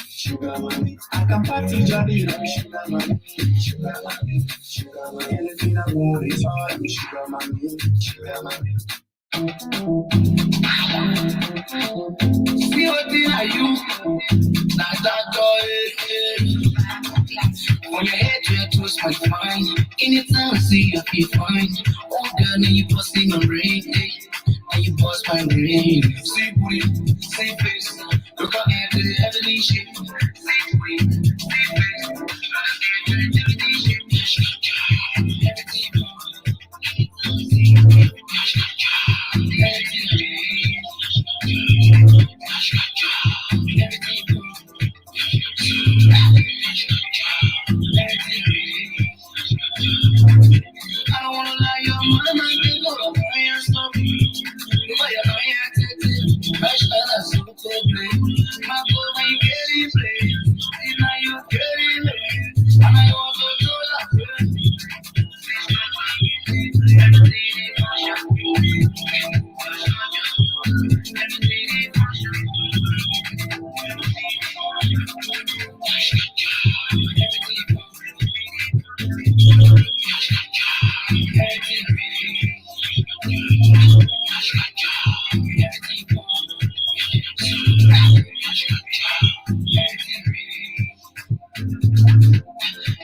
sugar mommy. I can party jolly, I'm sugar mommy, sugar mommy, sugar mommy. Anything I want is all I'm sugar mommy, sugar mommy. See what thing are you? Not that joy. On your head, your toes my fine. Anytime I see you, I feel fine. Oh girl, now you busting my brain. And you bust my brain. See booty, see face. Look out at the heavenly shit. See booty, see face. Look out at the heavenly shit. I don't wanna lie, your mama can go to your story. But you're not here to fresh colors, so go play. My boy, when you get in play, now you get in play. And I want to do that.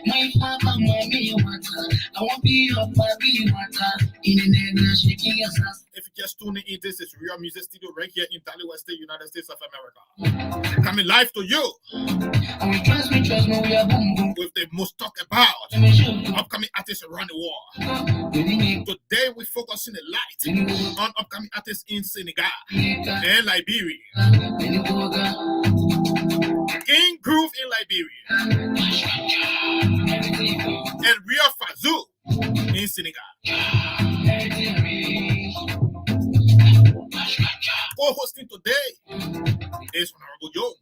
My papa, mommy, water. I want be your papi, water. In the name of shaking your ass. If you just tuning in, this is Real Music Studio right here in Dallas State, United States of America. Coming live to you And we trust me, we are boom boom. with the most talked about upcoming artists around the world. Today we're focusing the light on upcoming artists in Senegal and Liberia. King Groove in Liberia and Real Fazo in Senegal. Co-hosting today is Honorable Joe.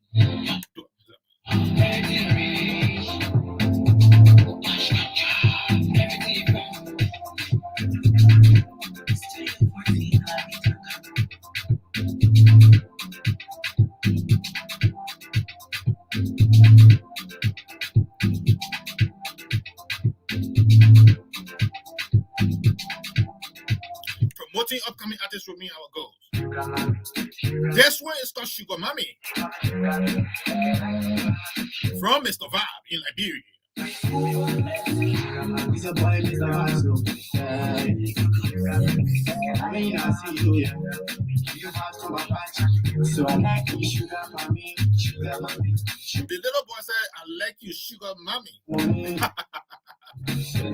Promoting upcoming artists with me, our goals. This one is called Sugar Mommy from Mr. Vibe in Liberia. He's a boy, Mr. Fazo. I mean, I see you, yeah. You have to my patch. So I like you, sugar mommy, sugar mommy. The little boy said, I like you, Sugar Mommy. Mommy.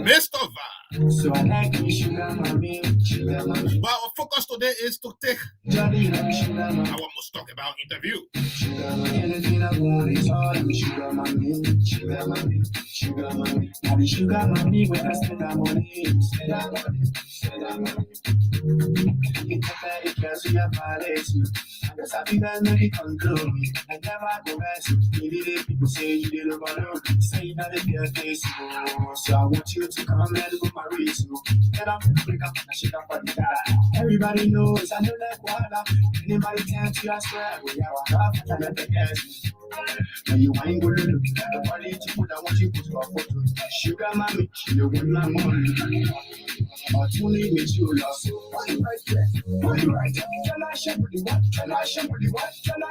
Mr. Vibe. So I like you, sugar mommy, sugar mommy. But our focus today is to take Jolly, sugar mommy. our most talk about interview. Sugar mommy, anything I want is all I'm sugar mommy, sugar mommy, sugar mommy. Now the sugar mommy when I spend that money, spend that money, spend that money. You get that because we are violating. I guess I be that nobody control me. I never go rest. Maybe the people say you did overload. Say you not the fair face. So I want you to come and go my reason. Get up, break up, and shake up on the guy. Everybody knows I know like water. Anybody tell you I swear, we are half and another guess. Now you ain't gonna look at the body to put I want you to put your photo. Sugar mommy, you want my money. Or to leave me to lost. Why you right there? Why you right there? Can I share with you what? Can I share with you what? Can I?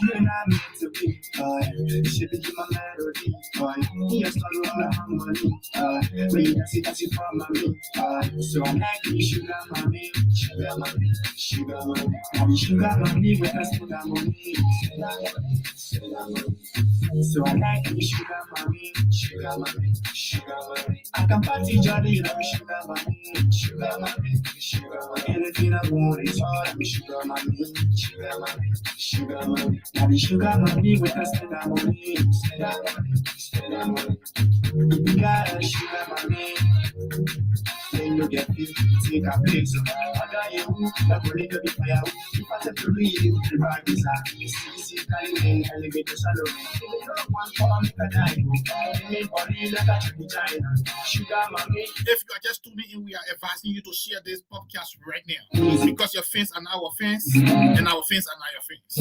You and I meant to be, boy. She be my melody, boy. He has started on the harmony, boy. When you that's it for mommy, boy. So I like you, sugar mommy, sugar mommy, sugar mommy. Now you sugar mommy when I spend that money. So I like you, sugar mommy, sugar mommy, sugar mommy. I can party jolly, I'm sugar mommy, sugar mommy, sugar mommy. Anything I want is all I'm sugar mommy, sugar mommy, sugar mommy. Now the sugar mommy when I spend that money, spend that money, spend that money. If you got a sugar mommy, then you get it, take a place. Other you, that will need to be fire. If I take to read it, the bag is a see, carrying elevator salon. If you don't want to make a die, make body like a vagina. Sugar mommy. If you are just tuning in, we are advising you to share this podcast right now. Because your fans are our fans, and our fans are not your fans.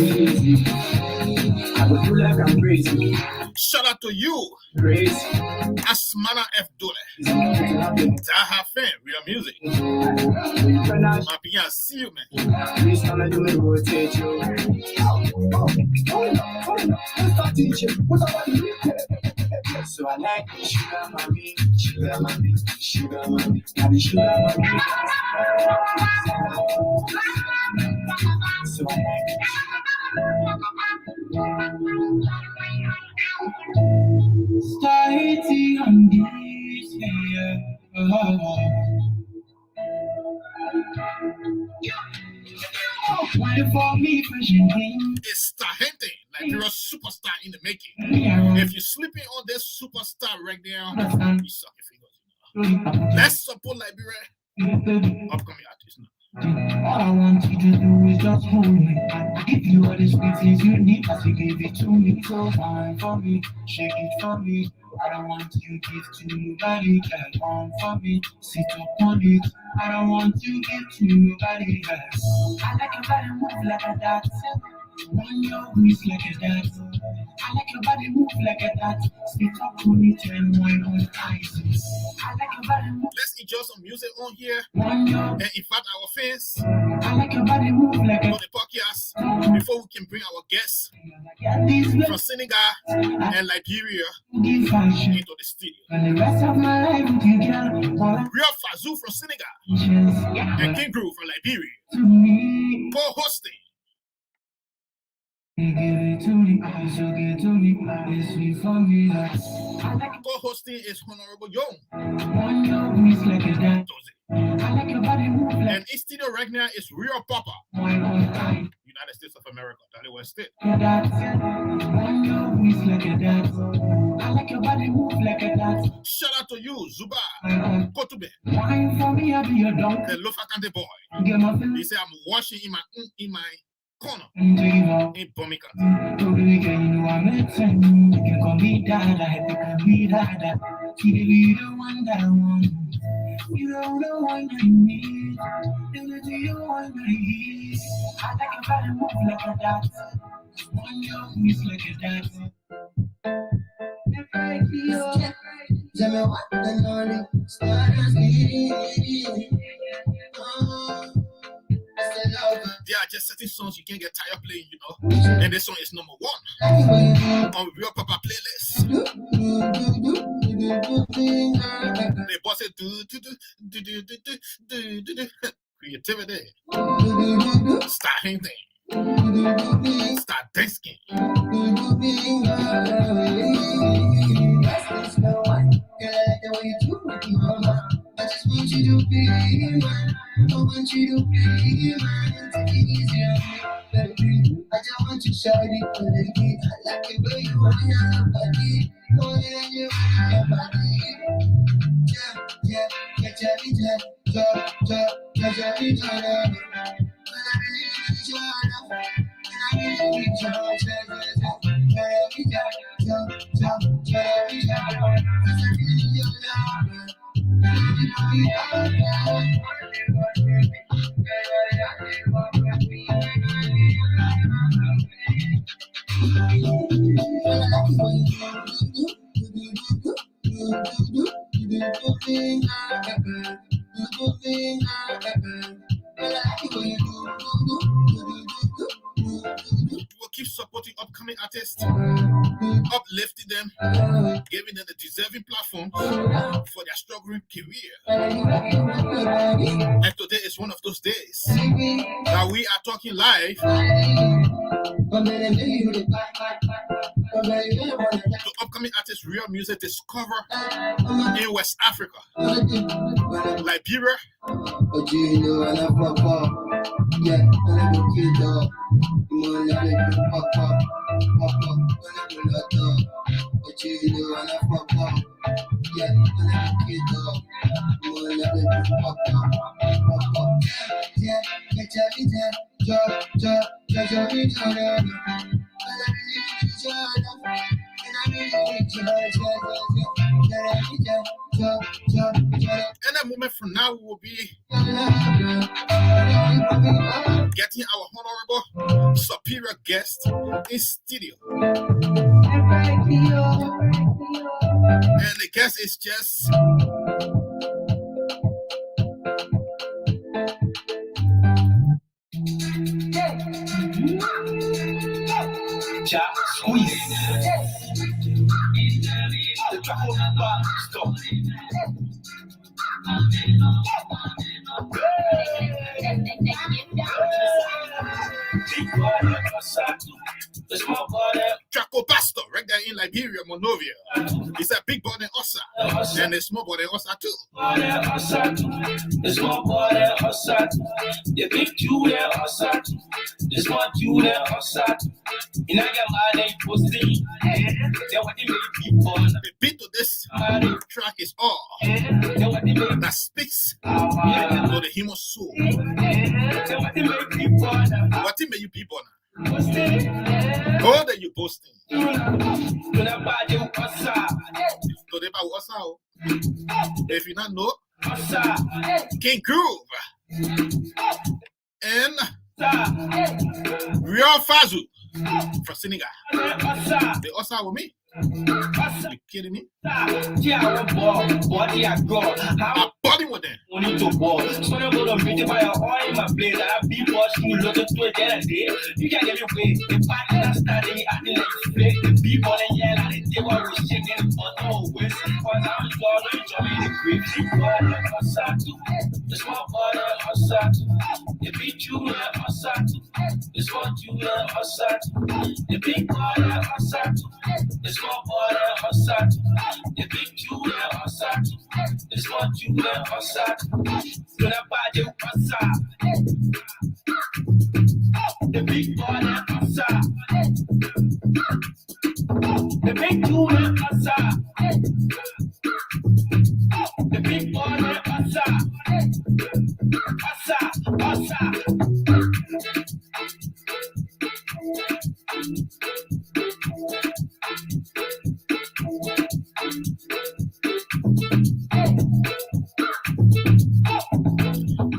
go do like I'm crazy. Shout out to you, Crazy. Asmana F. Dole. Zaha fan, real music. My piano, see you, man. Please come and do me rotate you. So I like the sugar mommy, sugar mommy, sugar mommy. Now the sugar mommy. So I like it. Starting on this, yeah. Wait for me, fashion king. It's Tahente, Liberia superstar in the making. If you're sleeping on this superstar right now, you suck your fingers. Let's support Liberia. Upcoming artist now. All I want you to do is just hold me. I give you all the sweet things you need, as you gave it to me. So fine for me, shake it for me. I don't want you to give to nobody else. One for me, sit up on it. I don't want you to give to nobody else. I like your body move like a dance. When your waist like a dance. I like your body move like a dance. Sit up on it and wine on ices. I like your body move. Let's enjoy some music on here When your and invite our fans I like your body move like a on the podcast before we can bring our guests from Senegal and Liberia give fashion. into the studio. And the rest of my life with you, girl. All I Real Fazo from Senegal just and King Groove from Liberia to me. co-hosting. You give it to me, so give to me. It's sweet for me. I like Co-hosting is Honorable Young when your waist like a dance. Doze. I like your body move like And in studio right now is Real Papa, wine on time. United States of America, Dali West State. A dance. When your waist like a dance. I like your body move like a dance. Shout out to you, Zuba Kotube, Wine for me, I'll be your dog. the Lofakante boy. Get my He feelings. say I'm washing in my corner in Bomika. Over the weekend, you know I'm a 10. You can call me Dada, you can be Dada. You the one that I want. You don't know what I need. You do you want I need. I like your body move like a dance. When your waist like a dance. Tell me what the Lord started speaking. There are just certain songs you can't get tired playing, you know. And this song is number 1 on Real Papa playlist. They boss it do. Creativity. Start hinting. Start dancing. I just want you to be mine. I want you to be mine. Take it easy on me, baby. I just want you to shout it for the kid. I like it when you want your body. More than you want your body. Yeah, We'll keep supporting upcoming artists, uplifting them, giving them the deserving platform for their struggling career. And today is one of those days that we are talking live to upcoming artists, Real Music Discover in West Africa, Liberia, and a moment from now we will be getting our honorable superior guest in studio. And the guest is just Chop, squeeze. The truffle bar, stop. Big body, the small body. Draco Pastor, right there in Liberia, Monrovia. It's a big body Osa, and a small body Osa too. The small body Osa, the big Julia Osa, the small Julia Osa. In a game, posting. The beat of this track is all that speaks to the human soul. What may you be born? God that you boasting. If you not know, King Groove and Real Fazo from Senegal. They also with me. You kidding me? Body with them. Only to ball. So I'm gonna beat it by a oil in my blade. I be watching you look at to it a day. You can get away. The party that's starting at the next play. The people and yell and they were shaking but always. Cause I'm gonna enjoy the great body of the small body of the big Julia of the small Julia of the big body of the small body of the big Julia of the small Julia of the body of the big body of the big Julia of the big body of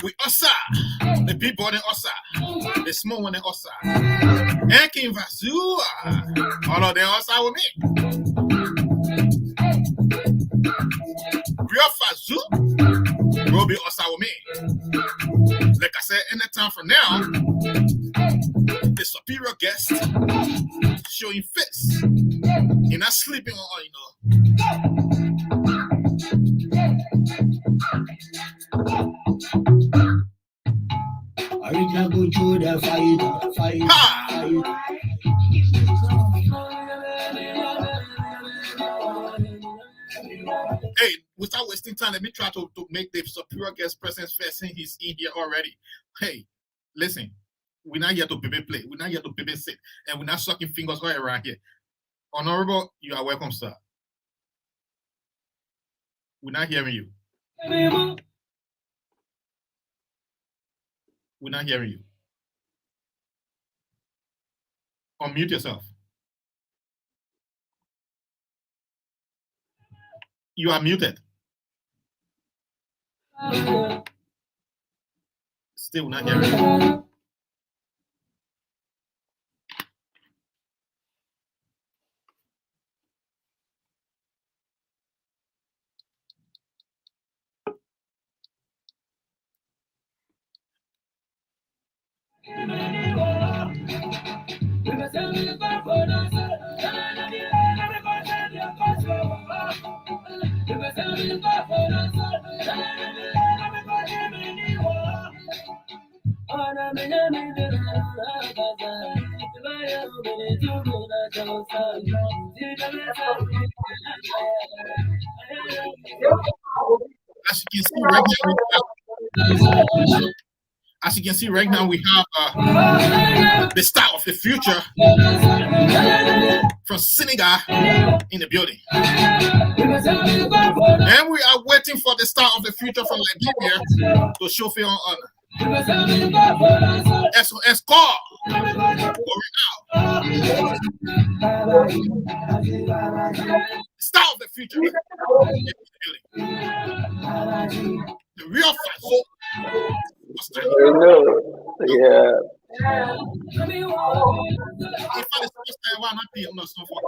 We Osa, the big body Osa, the small one Osa, and King Fazo, all of them Osa with me. Real Fazo will be Osa with me. Like I said, anytime from now, the superior guest showing face. You're not sleeping on, you know. I go through the fight. Hey, without wasting time, let me try to make the superior guest presence first since he's in here already. Hey, listen, we're not here to baby play. We're not here to baby sit. And we're not sucking fingers all around here. Honorable, you are welcome, sir. We're not hearing you. We're not hearing you. Unmute yourself. You are muted. Still not hearing you. As you can see right now, we have the star of the future from Senegal in the building. And we are waiting for the star of the future from Liberia to show fair honor. SOS call. Star of the future in the building. The real Fazo. Yeah. If I was time, why not pay no stuff for?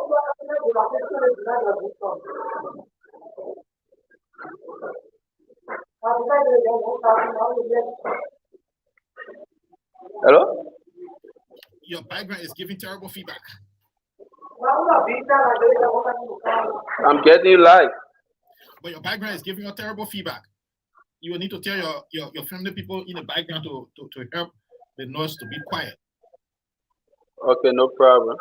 Hello? Your background is giving terrible feedback. I'm getting you live. But your background is giving you terrible feedback. You will need to tell your family people in the background to help the noise to be quiet. Okay, no problem.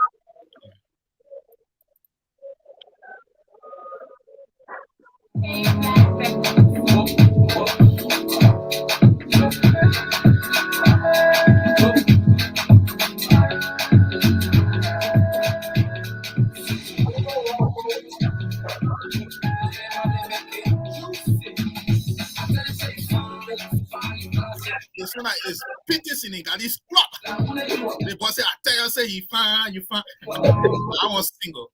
This one is pretty Senegalese club. The boy say, I tell you, say you fine, you fine. I was single.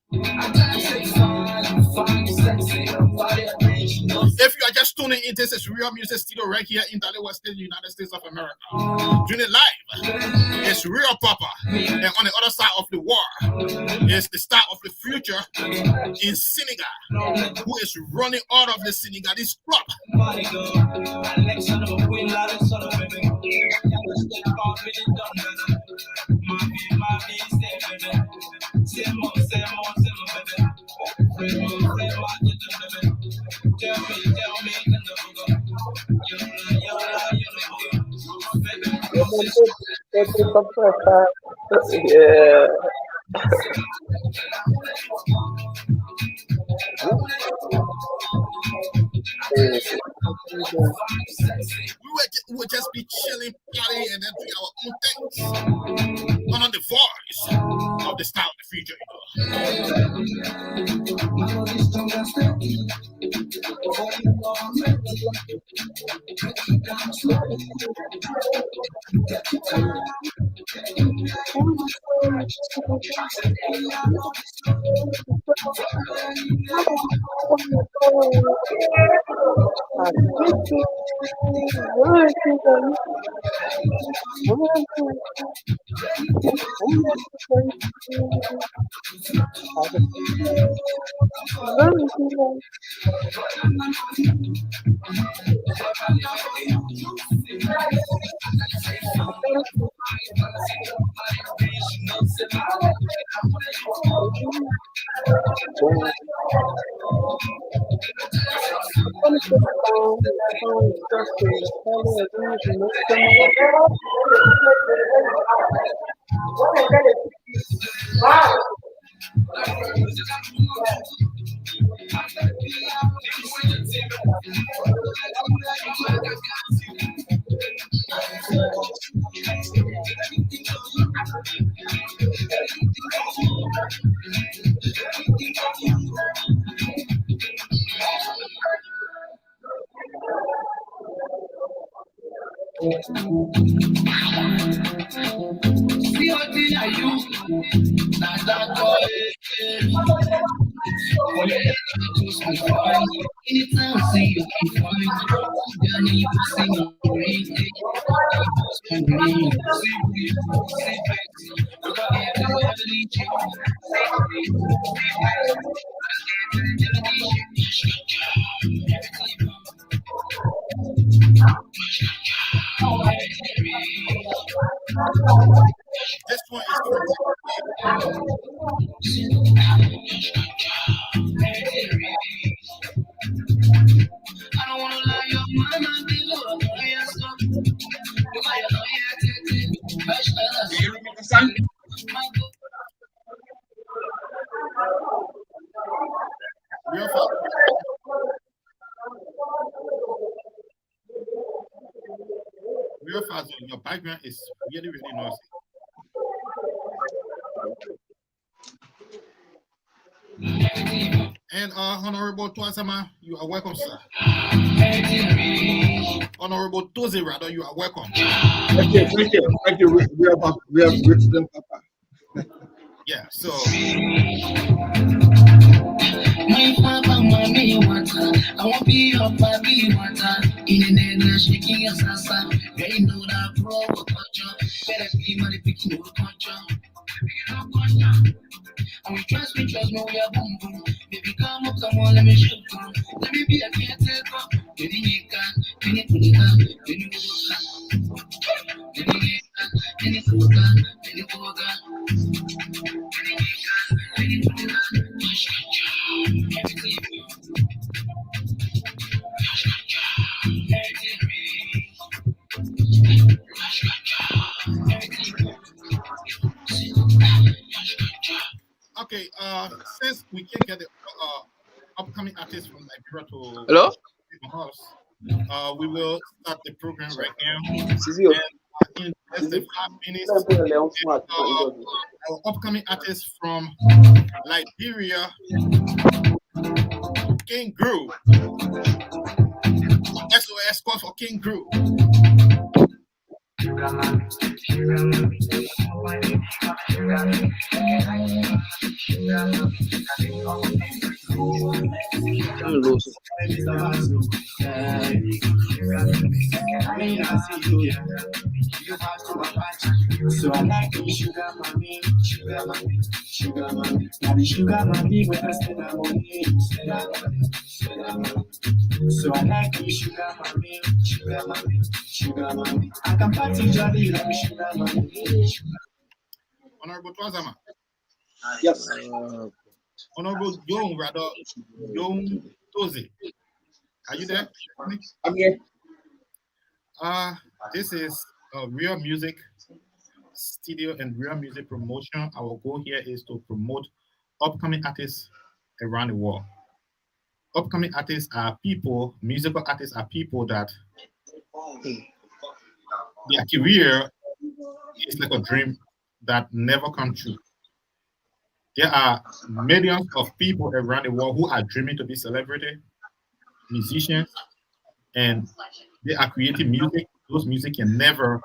If you are just tuning in, this is Real Music Studio right here in Dallas, West State, United States of America. Doing it live. It's Real Papa. And on the other side of the war is the star of the future in Senegal, who is running out of the Senegalese club. Yeah. We would just be chilling, partying, and then doing our own things. But on the voice of the star of the future, this one is I don't wanna lie, your mama be low. Real Fazo, your background is really, really noisy. And Honorable Twazama, you are welcome, sir. Honorable Toze, rather, you are welcome. Thank you, Real Papa. Yeah, so My papa, mommy, water. I won't be your papi, water. In the name of shaking your sasa. They know that pro culture. Better be my And we trust me, we are boom boom. Baby, come on, let me show you. Let me be a caretaker. Baby, you can, baby, put it on, baby, put it on. Baby, you can, baby, put it on, baby, put it on. Baby, put it Okay, since we can't get the upcoming artists from Liberia to Hello? us, we will start the program right now. Sisi, And in less than 5 minutes, our upcoming artist from Liberia, King Groove. SOS call for King Groove. So I like you, sugar mommy, sugar mommy, sugar mommy. Now the sugar mommy with us in the morning, sugar mommy. So I like you, sugar mommy, sugar mommy, sugar mommy. I can party jolly like sugar mommy. Honorable Twazama. Yes. Honorable Young, rather, Young Toze. Are you there? I'm here. This is real music studio and real music promotion. Our goal here is to promote upcoming artists around the world. Upcoming artists are people, musical artists are people that their career is like a dream that never comes true. There are millions of people around the world who are dreaming to be celebrity musicians, and they are creating music. Those music can never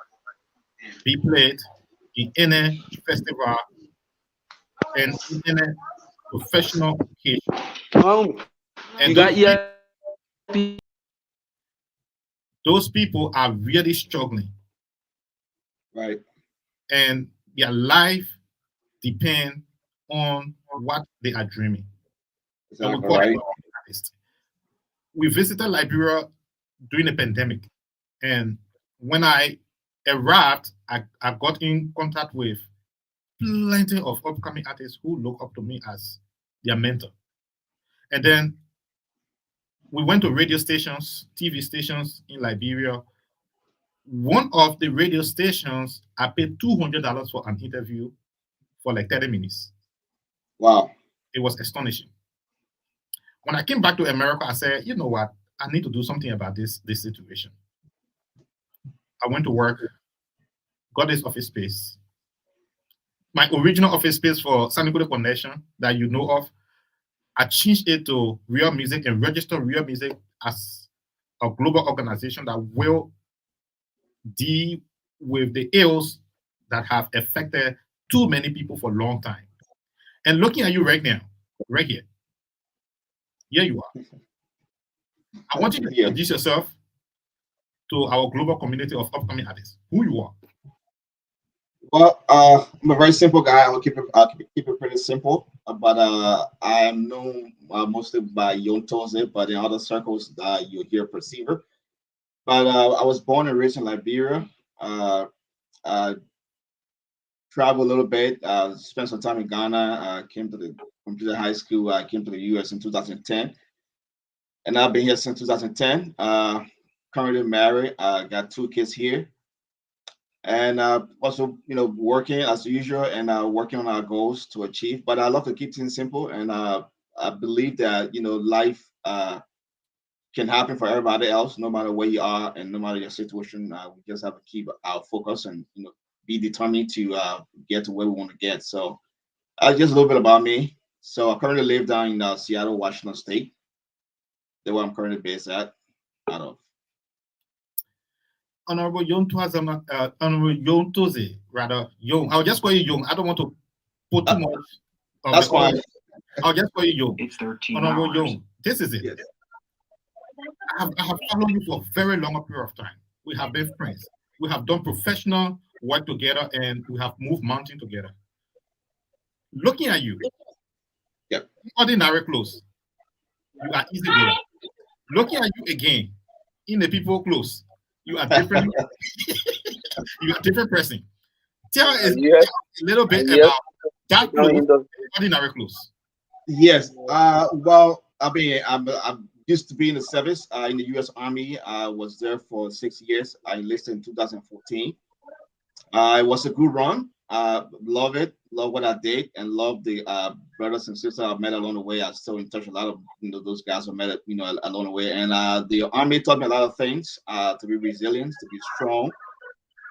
be played in any festival and in any professional occasion. And those people are really struggling, Right. and their life depends on what they are dreaming. And we Exactly call right. them artists. We visited Liberia during the pandemic, and when I arrived, I got in contact with plenty of upcoming artists who look up to me as their mentor. And then we went to radio stations, TV stations in Liberia. One of the radio stations, I paid $200 for an interview for like 30 minutes. Wow. It was astonishing. When I came back to America, I said, you know what? I need to do something about this situation. I went to work, got this office space. My original office space for Senegal Connection that you know of, I changed it to Real Music and registered Real Music as a global organization that will deal with the ills that have affected too many people for a long time. And looking at you right now, right here, here you are. I want you to introduce yourself to our global community of upcoming artists. Who you are? Well, I'm a very simple guy. I'll keep it pretty simple. But I am known mostly by Yon Toze, but in other circles you hear Perceiver. But I was born and raised in Liberia. Traveled a little bit. Spent some time in Ghana. Came to the computer high school. I came to the U.S. in 2010, and I've been here since 2010. Currently married. Got 2 kids here. And also working as usual and working on our goals to achieve, but I love to keep things simple, and I believe that life can happen for everybody else, no matter where you are and no matter your situation. We just have to keep our focus and be determined to get to where we want to get. So just a little bit about me. So I currently live down in Seattle, Washington State. That's where I'm currently based out of. Honorable Yon Toze, rather Young. I'll just call you Young. I don't want to put too much. That's fine. I'll just call you Young. It's 13 Honorable hours. Young. This is it. Yes. I have followed you for a very long period of time. We have been friends. We have done professional worked together and we have moved mountain together. Looking at you, Yep. ordinary clothes, you are easy going. Looking at you again, in the people clothes, you are different. You are different person. Tell us Yes, a little bit yes. about that Now in clothes, the ordinary clothes. Yes. Well, I mean, I'm used to be in the service in the U.S. Army. I was there for 6 years. I enlisted in 2014. It was a good run. Love it. Love what I did, and love the brothers and sisters I met along the way. I still in touch with a lot of those guys I met along the way. And the army taught me a lot of things. To be resilient, to be strong,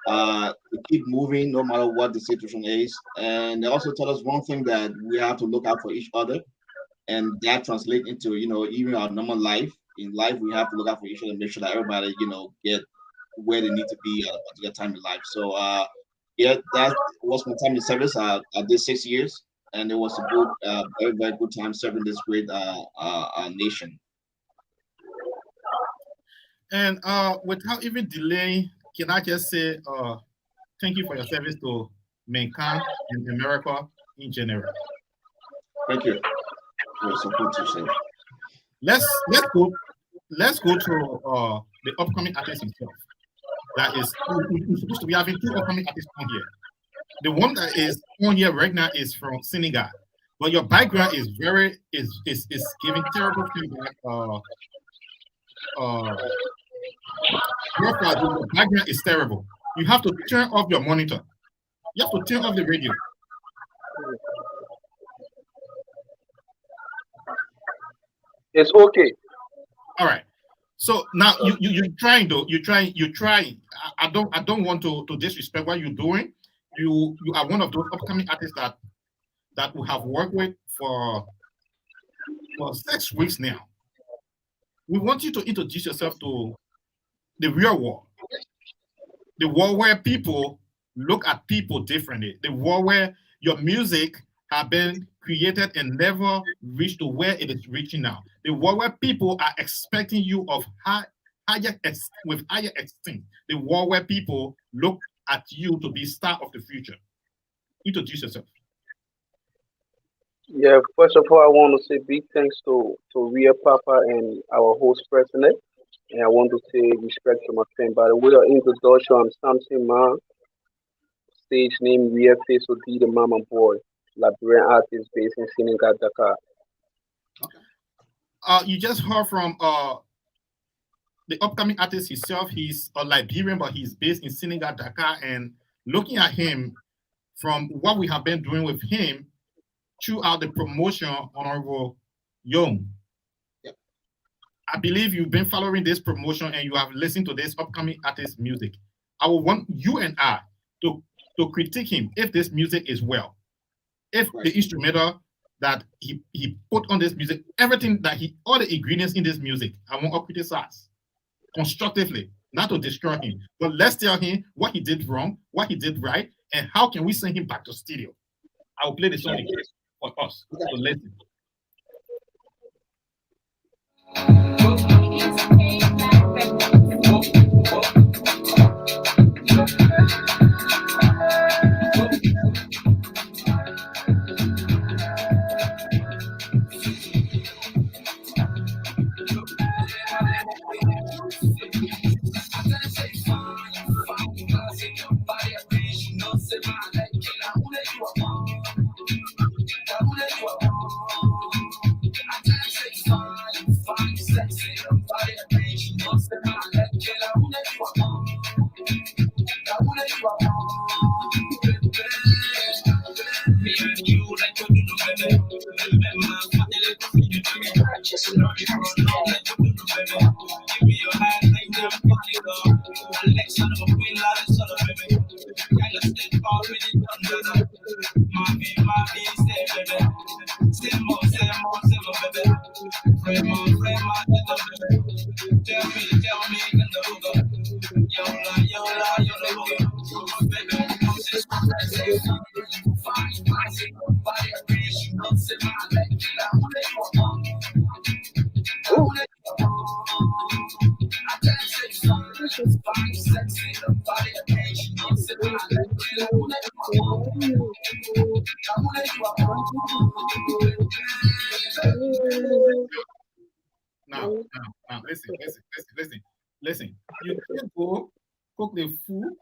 to keep moving no matter what the situation is. And they also taught us one thing, that we have to look out for each other, and that translates into even our normal life. In life, we have to look out for each other, make sure that everybody get where they need to be at a particular time in life. So yeah, that was my time in service. I did 6 years, and it was a good, very very good time serving this great nation. And without even delay, can I just say thank you for your service to mankind and America in general. Thank you. It was so good to say. Let's go to the upcoming artist himself. That is, we're supposed to be having two upcoming artists on here. The one that is on here right now is from Senegal, but your background is giving terrible feedback. Your background is terrible. You have to turn off your monitor. You have to turn off the radio. it's okay. All right. So now you're trying though. You're trying. I don't want to disrespect what you're doing. You are one of those upcoming artists that we have worked with for 6 weeks now. We want you to introduce yourself to the real world. The world where people look at people differently. The world where your music have been created and never reached to where it is reaching now. The world where people are expecting you of with higher extent. The world where people look at you to be star of the future. Introduce yourself. Yeah, first of all, I want to say big thanks to Real Papa and our host president. And I want to say respect to my friend. By the way, of introduction, I'm Samson Man, stage name Real Face D, the Mama Boy, Liberian artist based in Senegal, Dakar. You just heard from the upcoming artist himself. He's a Liberian, but he's based in Senegal, Dakar. And looking at him, from what we have been doing with him throughout the promotion, Honorable Young, Yep. I believe you've been following this promotion and you have listened to this upcoming artist music. I will want you and I to critique him if this music is well, if the instrumental that he put on this music, everything that all the ingredients in this music, I want to criticize constructively, not to destroy him, but let's tell him what he did wrong, what he did right, and how can we send him back to studio. I will play the song again for us to listen. Listen. You can't go cook the food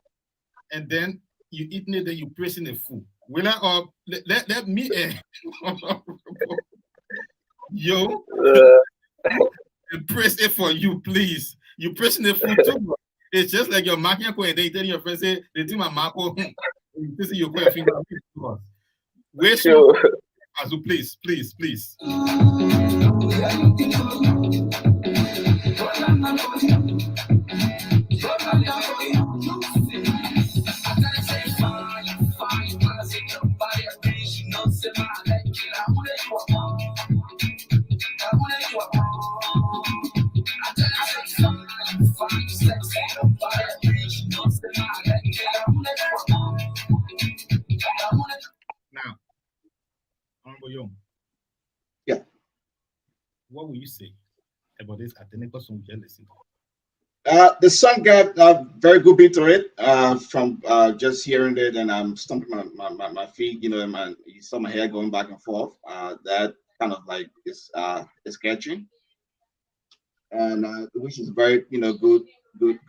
and then you eating it, then you pressing the food. Will I let me yo press it for you, please. You pressing the food too. It's just like your marking and then telling your friend say they do my marco. This is your finger. Where's Sure. Fazo, please. Now, Honorable Young. Yeah. What will you say about this identical song you just listened to? The song got a very good beat to it. From just hearing it, and I'm stomping my feet, and you saw my hair going back and forth. That kind of like is catchy, and which is very good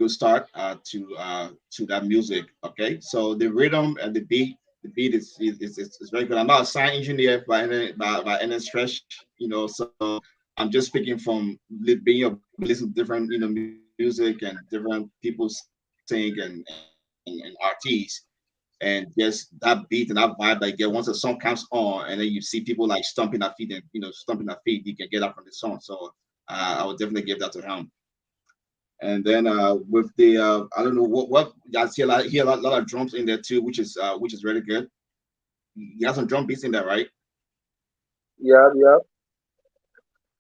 start to that music. Okay, so the rhythm and the beat is very good. I'm not a sound engineer by any stretch, so I'm just speaking from being able to listen to different music and different people sing and artists, and just that beat and that vibe that you get once the song comes on, and then you see people like stomping their feet and stomping their feet, you can get up from the song. So I would definitely give that to him. And then with the I don't know what I see a lot of drums in there too, which is really good. You have some drum beats in there, right? Yeah, yeah.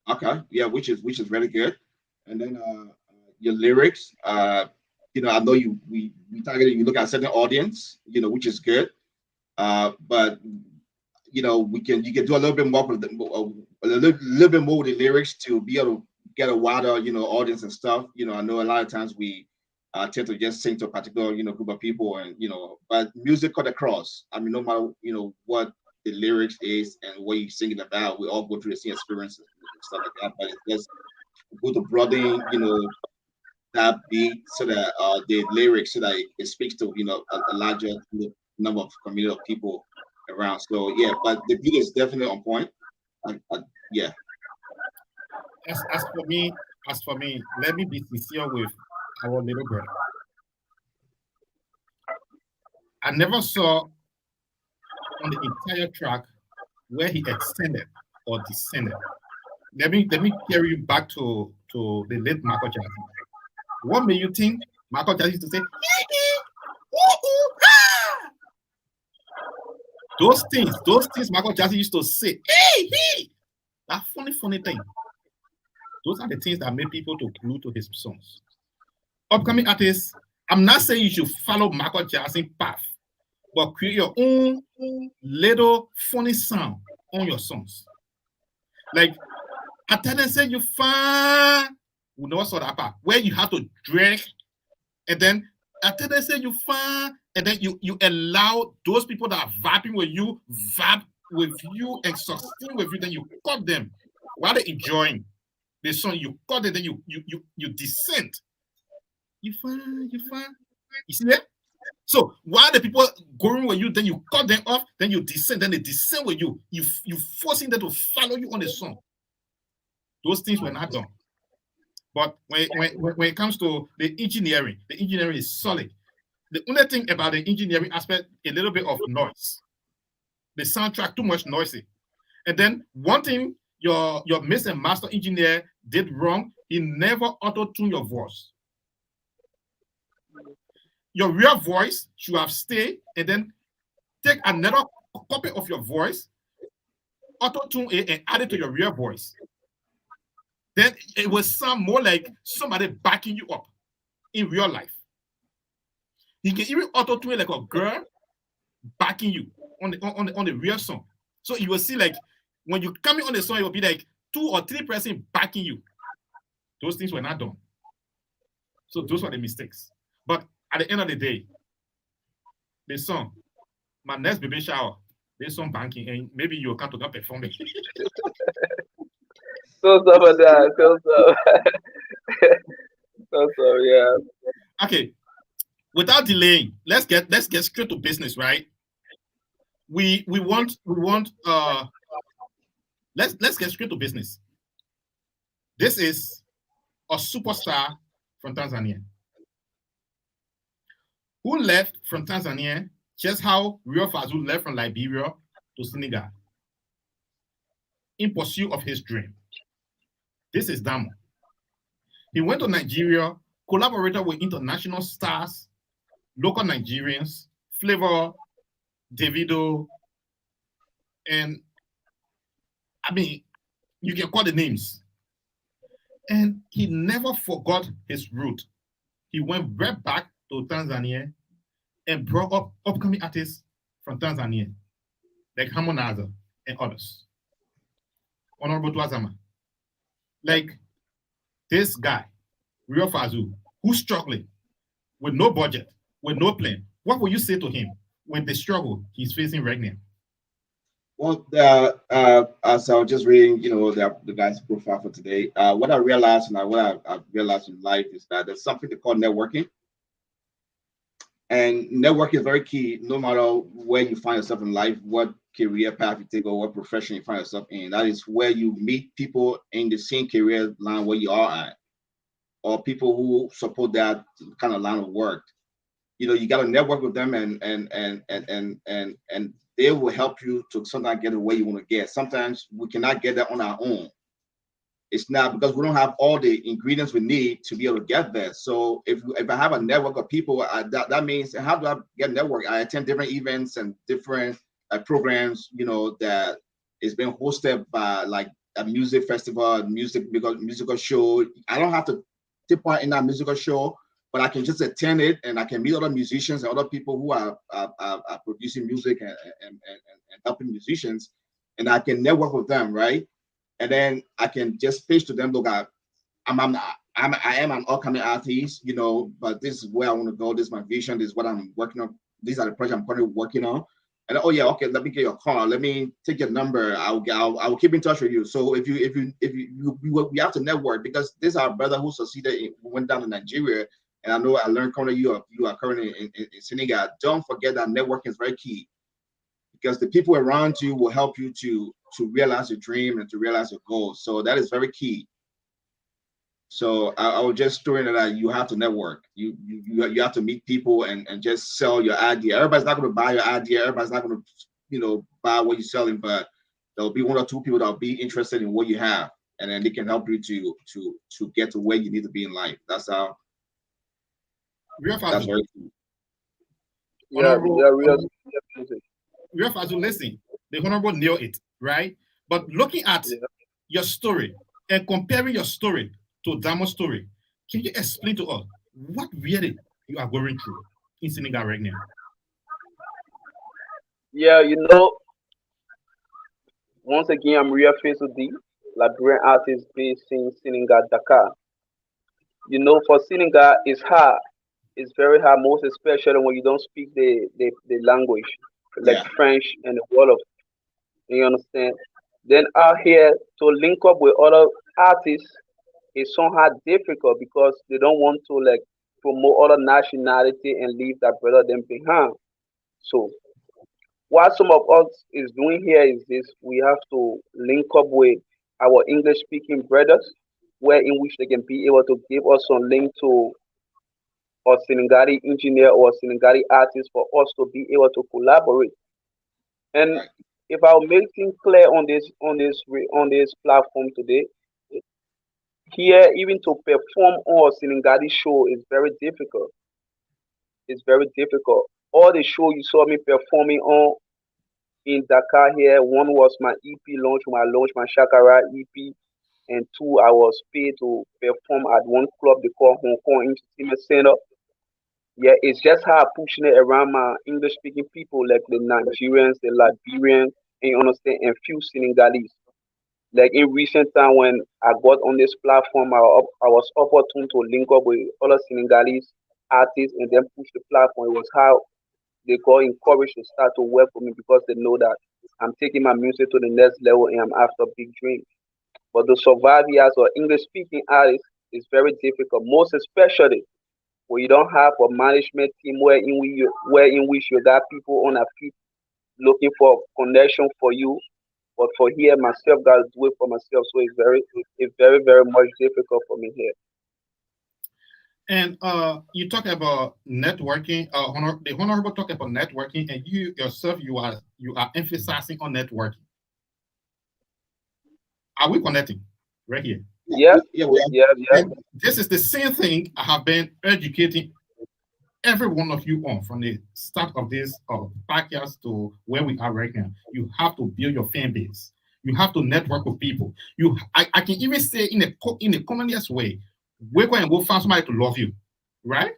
Okay, yeah, which is really good. And then your lyrics, I know we targeted you look at a certain audience, which is good. But you can do a little bit more with little bit more with the lyrics to be able to get a wider audience and stuff. I know a lot of times we tend to just sing to a particular group of people, and but music cut across. I mean, no matter what the lyrics is and what you're singing about, we all go through the same experiences and stuff like that. But it's just good to broaden that beat so that the lyrics so that it speaks to a larger number of community of people around. So yeah, but the beat is definitely on point. Yeah. As for me, let me be sincere with our little brother. I never saw on the entire track where he extended or descended. Let me carry you back to the late Michael Jackson. What made you think Michael Jackson used to say those things Michael Jackson used to say, hey, that funny thing. Those are the things that made people to glue to his songs. Upcoming artists, I'm not saying you should follow Michael Jackson's path, but create your own little funny sound on your songs. Like, I tell them, say you find, we never saw that part, where you have to drag, and then I tell them, say you find, and then you allow those people that are vibing with you, vibe with you, and sustain with you, then you cut them while they're enjoying the song. You cut it, then you descend. You find. You see that? So while the people going with you, then you cut them off, then you descend, then they descend with you. You forcing them to follow you on the song. Those things were not done. But when it comes to the engineering is solid. The only thing about the engineering aspect, a little bit of noise. The soundtrack too much noisy. And then one thing your mix and master engineer did wrong, he never auto-tuned your voice. Your real voice should have stayed, and then take another copy of your voice, auto-tune it, and add it to your real voice. Then it will sound more like somebody backing you up in real life. You can even auto-tune it like a girl backing you on the real song. So you will see, like, when you come in on the song, it will be like 2 or 3 person backing you. Those things were not done. So those were the mistakes. But at the end of the day, the song, my next baby shower, this song banking, and maybe you'll come to that perform it. So some of that, so so yeah. Okay, without delaying, let's get straight to business, right? We want let's get straight to business. This is a superstar from Tanzania who left from Tanzania, just how Rio Fazo left from Liberia to Senegal in pursuit of his dream. This is Damo. He went to Nigeria, collaborated with international stars, local Nigerians, Flavor, Davido, and I mean, you can call the names. And he never forgot his root. He went right back to Tanzania and brought up upcoming artists from Tanzania, like Harmonizer and others. Honorable Twazama. Like this guy, Rio Fazu, who's struggling with no budget, with no plan. What will you say to him when the struggle he's facing right now? Well, as I was just reading, the guy's profile for today, what I realized and I've realized in life is that there's something they call networking. And networking is very key, no matter where you find yourself in life, what career path you take, or what profession you find yourself in. That is where you meet people in the same career line where you are at, or people who support that kind of line of work. You got to network with them, and they will help you to sometimes get where you want to get. Sometimes we cannot get there on our own. It's not because we don't have all the ingredients we need to be able to get there. So if I have a network of people, that means, how do I get a network? I attend different events and different programs, that is being hosted by like a music festival, musical show. I don't have to take part in that musical show, but I can just attend it, and I can meet other musicians and other people who are producing music and helping musicians, and I can network with them, right? And then I can just pitch to them, look, I am an upcoming artist, but this is where I want to go. This is my vision. This is what I'm working on. These are the projects I'm currently working on. And oh yeah, okay, let me get your call. Let me take your number. I will keep in touch with you. So we have to network, because this is our brother who went down to Nigeria, and I know I learned currently you are currently in Senegal. Don't forget that networking is very key, because the people around you will help you to realize your dream and to realize your goals. So that is very key. So I was just throwing it out. You have to network. You have to meet people and just sell your idea. Everybody's not going to buy your idea. Everybody's not going to buy what you're selling, but there'll be one or two people that'll be interested in what you have, and then they can help you to get to where you need to be in life. That's how. That's very key. Yeah, yeah, Real Fazu, listen, the Honorable nailed it, right? But looking at your story and comparing your story to Damo's story, can you explain to us what really you are going through in Senegal right now? Yeah, once again, I'm Ria Fazo D, Liberian artist based in Senegal, Dakar. For Senegal, it's hard. It's very hard, most especially when you don't speak the language, like Yeah. French and the Wolof. You understand? Then out here to link up with other artists is somehow difficult because they don't want to like promote other nationality and leave that brother them behind. So what some of us is doing here is this: we have to link up with our English speaking brothers, where in which they can be able to give us some link to a Senegali engineer or a Senegali artist for us to be able to collaborate. And Right. if I'll make things clear on this platform today, here even to perform on a Senegali show is very difficult. It's very difficult. All the show you saw me performing on in Dakar here, one was my EP launch when I launched my Shakara EP, and two, I was paid to perform at one club they call Hong Kong Entertainment Center. Yeah, it's just how I'm pushing it around my English speaking people like the Nigerians, the Liberians, and you understand, and few Senegalese. Like in recent time when I got on this platform, I was opportune to link up with other Senegalese artists and then push the platform. It was how they got encouraged to start to work with me because they know that I'm taking my music to the next level and I'm after big dreams. But to survive here as an English speaking artist is very difficult, most especially when you don't have a management team where in which you got people on their feet looking for connection for you. But for here, myself, gotta do it for myself. So it's very, very much difficult for me here. And you talk about networking. The honorable talk about networking, and you yourself, you are emphasizing on networking. Are we connecting right here? Yeah, Yeah, we are. yeah, yeah. And this is the same thing I have been educating every one of you on from the start of this podcast to where we are right now. You have to build your fan base. You have to network with people. I can even say in the commonest way, we're going to go find somebody to love you, right?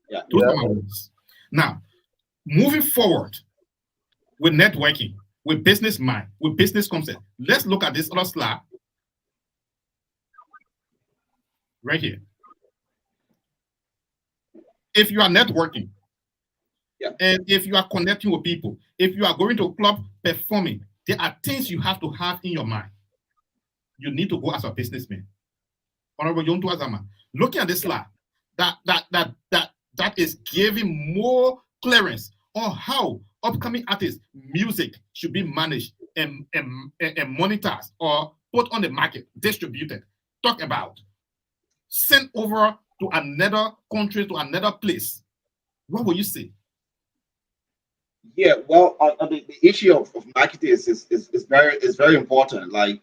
Yeah. Those Yeah. are my words. Now, moving forward with networking, with business mind, with business concept, let's look at this other slide right here. If you are networking, Yeah. and if you are connecting with people, if you are going to a club performing, there are things you have to have in your mind. You need to go as a businessman. Honorable John Tuazama, looking at this slide, that is giving more clearance on how upcoming artists' music should be managed and monetized or put on the market, distributed. Talk about sent over to another country, to another place. What will you say? Yeah, well, on the issue of marketing is very important. Like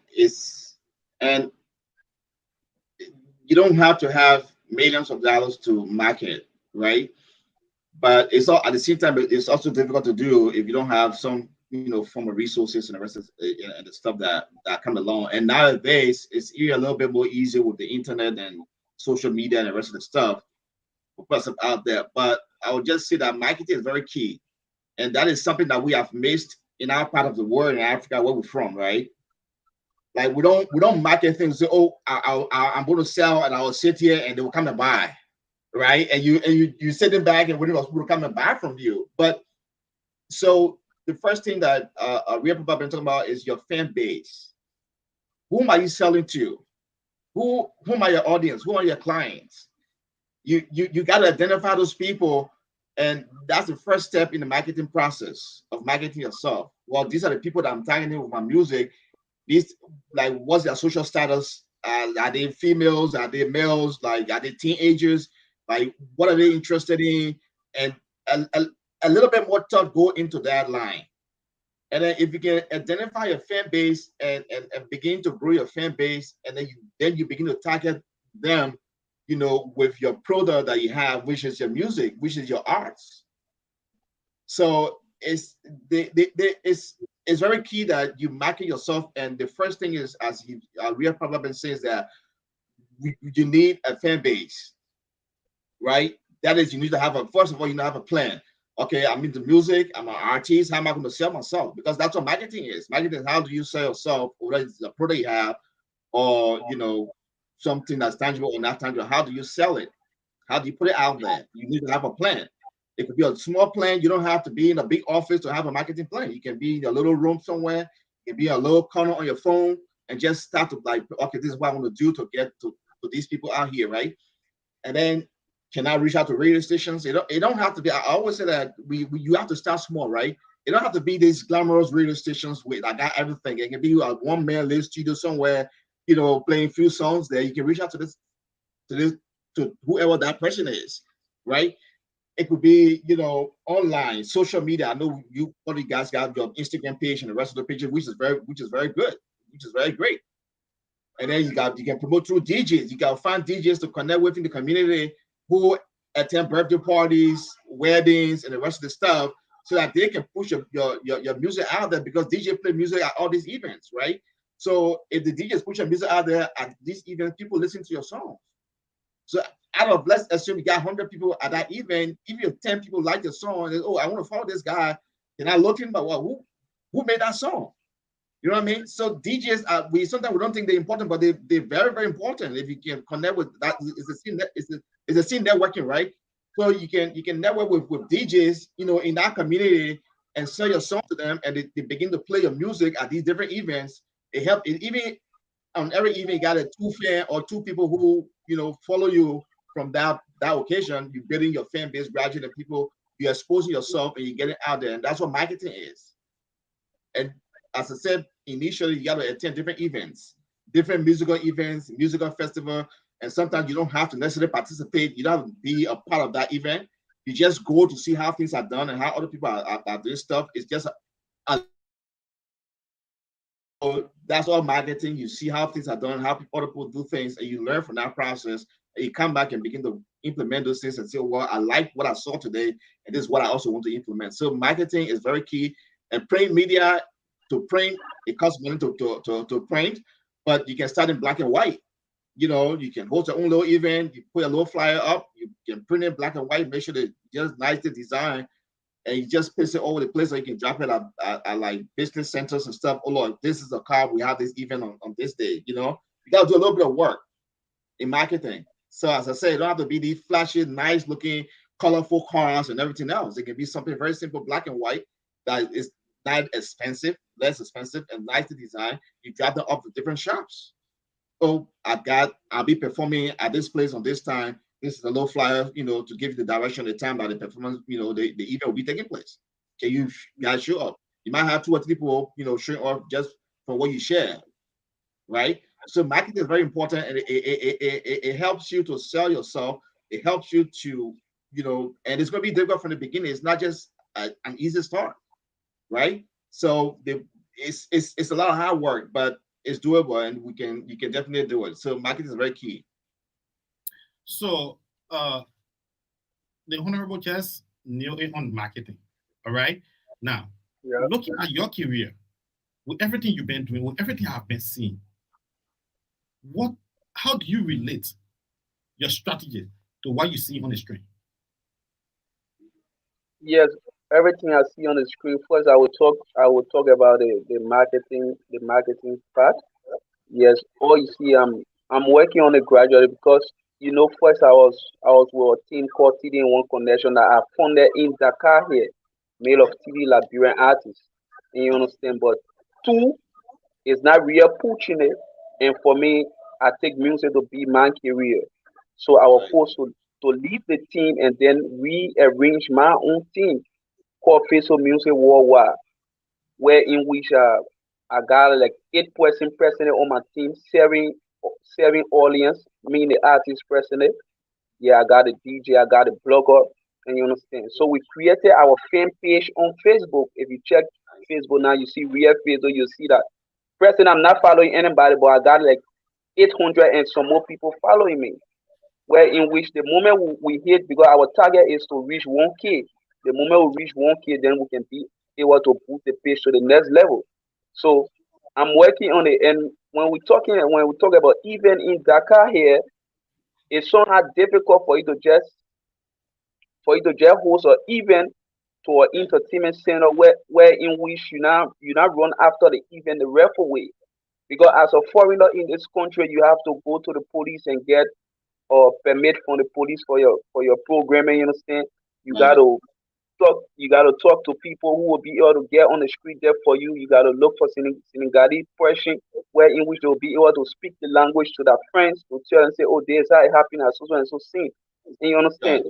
and you don't have to have millions of dollars to market, right? But it's all at the same time, it's also difficult to do if you don't have some, form of resources and the rest of and the stuff that come along. And nowadays, it's a little bit more easier with the internet and social media and the rest of the stuff to put stuff out there. But I would just say that marketing is very key, and that is something that we have missed in our part of the world in Africa where we're from, right? Like we don't market things. Say, oh, I'm going to sell, and I will sit here, and they will come and buy, right? And you sitting back and waiting for people to come and buy from you. But so the first thing that we have been talking about is your fan base. Whom are you selling to? Whom are your audience? Who are your clients? You got to identify those people, and that's the first step in the marketing process of marketing yourself. Well, these are the people that I'm targeting with my music. These, like, what's their social status? Are they females? Are they males? Like, are they teenagers? Like, what are they interested in? And a little bit more thought go into that line. And then if you can identify your fan base and begin to grow your fan base, and then you begin to target them, with your product that you have, which is your music, which is your arts. So it's very key that you market yourself. And the first thing is, as Ria probably says, that you need a fan base, right? That is, you need to have first of all, you need to have a plan. Okay, I'm into music, I'm an artist. How am I going to sell myself? Because that's what marketing is. Marketing is how do you sell yourself, whether it's a product you have or, something that's tangible or not tangible. How do you sell it? How do you put it out there? You need to have a plan. It could be a small plan. You don't have to be in a big office to have a marketing plan. You can be in a little room somewhere. It can be a little corner on your phone and just start to, like, okay, this is what I want to do to get to these people out here, right? And then can I reach out to radio stations? It don't have to be. I always say that you have to start small, right? It don't have to be these glamorous radio stations with I got everything. It can be a one-man live studio somewhere, playing few songs there. You can reach out to whoever that person is, right? It could be, online, social media. I know all you guys got your Instagram page and the rest of the pages, which is very good, which is very great. And then you can promote through DJs. You can find DJs to connect with in the community who attend birthday parties, weddings, and the rest of the stuff, so that they can push your music out there, because DJ play music at all these events, right? So if the DJs push your music out there at these events, people listen to your song. So out of, let's assume you got 100 people at that event, even if 10 people like your song, and, oh, I want to follow this guy, can I look him? But well, who made that song? You know what I mean? So DJs we sometimes we don't think they're important, but they're very, very important. If you can connect with that, it's a scene networking, right? So you can network with DJs, in that community, and sell your song to them, and they begin to play your music at these different events. It helps. It even on every event, you got a two fan or two people who follow you from that occasion. You're building your fan base gradually, and people you're exposing yourself and you're getting out there, and that's what marketing is. And as I said initially, you got to attend different events, different musical events, musical festival, and sometimes you don't have to necessarily participate. You don't have to be a part of that event. You just go to see how things are done and how other people are doing stuff. It's just that's all marketing. You see how things are done, how other people do things, and you learn from that process. And you come back and begin to implement those things and say, well, I like what I saw today, and this is what I also want to implement. So marketing is very key. And print media, to print, it costs money to print, but you can start in black and white. You can host your own little event, you put a little flyer up, you can print it black and white, make sure that just nicely designed, and you just paste it all over the place, so you can drop it at like business centers and stuff. Oh Lord, this is a car. We have this event on this day. You got to do a little bit of work in marketing. So as I say, it don't have to be these flashy, nice looking, colorful cars and everything else. It can be something very simple, black and white, that is not expensive, less expensive, and nicely designed. You drop them off to different shops. Oh, I'll be performing at this place on this time. This is a low flyer, to give you the direction, the time that the performance, the event will be taking place. Can you guys show up? You might have two or three people, showing up just from what you share, right? So marketing is very important, and it helps you to sell yourself. It helps you to, and it's going to be difficult from the beginning. It's not just an easy start, right? So it's a lot of hard work, but it's doable, and you can definitely do it. So marketing is very key. So the Honorable just nailed it on marketing. All right. Now, looking at your career, with everything you've been doing, with everything I've been seeing, how do you relate your strategy to what you see on the screen? Yes, everything I see on the screen. First, I will talk about the marketing part. Yes, all you see, I'm working on it gradually because first I was with a team called TD1 Connection that I funded in Dakar here, male of TV Liberian artists. And you understand, but two is not real pushing it, and for me, I take music to be my career. So I was forced to leave the team and then rearrange my own team called Fazo Music Worldwide, where in which I got like 8 person president on my team, serving audience, me the artist president. Yeah, I got a DJ, I got a blogger, and you understand. So we created our fan page on Facebook. If you check Facebook now, you see real Facebook, you see that. President, I'm not following anybody, but I got like 800 and some more people following me. Where in which the moment we hit, because our target is to reach 1K. The moment we reach 1K, then we can be able to boost the page to the next level. So I'm working on it, and when we talk about even in Dakar here, it's somehow difficult for you to just host an event to an entertainment center where in which you not run after the event the referee. Because as a foreigner in this country, you have to go to the police and get a permit from the police for your programming. You understand? You Right. gotta talk to people who will be able to get on the street there for you. You gotta look for Senegalese person where in which they'll be able to speak the language to their friends to tell and say, oh, this how it happened at so and so scene. And you Right. understand?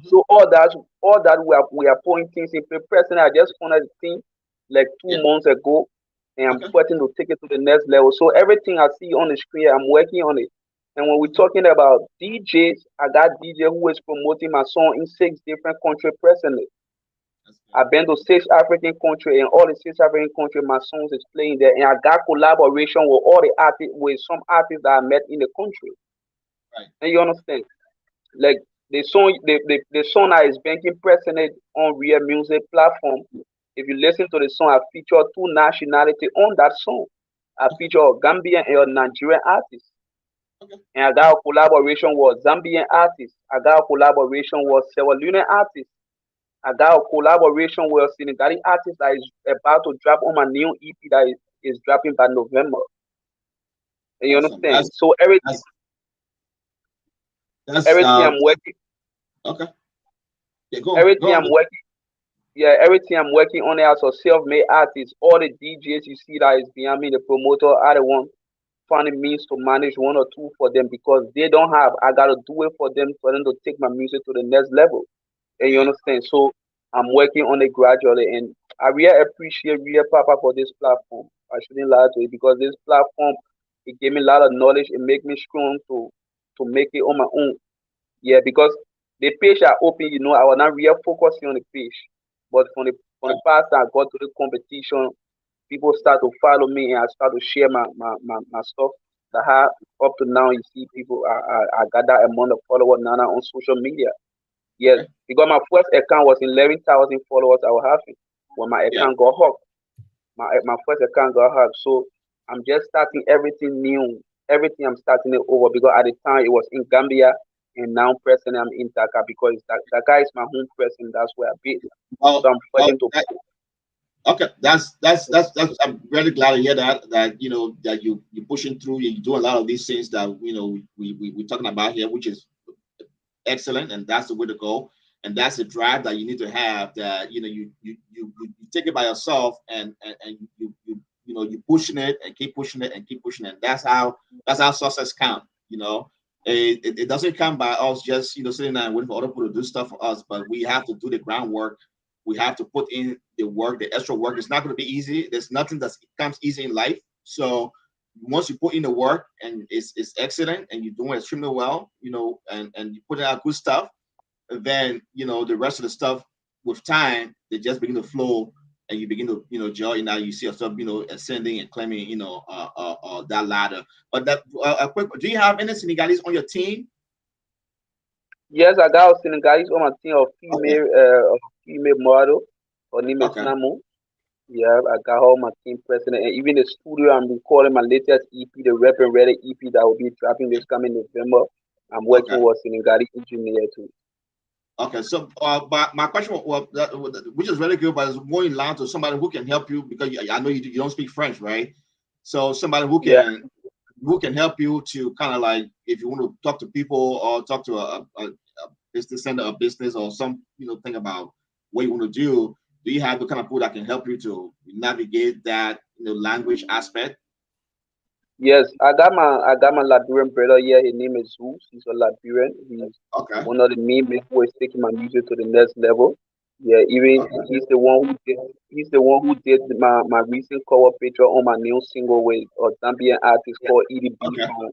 So all that we are putting things in place. Personally, I just found the thing like two Yeah. months ago, and I'm Okay. starting to take it to the next level. So everything I see on the screen, I'm working on it. And when we're talking about DJs, I got DJ who is promoting my song in 6 different countries presently. That's good. I've been to 6 African countries, and all the 6 African countries, my songs is playing there. And I got collaboration with all the artists, with some artists that I met in the country. Right. And you understand? Like the song that is banking president on Real Music platform. If you listen to the song, I feature two nationality on that song. I feature a Gambian and a Nigerian artist. Okay. And I got a collaboration with Zambian artists. I got a collaboration with Sierra Leone artists. I got a collaboration with a Senegalese artist that is about to drop on my new EP that is dropping by November. And you Awesome. understand? So everything, That's everything I'm working, okay. Yeah, go everything on. I'm working, yeah, everything I'm working on it as a self-made artist. All the DJs you see that is behind me, the promoter, are the one. finding means to manage one or two for them because they don't have. I gotta do it for them to take my music to the next level. And you understand? So I'm working on it gradually, and I really appreciate Real Papa for this platform. I shouldn't lie to you because this platform it gave me a lot of knowledge. It make me strong to make it on my own. Yeah, because the page I opened, I was not really focusing on the page, but from the past I got to the competition, people start to follow me and I start to share my stuff. That how up to now you see people I got that amount of followers now on social media. Yes, Okay. because my first account was 11,000 followers I was having. When my Yeah. account got hacked, my first account got hacked. So I'm just starting everything new. Everything I'm starting it over because at the time it was in Gambia and now presently I'm in Dhaka because Dhaka is my home present. That's where I be. Well, So I'm well, fighting to. okay. That's. I'm really glad to hear that that you're pushing through. You're doing a lot of these things that we're talking about here, which is excellent, and that's the way to go. And that's the drive that you need to have. That you take it by yourself, and you pushing it and keep pushing it and keep pushing it. That's how success count. It doesn't come by us just sitting there and waiting for other people to do stuff for us, but we have to do the groundwork. We have to put in the work, the extra work. It's not going to be easy. There's nothing that comes easy in life. So once you put in the work and it's excellent and you're doing extremely well, and you put out good stuff, then the rest of the stuff with time they just begin to flow and you begin to joy. Now you see yourself ascending and climbing that ladder. But that quick, do you have any Senegalese on your team? Yes, I got a Senegalese on my team, Okay, a female model. Her name is okay, Namu. Yeah, I got her on my team president, and even the studio I'm recording my latest EP, the Rap and Ready EP that will be dropping this coming November. I'm working okay. with Senegalese engineer too. Okay, so but my question, which is really good, but it's more in line to somebody who can help you because I know you don't speak French, right? So somebody Yeah. who can help you to kind of like if you want to talk to people or talk to a business center of business or some thing about what you want to do. Do you have the kind of people that can help you to navigate that language aspect? Yes, I got my Liberian brother here. His name is Zeus. He's a Liberian. He's Okay, one of the main men who is taking my music to the next level. Yeah, even okay, he's the one who did my recent cover picture on my new single with a Zambian artist yeah, called EDB okay, from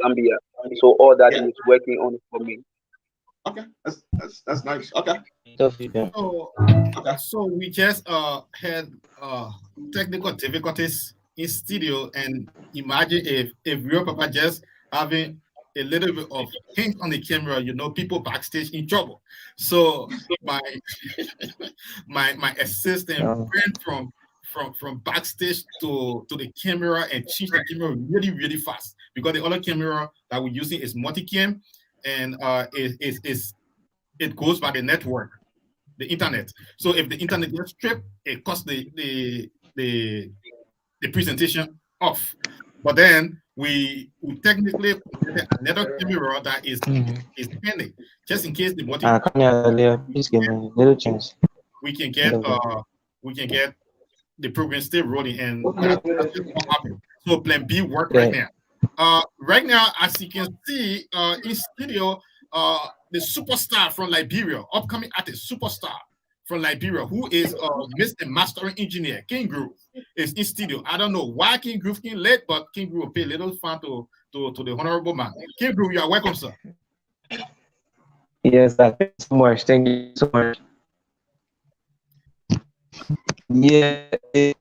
Zambia. So all that yeah, he is working on for me. okay. That's nice. Okay, So, okay, so we just had technical difficulties in studio, and imagine if real papa just having a little bit of hint on the camera, people backstage in trouble. So my my assistant ran from backstage to the camera and changed the camera really really fast because the other camera that we're using is multicam, and it goes by the network, the internet. So if the internet gets stripped, it cuts the presentation off. But then we technically created another camera that is pending, just in case the multi Come here earlier. Please give me a little chance. we can End get of the the program still rolling, and that's just what happened. So plan B work right yeah. now. Right now, as you can see, in studio, the superstar from Liberia, upcoming artist, superstar from Liberia, who is Mr. Mastering Engineer, King Groove, is in studio. I don't know why King Groove came late, but King Groove will pay a little fun to the honorable man. King Groove, you are welcome, sir. Yes, thank you so much. Thank you so much. Yeah, it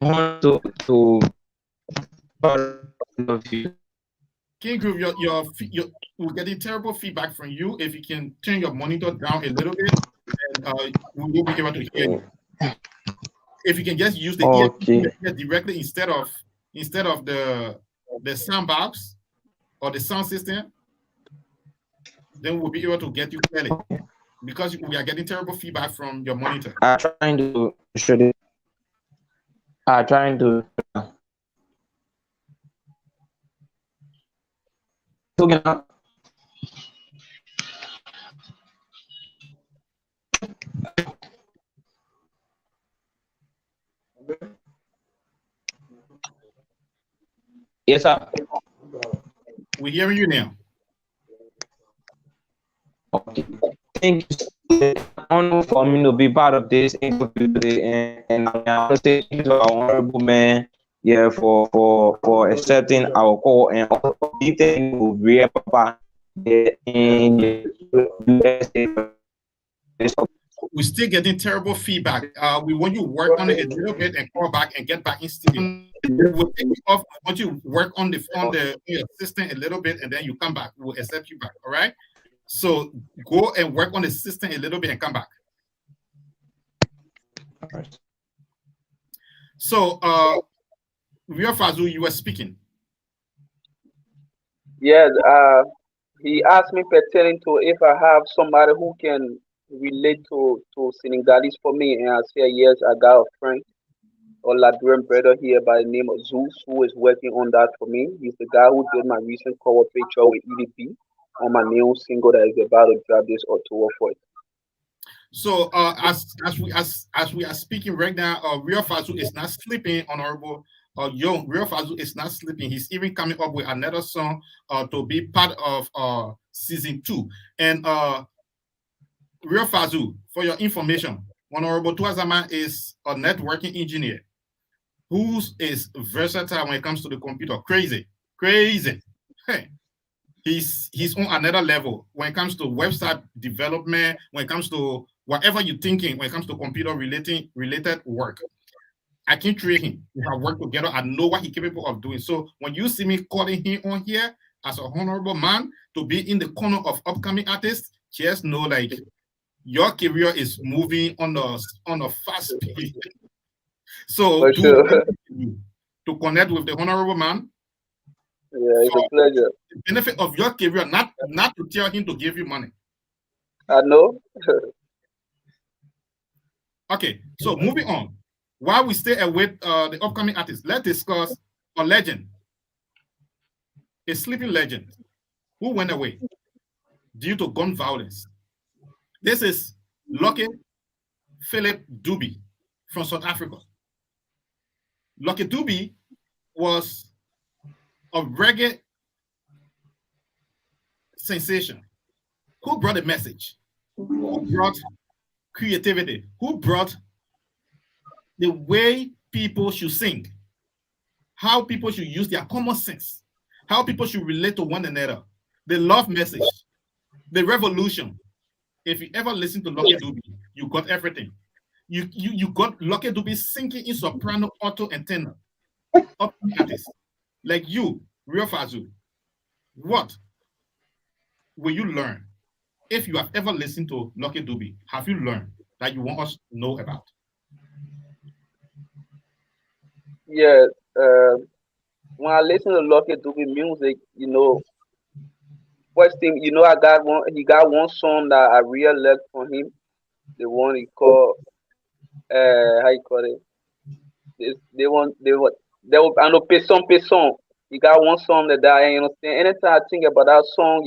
wants to of you. King Groove, we're getting terrible feedback from you. If you can turn your monitor down a little bit, and we will be able to hear you. If you can just use the Okay. ear directly instead of the sound box or the sound system, then we'll be able to get you clearly because we are getting terrible feedback from your monitor. I'm trying to show this. I'm trying to. Talking up. Yes, sir. We're hearing you now. Okay. Thank you. Honor for me to be part of this interview today, and I want to say thank you to our honorable man, yeah, for accepting our call, and also big thank you to Real Papa in the USA. We're still getting terrible feedback. We want you to work on it a little bit and call back and get back in studio. We'll take you off. I want you to work on your system a little bit, and then you come back. We'll accept you back. All right. So go and work on the system a little bit and come back. So, Real Fazo, you were speaking. Yes, he asked me pertaining to if I have somebody who can relate to Senegalese for me, and I said yes. I got a friend or Liberian brother here by the name of Zeus who is working on that for me. He's the guy who did my recent cover picture with EDP on my new single that is about to drop this October 4th. So as we are speaking right now, Real Fazo is not sleeping, honorable. Real Fazo is not sleeping. He's even coming up with another song to be part of season 2. And Real Fazo, for your information, Honorable Tuazama is a networking engineer who is versatile when it comes to the computer. Crazy. Hey. He's on another level when it comes to website development, when it comes to whatever you're thinking, when it comes to computer related work. I can train him. We have worked together. I know what he's capable of doing. So when you see me calling him on here as a honorable man to be in the corner of upcoming artists, just know like your career is moving on a fast speed. So to connect with the honorable man. Yeah, it's a pleasure. The benefit of your career, not to tell him to give you money. I know. Okay, so moving on. While we stay with the upcoming artists, let's discuss a legend, a sleeping legend who went away due to gun violence. This is Lucky Philip Dube from South Africa. Lucky Dube was a reggae sensation who brought a message, who brought creativity, who brought the way people should sing, how people should use their common sense, how people should relate to one another, the love message, the revolution. If you ever listen to Lucky Dube, you got everything. You got Lucky Dube singing in soprano, alto, and tenor. Up artists like you, Real Fazo. What will you learn if you have ever listened to Lucky Dube? Have you learned that you want us to know about? Yeah, when I listen to Lucky Dube music, first thing, he got one song that I really like from him. The one he called, how you call it? I know Pesson. He got one song that I understand. Anytime I think about that song,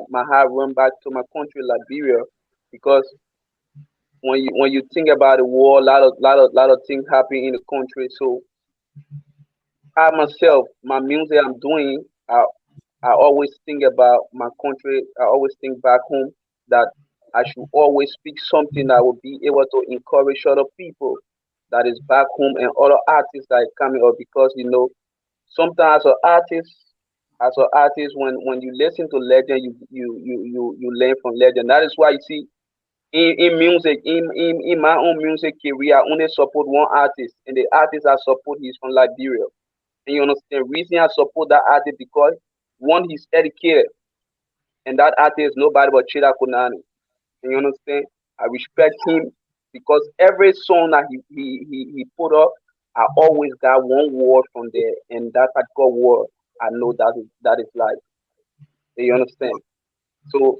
my heart run back to my country, Liberia, because when you think about the war, a lot of things happen in the country. So I myself, my music I'm doing, I always think about my country. I always think back home that I should always speak something that will be able to encourage other people that is back home and other artists that are coming up, because sometimes as an artist, when you listen to legend, you learn from legend. That is why you see in music, in my own music career, I only support one artist, and the artist I support is from Liberia. And you understand, reason I support that artist because one, he's educated, and that artist is nobody but Chida Konani. And you understand, I respect him because every song that he put up, I always got one word from there, and that particular word, I know that is life. Do you understand? So,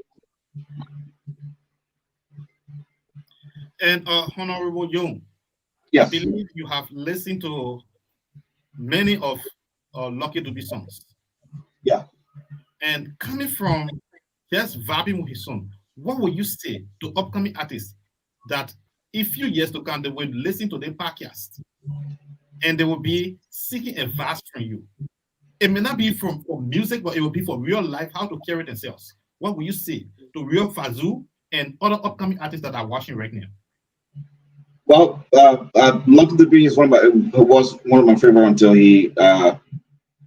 And Honorable Young, Yes. I believe you have listened to many of Lucky Dube songs. Yeah. And coming from just vibing with his song, what will you say to upcoming artists that in few years to come, they will listen to the podcast and they will be seeking advice from you? It may not be from music, but it will be for real life, how to carry themselves. What will you say to real Fazo and other upcoming artists that are watching right now? Well, Lucky to Be is was one of my favorite until he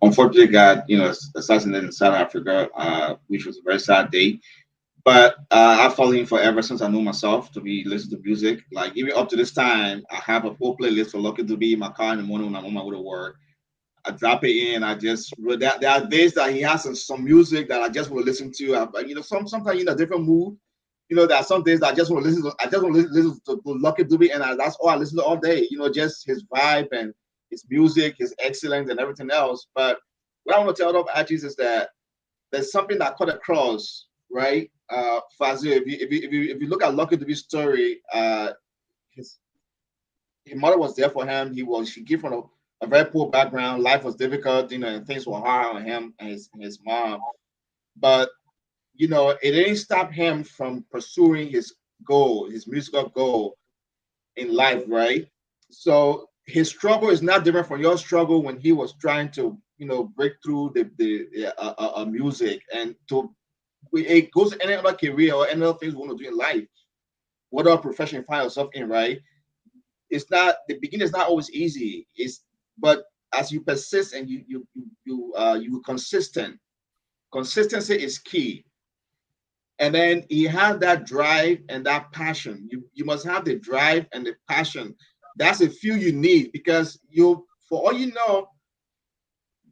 unfortunately got assassinated in South Africa, which was a very sad day. But I followed him forever since I knew myself to be listening to music. Like even up to this time, I have a full playlist for Lucky to Be in my car in the morning when I'm on my way to work. I drop it in. I just there are days that he has some music that I just want to listen to. Sometimes in a different mood. There are some days that I just want to listen to. I just want to listen to Lucky Dube, and that's all I listen to all day. Just his vibe and his music, his excellence, and everything else. But what I want to tell other artists is that there's something that cut across, right? Fazu, if you look at Lucky Dube's story, his mother was there for him. She came from a very poor background. Life was difficult, and things were hard on him and his mom. But it didn't stop him from pursuing his goal, his musical goal in life, right? So his struggle is not different from your struggle when he was trying to, break through the music, and it goes to any other career or any other things you want to do in life, whatever profession you find yourself in, right? It's not the beginning is not always easy. But as you persist and you consistent, consistency is key. And then he had that drive and that passion. You must have the drive and the passion. That's a few you need, because for all you know,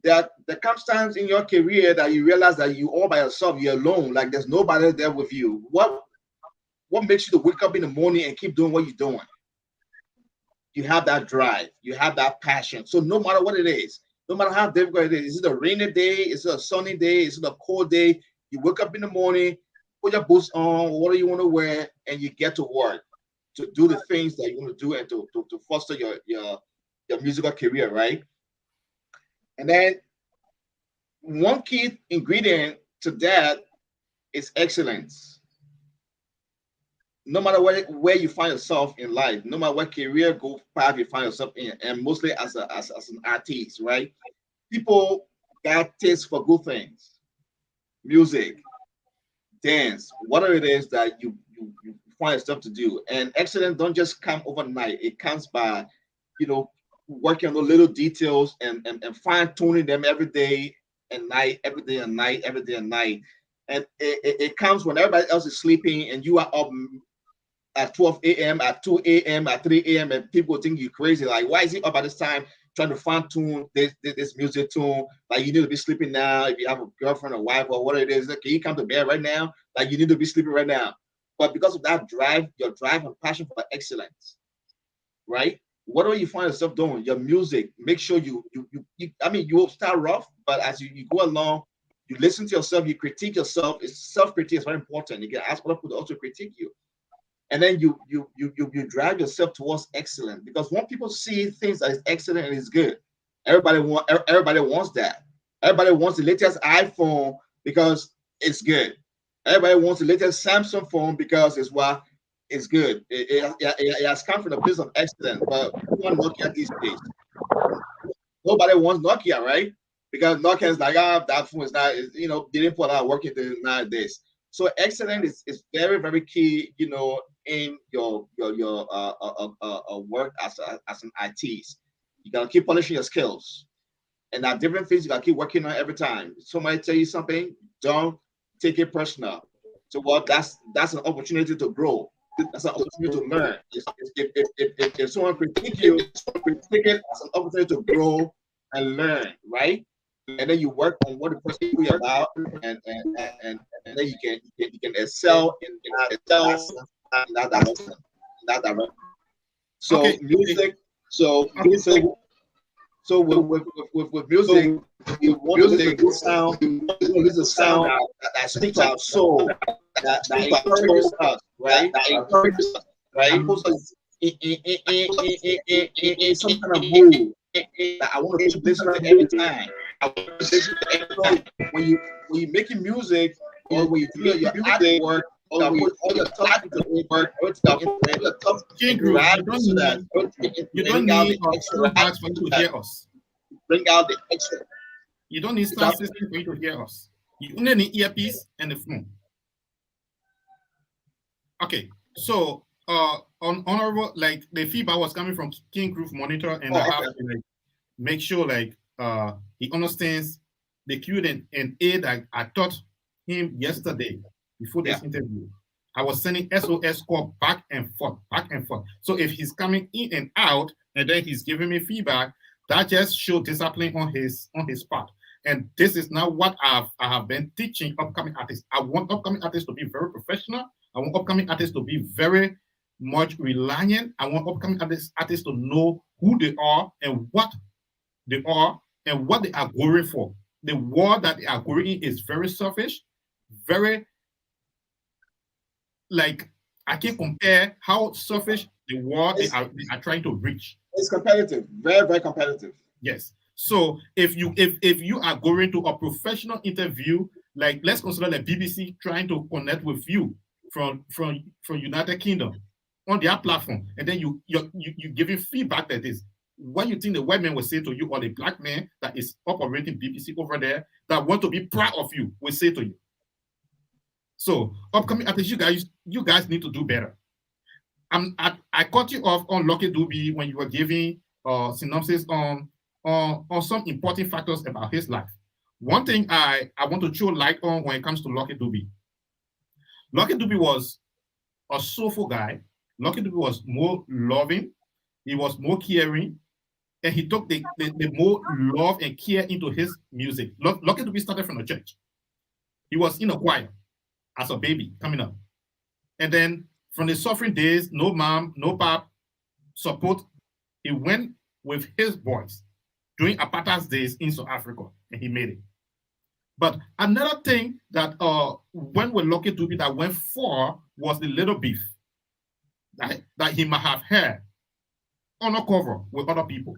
that there comes times in your career that you realize that you all by yourself, you're alone, like there's nobody there with you. What makes you to wake up in the morning and keep doing what you're doing? You have that drive, you have that passion. So no matter what it is, no matter how difficult it is it a rainy day, is it a sunny day, is it a cold day, you wake up in the morning, put your boots on, what do you want to wear, and you get to work to do the things that you want to do and to foster your musical career, right? And then one key ingredient to that is excellence. No matter where you find yourself in life, no matter what career path you find yourself in, and mostly as an artist, right? People got taste for good things, music, dance, whatever it is that you find yourself to do. And excellence don't just come overnight. It comes by, working on the little details and fine tuning them every day and night, every day and night, every day and night. And it comes when everybody else is sleeping and you are up at 12 a.m., at 2 a.m., at 3 a.m., and people think you're crazy. Like, why is he up at this time trying to fine tune this music tune? Like, you need to be sleeping now. If you have a girlfriend or wife or whatever it is, like, can you come to bed right now? Like, you need to be sleeping right now. But because of that drive, your drive and passion for excellence, right? Whatever you find yourself doing, your music, make sure you will start rough, but as you go along, you listen to yourself, you critique yourself. Self-critique is very important. You can ask other people to also critique you. And then you drive yourself towards excellence, because when people see things that is excellent and is good, everybody wants that. Everybody wants the latest iPhone because it's good. Everybody wants the latest Samsung phone because it's good. It has come from the place of excellence. But who want Nokia these days? Nobody wants Nokia, right? Because Nokia is like, that phone is not, they didn't put a lot of work into it nowadays. So excellence is very, very key, in your work as an artist. You gotta keep polishing your skills, and there are different things you gotta keep working on every time. Somebody tell you something, don't take it personal. So that's an opportunity to grow. That's an opportunity to learn. If someone critique you, critique it as an opportunity to grow and learn, right? And then you work on what the person is about, and then you can excel in that direction. So Okay. music. So with music, you want to listen to good sound. You want to listen to sound that speaks to our soul, that encourages us, right? That encourages us, right? Puts us in some kind of mood that I want to listen to every time. When you're making music, or when you're doing your artwork, or put all your thoughts into work, You don't need too much for you to hear us. Bring out the extra. You don't need sound system for you to hear us. You only need earpiece and the phone. Okay, so honorable, like the feedback was coming from King Groove Monitor, and I have to like make sure like he understands the Q&A that I taught him yesterday before this interview. I was sending SOS call back and forth. So if he's coming in and out, and then he's giving me feedback, that just shows discipline on his part. And this is now what I have been teaching upcoming artists. I want upcoming artists to be very professional. I want upcoming artists to be very much reliant. I want upcoming artists to know who they are and what they are and what they are going for. The war that they are going in is very selfish, very, like, I can compare how selfish the war they are trying to reach. It's competitive, very, very competitive. Yes. So if you are going to a professional interview, like let's consider the BBC trying to connect with you from United Kingdom on their platform, and then you giving feedback that is what you think the white man will say to you, or the black man that is operating BBC over there that want to be proud of you will say to you. So upcoming artists, you guys need to do better. I cut you off on Lucky Dube when you were giving synopsis on some important factors about his life. One thing I want to throw light on when it comes to Lucky Dube. Lucky Dube was a soulful guy. Lucky Dube was more loving. He was more caring. And he took the more love and care into his music. Lucky Dube started from the church. He was in a choir as a baby coming up. And then from the suffering days, no mom, no pap, support, he went with his boys during apartheid days in South Africa, and he made it. But another thing that when we're Lucky Dube that went far was the little beef that he might have had undercover with other people.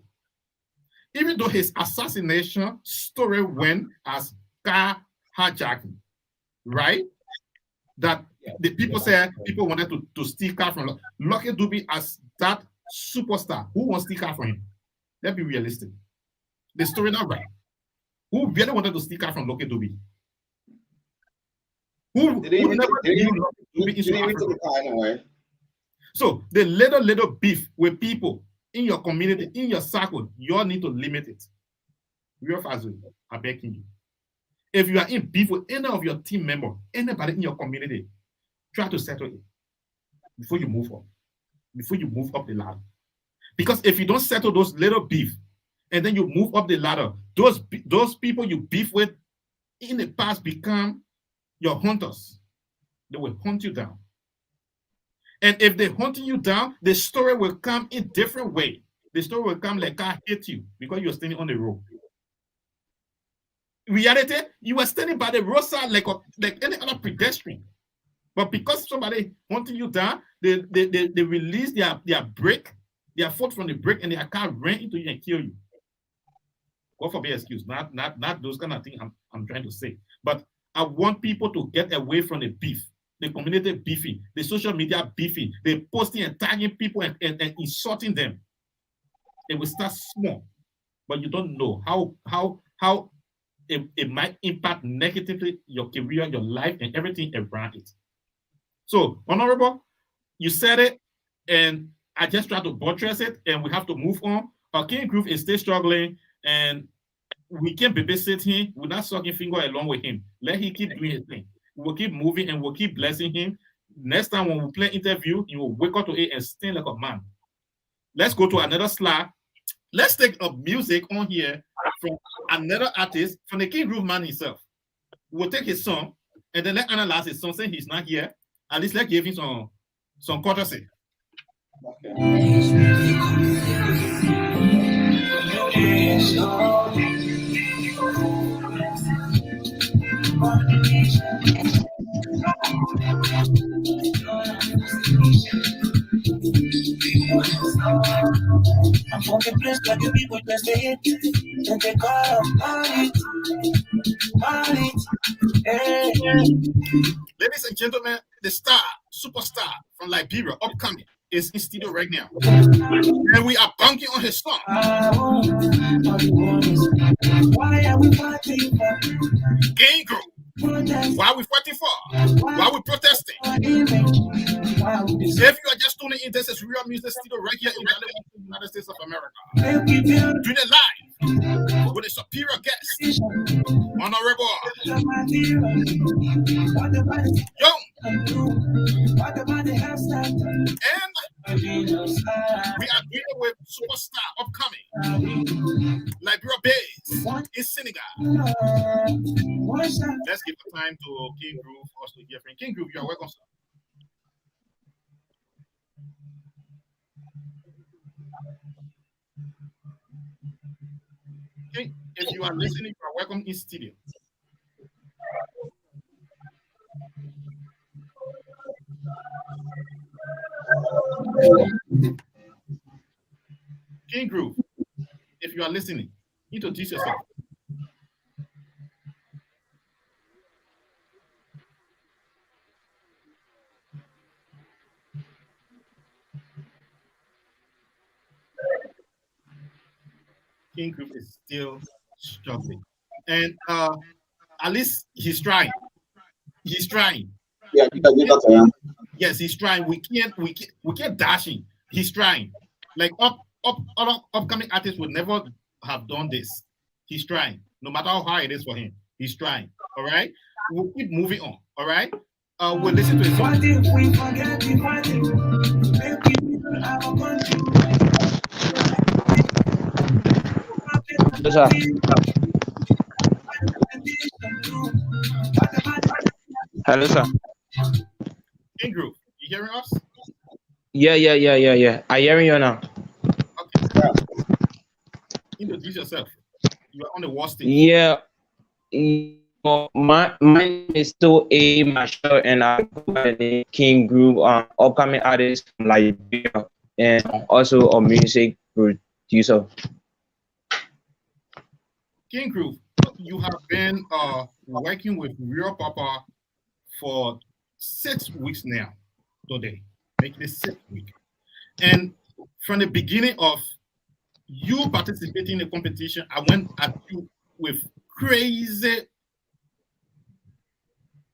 Even though his assassination story went as car hijacking, right? That the people said people wanted to steal car from Lucky Dube as that superstar. Who wants to steal car from him? Let's be realistic. The story not right. Who really wanted to steal car from Lucky Dube? Who never knew Lucky Dube in So the little beef with people in your community, in your circle, you all need to limit it. Real Fazo, I'm begging you. If you are in beef with any of your team member, anybody in your community, try to settle it before you move up, before you move up the ladder. Because if you don't settle those little beef, and then you move up the ladder, those people you beef with in the past become your hunters. They will hunt you down. And if they're hunting you down, the story will come in different way. The story will come like I hate you because you're standing on the road. In reality, you were standing by the roadside like any other pedestrian. But because somebody hunting you down, they release their brake, their foot from the brake, and their car ran into you and kill you. God forbid excuse, not those kind of things I'm trying to say. But I want people to get away from the beef. The community beefing, the social media beefing, they posting and tagging people and insulting them. It will start small, but you don't know how it might impact negatively your career, your life, and everything around it. So, Honorable, you said it, and I just try to buttress it, and we have to move on. Our King Groove is still struggling, and we can't babysit him. We're not sucking finger along with him. Let him keep doing his thing. We'll keep moving and we'll keep blessing him. Next time when we play interview, he will wake up to it and stand like a man. Let's go to another slide. Let's take a music on here from another artist, from the King Groove man himself. We'll take his song and then let's analyze his song since he's not here. At least let's give him some courtesy. I'm from the place where the people just say it, and they call Ladies and gentlemen, the star, superstar from Liberia, upcoming, is in studio right now, and we are bunking on his song. Why are we fighting for? Gang Group. Why are we fighting for? Why are we protesting? If you are just tuning in, this is Real Music Studio right here in the United States of America. Doing it live with a superior guest, Honorable Young. And we are dealing with superstar upcoming Liberia Bass in Senegal. Let's give the time to King Groove for us to hear from King Groove. You are welcome, sir. Okay, if you are listening, you are welcome in studio. King Groove, if you are listening, introduce yourself. King Groove is still struggling, and at least he's trying. He's trying. Yeah, Yes, he's trying. We can't dash him. He's trying. Like other upcoming artists would never have done this. He's trying. No matter how hard it is for him, he's trying. All right. We'll keep moving on. All right. We'll listen to his song. What if we forget the fighting? Maybe we don't have a country. Yes, sir. Hello, sir. King Groove, you hearing us? Yeah. I hearing you now. Okay. Introduce yourself. You are on the war stage. Yeah. My name is still A Marshall, and I go by the name King Groove, upcoming artist from Liberia, and also a music producer. King Groove, you have been working with Real Papa for 6 weeks now. Today, making it 6 weeks. And from the beginning of you participating in the competition, I went at you with crazy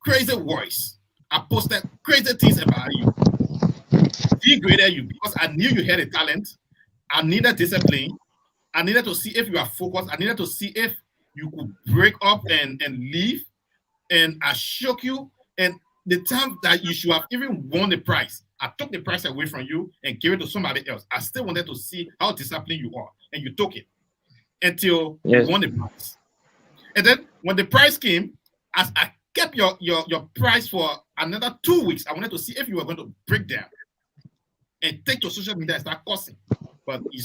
voice. I posted crazy things about you, degraded you because I knew you had a talent. I needed discipline. I needed to see if you are focused. I needed to see if you could break up and leave. And I shook you. And the time that you should have even won the prize, I took the prize away from you and gave it to somebody else. I still wanted to see how disciplined you are. And you took it until you won the prize. And then when the prize came, as I kept your prize for another 2 weeks, I wanted to see if you were going to break down and take to social media and start cursing. But you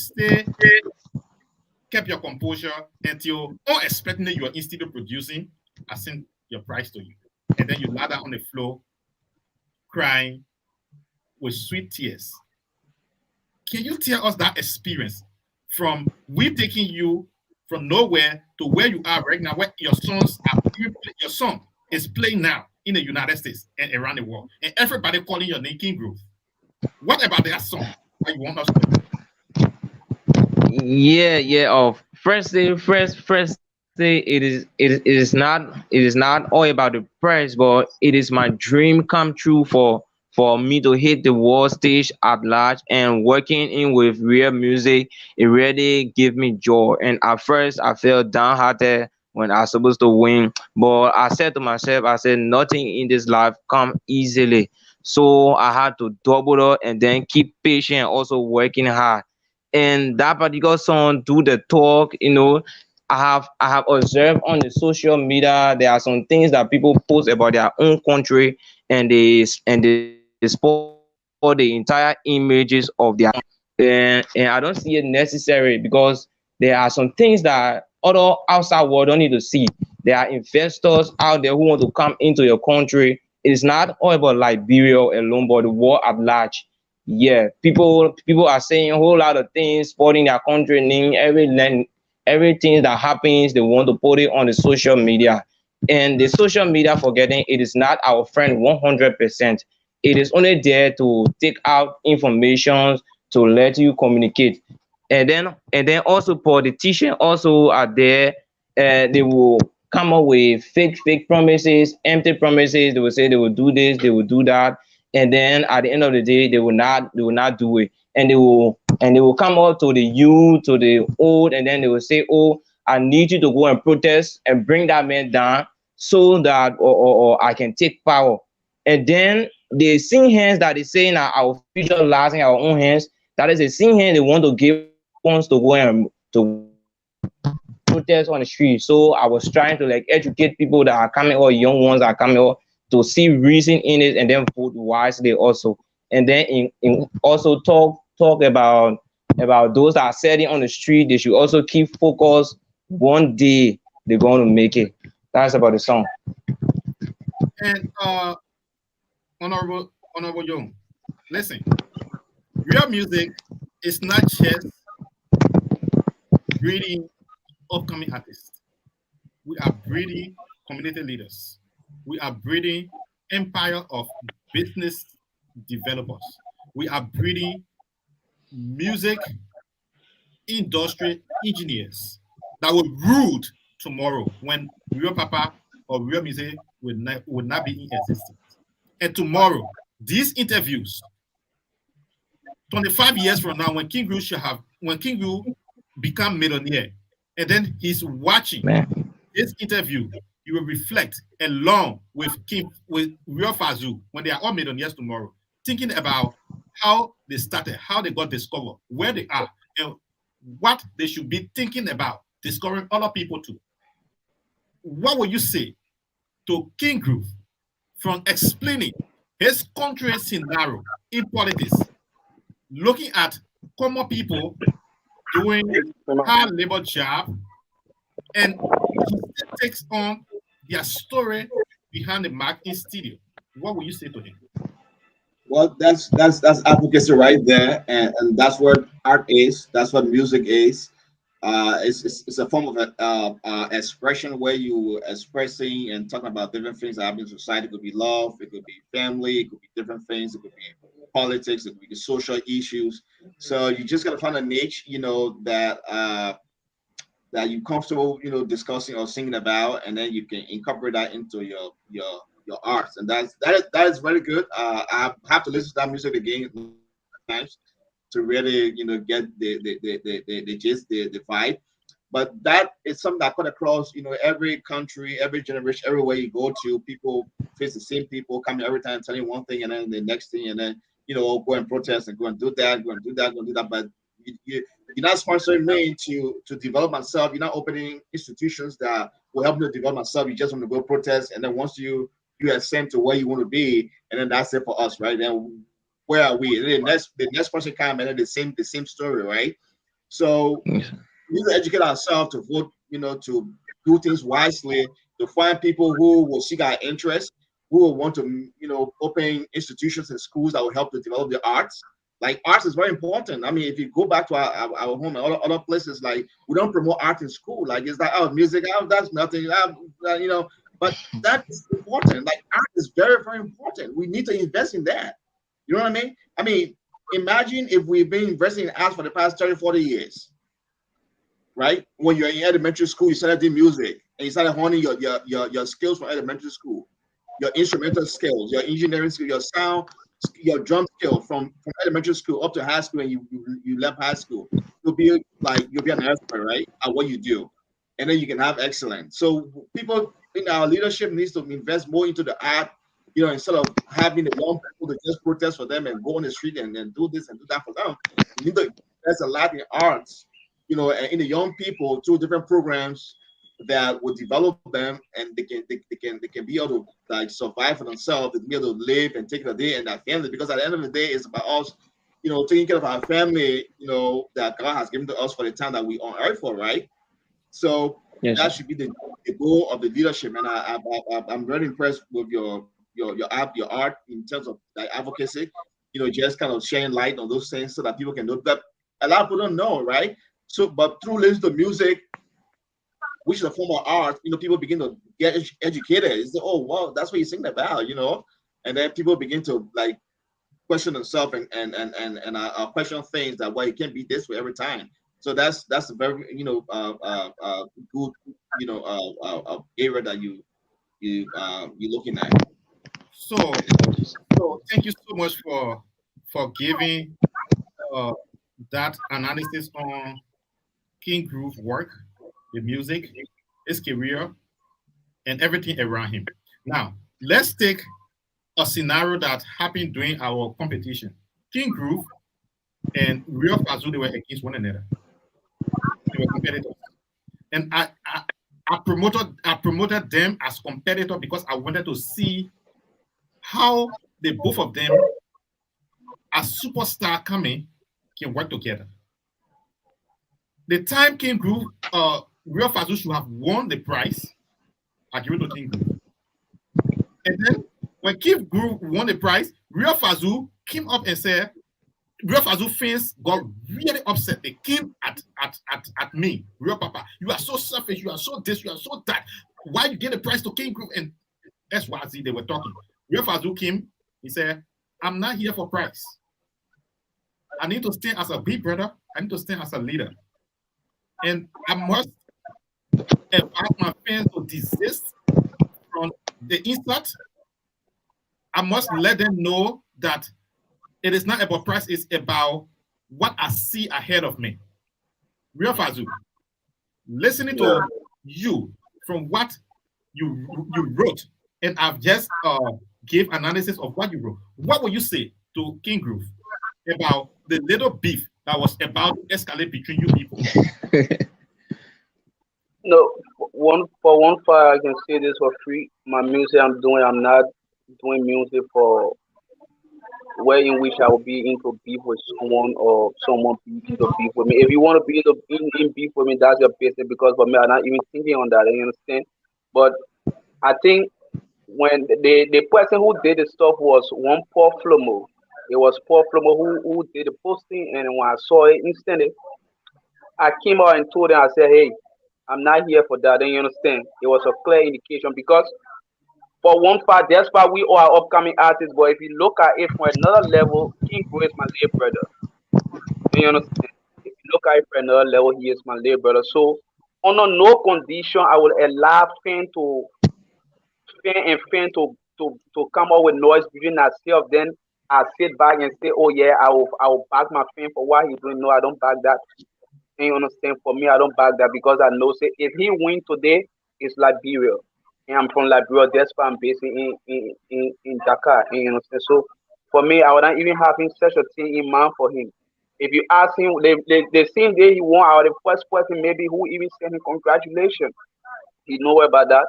kept your composure until unexpectedly you are in studio producing. I sent your prize to you. And then you lie down on the floor, crying with sweet tears. Can you tell us that experience from we taking you from nowhere to where you are right now, where your song is playing now in the United States and around the world, and everybody calling your name King Groove? What about that song that you want us to do? Yeah. First thing, it is not all about the price, but it is my dream come true for me to hit the world stage at large, and working in with real music. It really gave me joy. And at first, I felt downhearted when I was supposed to win, but I said to myself, I said nothing in this life come easily. So I had to double up and then keep patient, also working hard. And that particular song, do the talk, I have observed on the social media there are some things that people post about their own country, and they spoil the entire images of their and I don't see it necessary, because there are some things that other outside world don't need to see. There are investors out there who want to come into your country. It is not all about Liberia alone, but the world at large. Yeah, people are saying a whole lot of things, supporting their country name, everything that happens, they want to put it on the social media. And the social media forgetting it is not our friend 100%. it is only there to take out information to let you communicate. And then also politicians also are there. They will come up with fake promises, empty promises. They will say they will do this, they will do that, and then at the end of the day, they will not do it. And they will come out to the youth, to the old, and then they will say, "Oh, I need you to go and protest and bring that man down so that or I can take power." And then the same hands that is saying that our future lies in our own hands, that is the same hand they want to give us to go and to protest on the street. So I was trying to like educate people that are coming, or young ones that are coming out, to see reason in it and then vote wisely also. And then in also talk about those that are sitting on the street. They should also keep focus. One day they're going to make it. That's about the song. And honorable Young, listen, real music is not just breeding upcoming artists. We are breeding community leaders. We are breeding empire of business developers. We are breeding music industry engineers that will rule tomorrow when real papa or real music will not be in existence. And tomorrow, these interviews, 25 years from now, when King Gru become millionaire, and then he's watching Man. this interview, you will reflect along with real Fazo when they are all millionaires tomorrow, thinking about how they started, how they got discovered, where they are, and what they should be thinking about discovering other people too. What would you say to King Groove from explaining his country's scenario in politics, looking at common people doing hard labor job, and he still takes on their story behind the mark in studio? What will you say to him? Well, that's advocacy right there, and that's what art is. That's what music is. It's a form of expression where you expressing and talking about different things that happen in society. It could be love, it could be family, it could be different things. It could be politics, it could be the social issues. So you just gotta find a niche, that you're comfortable, discussing or singing about, and then you can incorporate that into your arts, and that is very good. I have to listen to that music again times to really, get the gist, the vibe. But that is something that cut across, every country, every generation, everywhere you go to, people face the same people coming every time telling one thing and then the next thing, and then go and protest and go and do that, go and do that, go and do that. But you're not sponsoring me to develop myself. You're not opening institutions that will help me to develop myself. You just want to go protest, and then once you ascend to where you want to be, and then that's it for us, right? Then where are we? And then the next person come, and then the same story, right? So we need to educate ourselves to vote, to do things wisely, to find people who will seek our interest, who will want to, open institutions and schools that will help to develop the arts. Like arts is very important. I mean, if you go back to our home and other places, like we don't promote art in school. Like it's like, oh, music, oh, that's nothing, but that is important. Like art is very, very important. We need to invest in that. You know what I mean? I mean, imagine if we've been investing in arts for the past 30, 40 years, right? When you're in elementary school, you started doing music and you started honing your skills from elementary school, your instrumental skills, your engineering skills, your sound, your drum skill from elementary school up to high school, and you left high school. You'll be an expert, right, at what you do, and then you can have excellence. So people in our leadership needs to invest more into the art, instead of having the young people to just protest for them and go on the street and do this and do that for them. We need to invest a lot in arts, and in the young people through different programs that will develop them, and they can be able to like survive for themselves, they can be able to live and take a day and their family. Because at the end of the day, it's about us, taking care of our family, that God has given to us for the time that we on earth for, right? So Yes. that should be the goal of the leadership. And I'm very impressed with your art in terms of like advocacy, just kind of shedding light on those things so that people can know that a lot of people don't know, right? So, but through listening to music, which is a form of art, people begin to get educated. It's like, oh wow, that's what you're singing about, and then people begin to like question themselves and question things that why it can't be this way every time. So that's a very good area that you're looking at. So, thank you so much for giving that analysis on King Groove work, the music, his career, and everything around him. Now, let's take a scenario that happened during our competition. King Groove and Real Fazo, they were against one another. They were competitors. And I promoted them as competitors because I wanted to see how the both of them, as superstar coming, can work together. The time King Groove, Real Fazo should have won the prize. I give it to King Groove. And then when King Groove won the prize, Real Fazo came up and said, Real Fazo fans got really upset. They came at me, Real Papa. You are so selfish. You are so this. You are so that. Why you get the prize to King Groove? And that's why they were talking. Real Fazo came. He said, "I'm not here for prize. I need to stand as a big brother. I need to stand as a leader, and I must advise my fans to desist from the insult. I must let them know that it is not about price, it's about what I see ahead of me." Real Fazo, listening to you from what you wrote, and I've just gave analysis of what you wrote. What will you say to King Groove about the little beef that was about to escalate between you people? No, one part I can say this for free. My music I'm doing, I'm not doing music for way in which I will be into beef with someone or someone be into beef with me. If you want to be in beef with me, that's your business. Because for me, I'm not even thinking on that. You understand? But I think when the person who did the stuff was one Paul Flomo. It was Paul Flomo who did the posting, and when I saw it instantly, I came out and told them, I said, "Hey, I'm not here for that." Then you understand? It was a clear indication because for one part, that's why we all are upcoming artists. But if you look at it from another level, King Gray is my late brother. Do you understand? If you look at it from another level, he is my late brother. So under no condition I will allow fan and fan to come up with noise between ourselves. Then I sit back and say, "Oh yeah, I will back my fan for what he's doing." No, I don't back that. And you understand? For me, I don't back that because I know say if he win today, it's Liberia. And I'm from Liberia, that's why I'm based in Dakar. And you understand? So for me, I would not even having such a thing in mind for him. If you ask him, the same day he won, I was the first person maybe who even sent him congratulations. He know about that.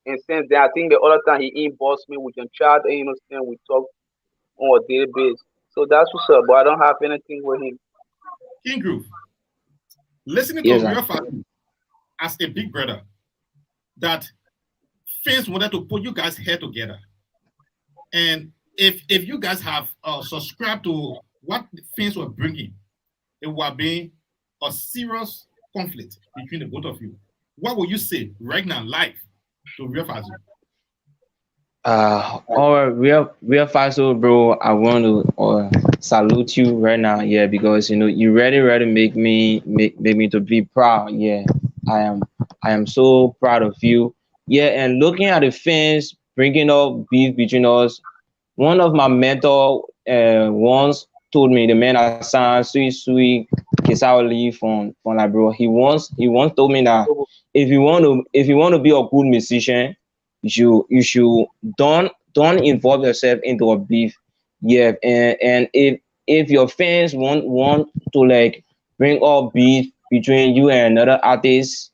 And since then, I think the other time he inboxed me, we can chat, and you understand, we talk on a daily basis. So that's what's up, but I don't have anything with him. King Groove, listening to Yes, Real sir. Fazo as a big brother, that fans wanted to put you guys here together. And if you guys have subscribed to what the fans were bringing, it would have been a serious conflict between the both of you. What will you say right now, live, to Real Fazo? Our real Faso, bro. I want to salute you right now, yeah, because you really make me to be proud. Yeah, I am I am so proud of you. Yeah, and looking at the fans bringing up beef between us. One of my mentor once told me, the man I signed sweet Kisaoli from like, bro. He once told me that if you want to be a good musician, you should don't involve yourself into a beef. Yeah, and if your fans want to like bring up beef between you and another artist,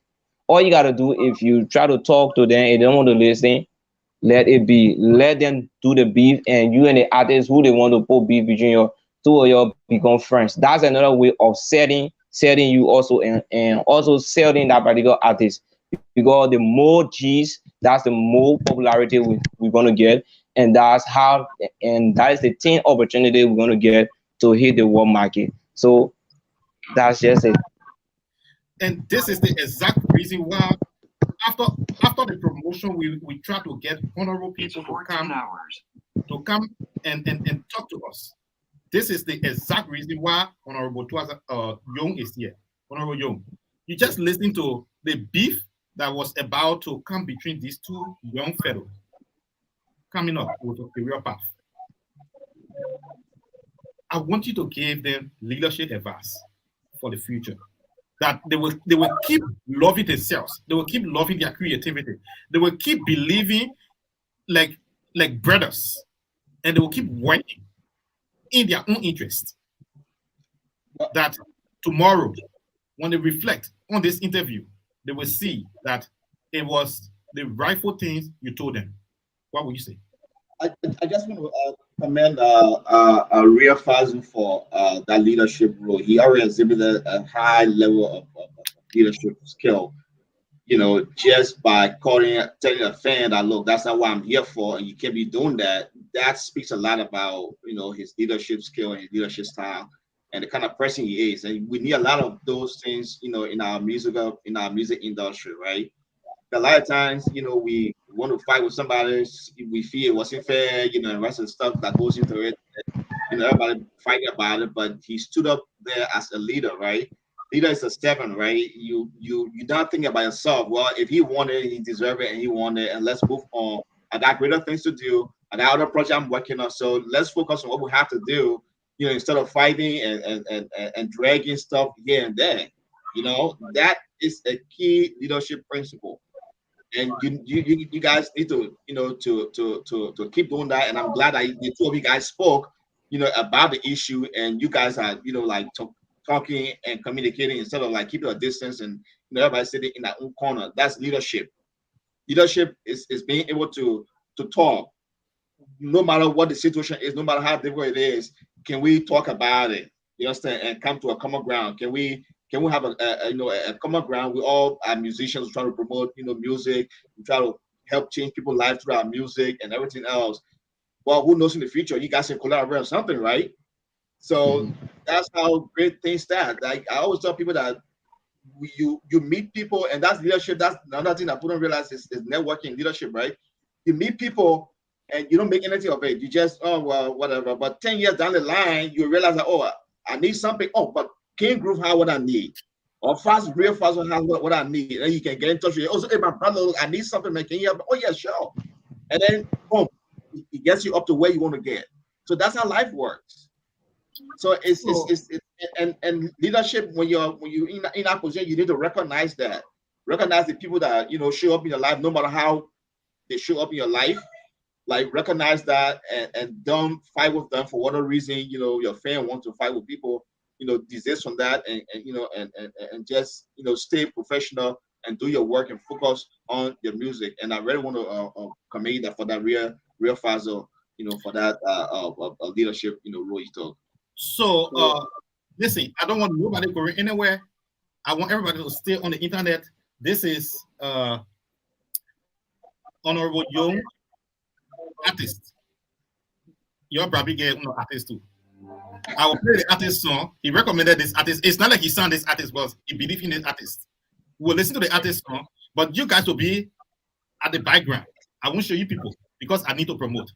all you gotta do, if you try to talk to them and they don't want to listen, let it be. Let them do the beef, and you and the artist who they want to put beef between your two of you become friends. That's another way of setting you also, and also selling that particular artist, because the more G's, that's the more popularity we're gonna get, and that is the 10 opportunity we're gonna get to hit the world market. So that's just it. And this is the exact reason why after after the promotion, we try to get honorable people to come to come and talk to us. This is the exact reason why Honorable Young is here. Honorable Young, you just listened to the beef that was about to come between these two young fellows coming up with a career path. I want you to give them leadership advice for the future. That they will keep loving themselves. They will keep loving their creativity. They will keep believing like brothers, and they will keep working in their own interest. That tomorrow, when they reflect on this interview, they will see that it was the rightful things you told them. What would you say? I just want to commend Ria Fazo for that leadership role. He already exhibited a high level of leadership skill. You know, just by telling a fan that, look, that's not what I'm here for, and you can't be doing that. That speaks a lot about, you know, his leadership skill and his leadership style and the kind of person he is. And we need a lot of those things, you know, in our music industry, right? A lot of times, you know, we want to fight with somebody, we feel it wasn't fair, you know, and the rest of the stuff that goes into it. You know, everybody fighting about it, but he stood up there as a leader, right? Leader is a seven, right? You're not thinking about yourself. Well, if he wanted, he deserved it, and he wanted, and let's move on. I got greater things to do. I got other projects I'm working on, so let's focus on what we have to do. You know, instead of fighting and dragging stuff here and there. You know, that is a key leadership principle. And you guys need to, you know, to keep doing that. And I'm glad that the two of you guys spoke, you know, about the issue, and you guys are, you know, like talking and communicating instead of like keeping a distance and, you know, everybody sitting in their own corner. That's leadership. Leadership is being able to talk, no matter what the situation is, no matter how difficult it is. Can we talk about it? You understand, and come to a common ground? Can we have a common ground? We all are musicians, trying to promote, you know, music. We try to help change people's lives through our music and everything else. Well, who knows in the future? You guys can collaborate on something, right? So that's how great things start. Like I always tell people that you meet people, and that's leadership. That's another thing that people don't realize is networking leadership, right? You meet people and you don't make anything of it. You just, oh well, whatever. But 10 years down the line, you realize that, oh, I need something. Oh, but King Groove has what I need. Or Real Fast has what I need. And then you can get in touch with you. Also, hey, my brother, I need something, man. Can you help? Oh, yeah, sure. And then boom, it gets you up to where you want to get. So that's how life works. So it's and leadership, when you're in that position, you need to recognize that. Recognize the people that, you know, show up in your life, no matter how they show up in your life. Like recognize that and don't fight with them for whatever reason. You know, your fan wants to fight with people, you know, desist from that and you know and just, you know, stay professional and do your work and focus on your music. And I really want to commend that for that real Fazo, you know, for that leadership, you know, role you took. So listen, I don't want nobody going anywhere. I want everybody to stay on the internet. This is Honorable Young, artist. You're probably getting an artist too. I will play the artist song. He recommended this artist. It's not like he sang this artist, but he believed in this artist. We'll listen to the artist song, but you guys will be at the background. I won't show you people because I need to promote.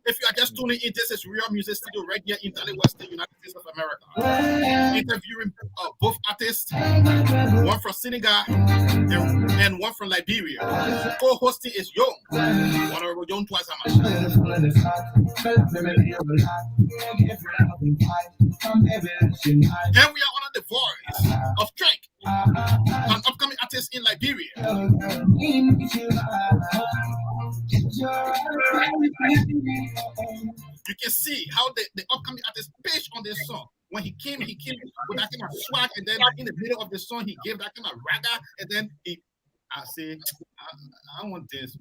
If you are just tuning in, this is Real Music Studio right here in Dallas, Western United States of America. Interviewing both artists, one from Senegal and one from Liberia. Co-hosting is Young, Honorable Young twice a month. And we are under the voice of Drake, an upcoming artist in Liberia. You can see how the upcoming artist pitched on this song. When he came with that kind of swag, and then in the middle of the song, he gave that kind of raga, and then I say, I want this.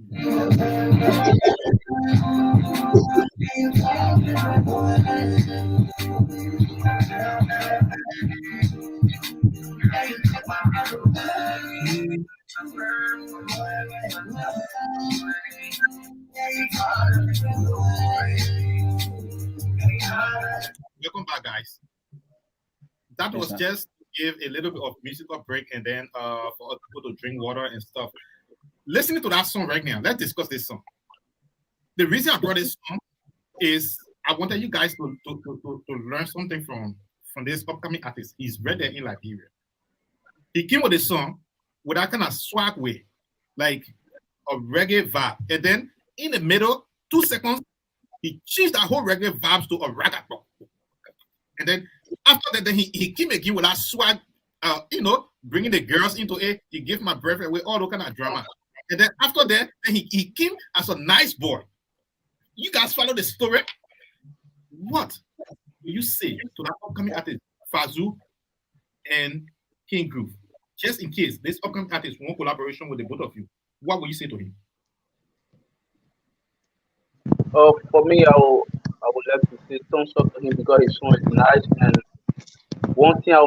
Welcome back, guys. That was just to give a little bit of musical break and then for other people to drink water and stuff. Listening to that song right now, let's discuss this song. The reason I brought this song is I wanted you guys to learn something from this upcoming artist. He's right there in Liberia. He came with a song with that kind of swag way, like a reggae vibe. And then in the middle, 2 seconds, he changed that whole reggae vibes to a ragga. And then after that, then he came again with that swag, bringing the girls into it. He gave my breath away, all those kind of drama. And then after that, then he came as a nice boy. You guys follow the story. What do you say to that upcoming artist, Fazo and King Groove? Just in case this upcoming artist want collaboration with the both of you, what will you say to him? For me, I would like to say thumbs up to him because his song is nice. And one thing I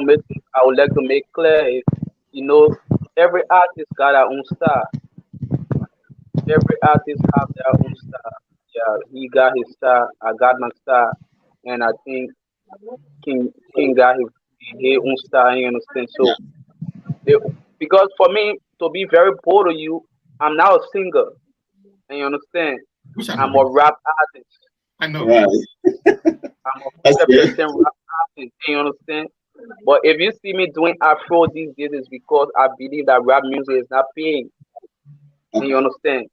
would like to make clear is, every artist got their own style. Every artist have their own style. Yeah, he got his style. I got my style, and I think King got his own style. You understand? So, because for me to be very bold of you, I'm now a singer. And you understand? I'm a rap artist. I know. Right. I'm a 100% rap artist. You understand? But if you see me doing Afro these days, it's because I believe that rap music is not paying. You understand?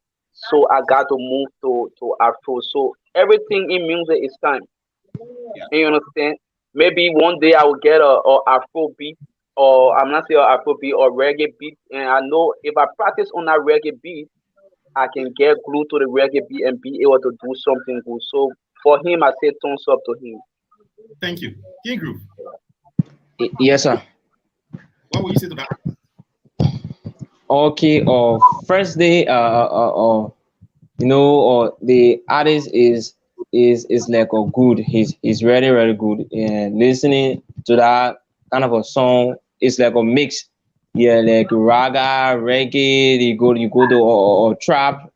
So I got to move to Afro. So everything in music is time. Yeah. You understand? Maybe one day I will get a Afro beat, or I'm not saying Afro beat or reggae beat, and I know if I practice on that reggae beat, I can get glued to the reggae beat and be able to do something good. So for him, I say thumbs up to him. Thank you. King Groove, Yes, sir. what will you say to that? Okay. First day. The artist is like a good. He's really really good. And listening to that kind of a song, it's like a mix. Yeah, like raga, reggae. You go to or trap,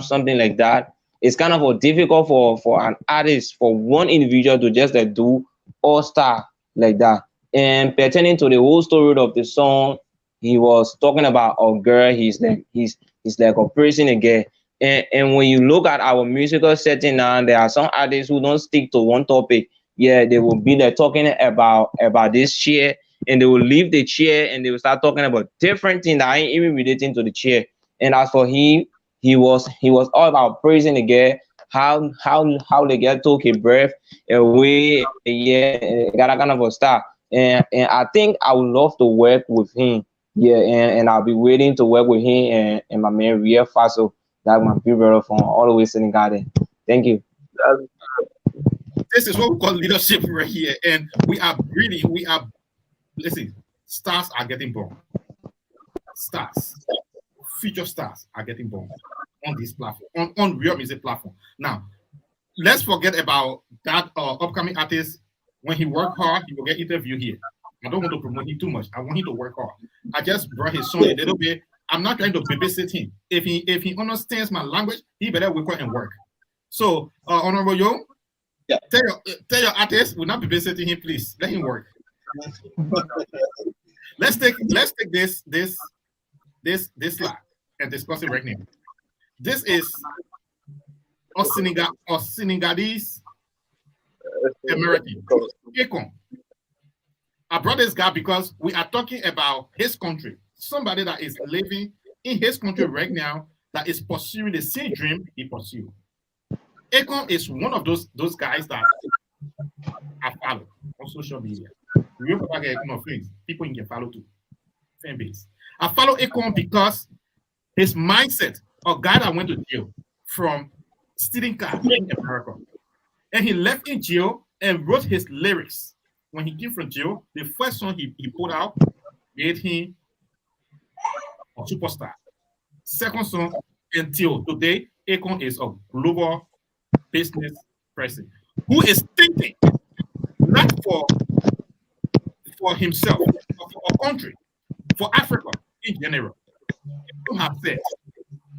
something like that. It's kind of a difficult for an artist, for one individual to just like do all star like that. And pertaining to the whole story of the song, he was talking about a girl. He's like a person again. And when you look at our musical setting now, there are some artists who don't stick to one topic. Yeah, they will be there talking about this chair, and they will leave the chair and they will start talking about different things that ain't even relating to the chair. And as for him, he was all about praising the girl, how the girl took a breath away, yeah, got a kind of a star. And I think I would love to work with him. Yeah, and I'll be waiting to work with him and my man Real Faso. That's my big brother from all the way Senegal. Thank you. This is what we call leadership right here. And listen, stars are getting born. Stars, future stars are getting born on this platform, on Real Music platform. Now, let's forget about that upcoming artist. When he work hard, he will get interviewed here. I don't want to promote him too much. I want him to work hard. I just brought his song a little bit. I'm not trying to babysit him. If he understands my language, he better wake up and work. So, Honorable Yo, yeah, tell your artist, we're not babysitting him, please. Let him work. Let's take this slide and discuss it right now. This is Senegalese American. Akon. I brought this guy because we are talking about his country. Somebody that is living in his country right now that is pursuing the same dream he pursued. Akon is one of those guys that I follow on social media. Remember back at friends, people you can follow too. Fan base. I follow Akon because his mindset, a guy that went to jail from stealing cars in America. And he left in jail and wrote his lyrics. When he came from jail, the first song he put out made him a superstar. Second song, until today, Akon is a global business person who is thinking not for himself, but for our country, for Africa in general. Akon have said,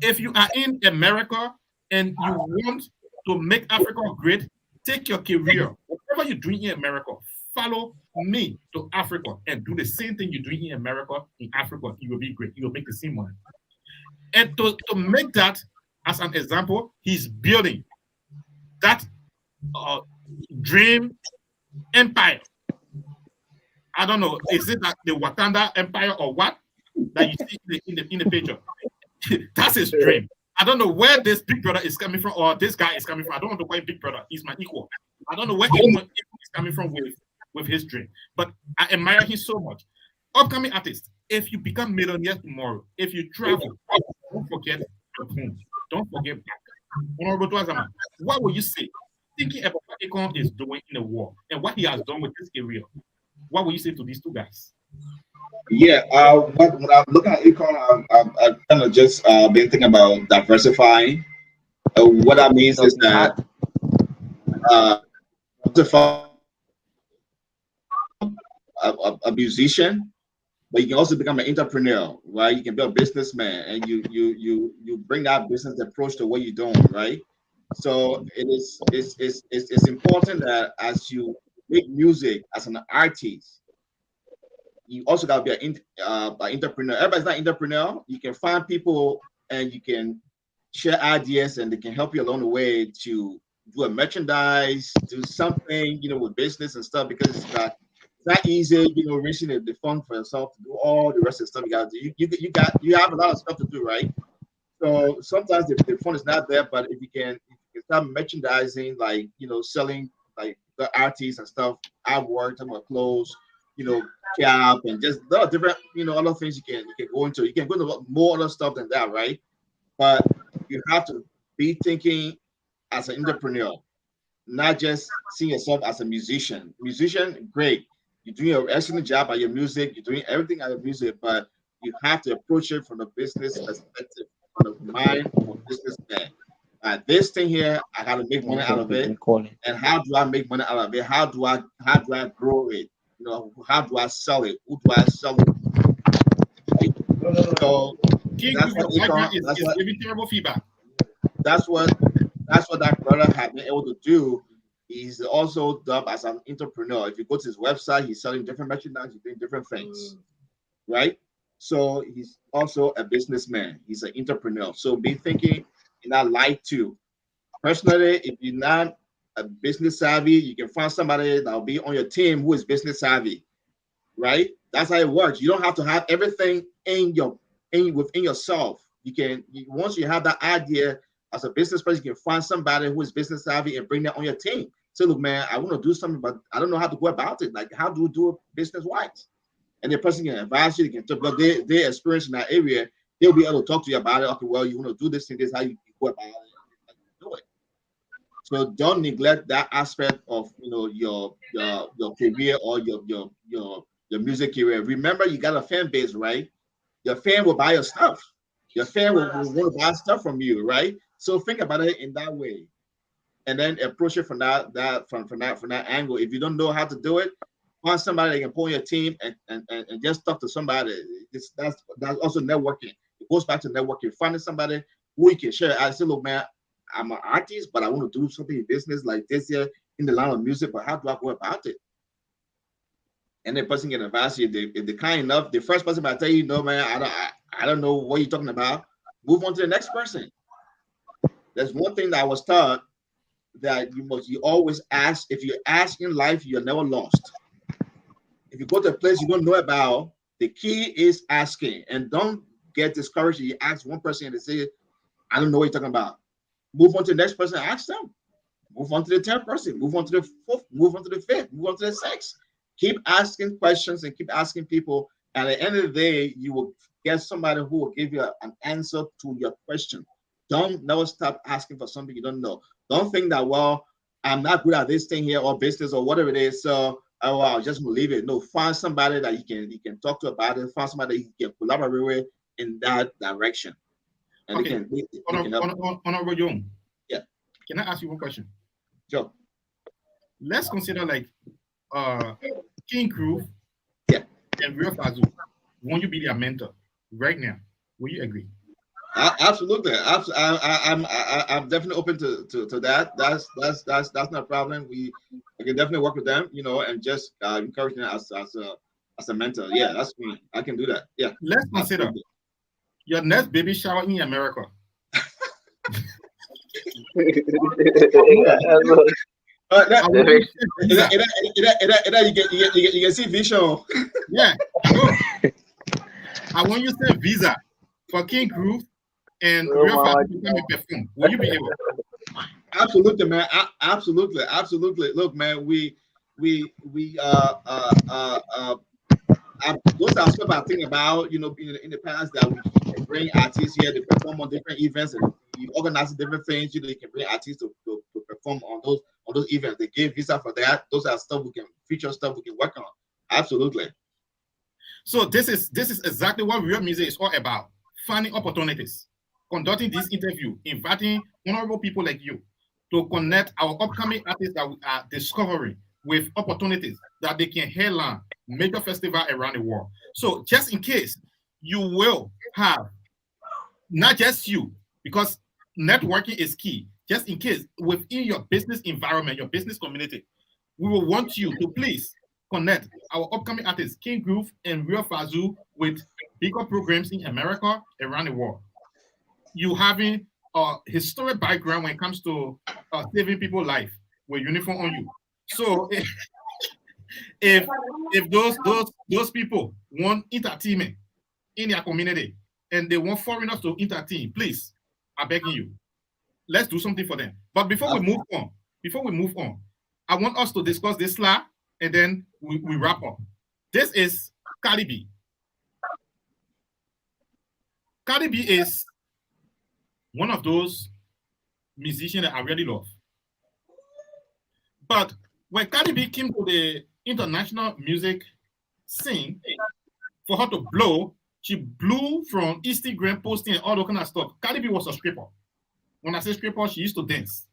if you are in America and you want to make Africa great, take your career, whatever you're doing in America, follow me to Africa and do the same thing you're doing in America, in Africa. You will be great. You will make the same money. And to make that as an example, he's building that dream empire. I don't know, is it that the Wakanda empire or what that you see in the picture? That's his dream. I don't know where this big brother is coming from or this guy is coming from. I don't know why big brother is my equal. I don't know where he is coming from with his dream, but I admire him so much. Upcoming artist, if you become millionaire tomorrow, if you travel, don't forget your home. Don't forget back. Honorable Twazama, what will you say? Thinking about what Akon is doing in the war and what he has done with his career, what will you say to these two guys? Yeah, when I'm looking at Akon, I'm kind of just been thinking about diversifying. What that means is that diversify a musician, but you can also become an entrepreneur, right? You can be a businessman, and you bring that business approach to what you're doing, right? So it's important that as you make music as an artist, you also got to be an entrepreneur. Everybody's not entrepreneur. You can find people and you can share ideas, and they can help you along the way to do a merchandise, do something, with business and stuff, because it's not easy, raising the fund for yourself to do all the rest of the stuff you got to do. You have a lot of stuff to do, right? So sometimes the fund is not there, but if you can start merchandising, like selling like the artists and stuff, artwork, talking about clothes, cap, and just a lot of different, other things you can go into. You can go into more other stuff than that, right? But you have to be thinking as an entrepreneur, not just seeing yourself as a musician. Musician, great. You're doing an excellent job at your music. You're doing everything at your music, but you have to approach it from a business perspective, from the mind of a businessman. This thing here, I got to make money out of it. And how do I make money out of it? How do I grow it? How do I sell it? Who do I sell it? Right? So that's what is giving terrible feedback. That's what that brother had been able to do. He's also dubbed as an entrepreneur. If you go to his website, he's selling different merchandise, he's doing different things, right? So he's also a businessman. He's an entrepreneur. So be thinking in that light too. Personally, if you're not a business savvy, you can find somebody that'll be on your team who is business savvy, right? That's how it works. You don't have to have everything within yourself. Once you have that idea as a business person, you can find somebody who is business savvy and bring that on your team. Say, look, man, I want to do something, but I don't know how to go about it. Like, how do you do it business-wise? And the person can advise you, they can talk about their experience in that area. They'll be able to talk to you about it. Okay, well, you want to do this thing, this is how you go about it, and do it. So don't neglect that aspect of your career or your music career. Remember, you got a fan base, right? Your fan will buy your stuff. Your fan will want to buy stuff from you, right? So think about it in that way, and then approach it from that angle. If you don't know how to do it, find somebody that can pull your team and just talk to somebody. That's also networking. It goes back to networking. Finding somebody who you can share. I say, look, man, I'm an artist, but I want to do something in business like this here in the line of music. But how do I go about it? And the person can advise you. If they're kind enough, the first person might tell you, no, man, I don't know what you're talking about. Move on to the next person. There's one thing that I was taught, that you always ask. If you ask in life, you're never lost. If you go to a place you don't know about, the key is asking, and don't get discouraged. You ask one person and they say, I don't know what you're talking about. Move on to the next person, ask them. Move on to the 10th person, move on to the 4th, move on to the 5th, move on to the 6th. Keep asking questions and keep asking people. And at the end of the day, you will get somebody who will give you an answer to your question. Don't never stop asking for something you don't know. Don't think that, well, I'm not good at this thing here or business or whatever it is, so I'll just leave it. No, find somebody that you can talk to about it. Find somebody that you can collaborate with in that direction. and Okay. they can help. Honorable Young. Yeah. Can I ask you one question? Sure. Let's consider like King Groove Yeah. and Real Fazo. Won't you be their mentor right now? Will you agree? Absolutely. I'm definitely open to that. That's not a problem. I can definitely work with them, and just encourage them as a mentor. Yeah, that's fine. I can do that. Yeah. Let's consider Absolutely. your next baby shower in America. Yeah, I want you to say visa. You can see vision. Yeah, I know. I want you to say visa for King Groove and Oh, Real Mama. Fazo to come and perform. Will you be able? Absolutely, man. Absolutely. Look, man, those are stuff I think about, in the past, that we can bring artists here to perform on different events, and you organize different things. You can bring artists to perform on those events. They give visa for that. Those are future stuff we can work on. Absolutely. So this is exactly what real music is all about: finding opportunities, conducting this interview, inviting honorable people like you to connect our upcoming artists that we are discovering with opportunities that they can headline major festival around the world. So just in case, you will have not just you, because networking is key. Just in case, within your business environment, your business community, we will want you to please connect our upcoming artists, King Groove and Real Fazo, with bigger programs in America, around the world. You having a historic background when it comes to saving people's life with uniform on you. So if those people want entertainment in their community and they want foreigners to entertain, please, I'm begging you, let's do something for them. But before we move on, I want us to discuss this slide and then we wrap up. This is Cardi B. Cardi B is one of those musicians that I really love. But when Cardi B came to the international music scene, for her to blow, she blew from Instagram posting and all that kind of stuff. Cardi B was a stripper. When I say stripper, she used to dance.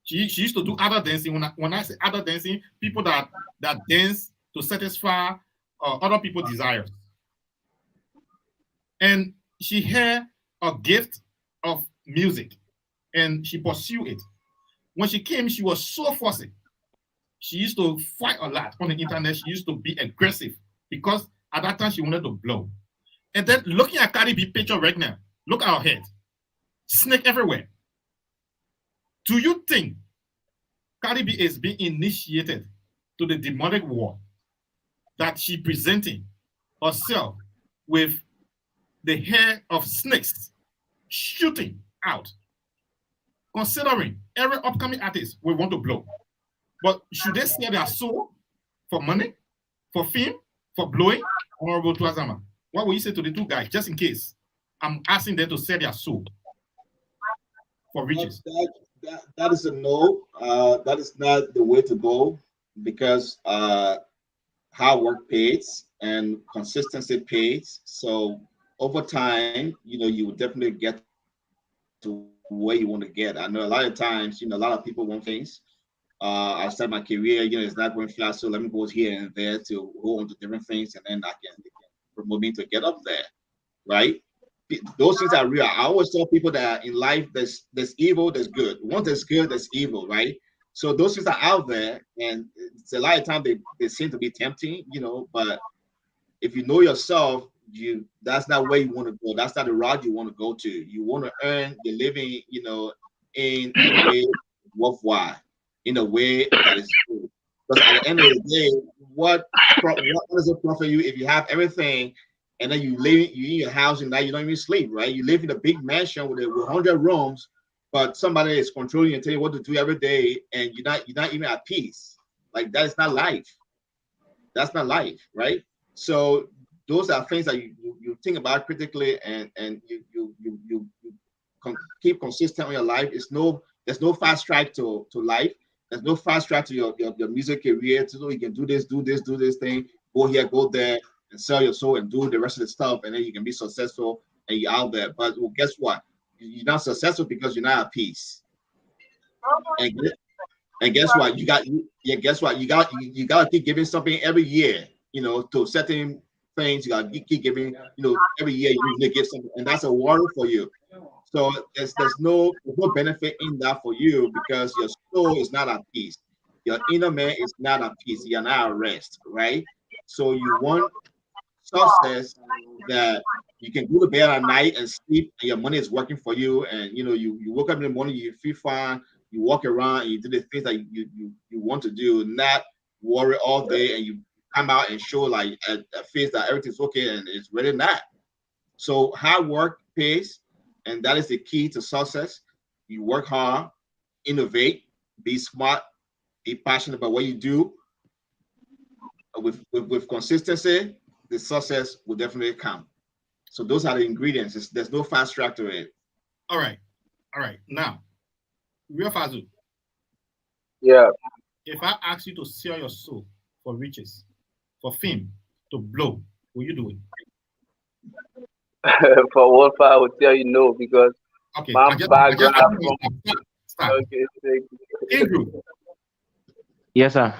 She used to do other dancing. When I say other dancing, people that dance to satisfy other people's desires. And she had a gift of music, and she pursued it. When she came, she was so fussy. She used to fight a lot on the internet. She used to be aggressive because at that time she wanted to blow. And then looking at Cardi B picture right now, look at her head, snake everywhere. Do you think Cardi B is being initiated to the demonic war that she presenting herself with the hair of snakes shooting out? Considering every upcoming artist will want to blow, but should they sell their soul for money, for fame, for blowing? Honorable Tuazama, what will you say to the two guys, just in case I'm asking them to sell their soul for riches? That is a no. That is not the way to go, because hard work pays and consistency pays. So over time, you will definitely get to where you want to get. I know a lot of times, a lot of people want things. I start my career, it's not going fast, so let me go here and there to go on to different things, and then they can promote me to get up there, right? Those things are real. I always tell people that in life, there's evil, there's good. Once there's good, there's evil, right? So those things are out there, and it's a lot of time they seem to be tempting, but if you know yourself, that's not where you want to go. That's not the route you want to go to. You want to earn your living, in a way worthwhile, in a way that is good. Because at the end of the day, what does it profit you if you have everything and then you in your house and now you don't even sleep, right? You live in a big mansion with 100 rooms, but somebody is controlling you and telling you what to do every day, and you're not even at peace. Like, that is not life. That's not life, right? So those are things that you think about critically, and you keep consistent on your life. There's no fast track to life. There's no fast track to your music career. So you can do this thing, go here, go there, and sell your soul and do the rest of the stuff, and then you can be successful and you're out there. But well, guess what? You're not successful because you're not at peace. And guess what? Guess what? You got to keep giving something every year. To certain things, you got to keep giving. Every year you need to give something, and that's a worry for you. So there's no benefit in that for you because your soul is not at peace. Your inner man is not at peace. You're not at rest, right? So you want success that you can go to bed at night and sleep, and your money is working for you. And you wake up in the morning, you feel fine, you walk around, and you do the things that you want to do, not worry all day, and you come out and show like a face that everything's okay, and it's really not. So hard work pays, and that is the key to success. You work hard, innovate, be smart, be passionate about what you do. With consistency, the success will definitely come. So those are the ingredients. There's no fast track to it. All right. Now, real Fazo, Yeah. if I ask you to sell your soul for riches, for fame, to blow, will you do it? For one part, I would tell you no because Okay, my I just background from start. okay, thank you. Andrew, Yes, sir.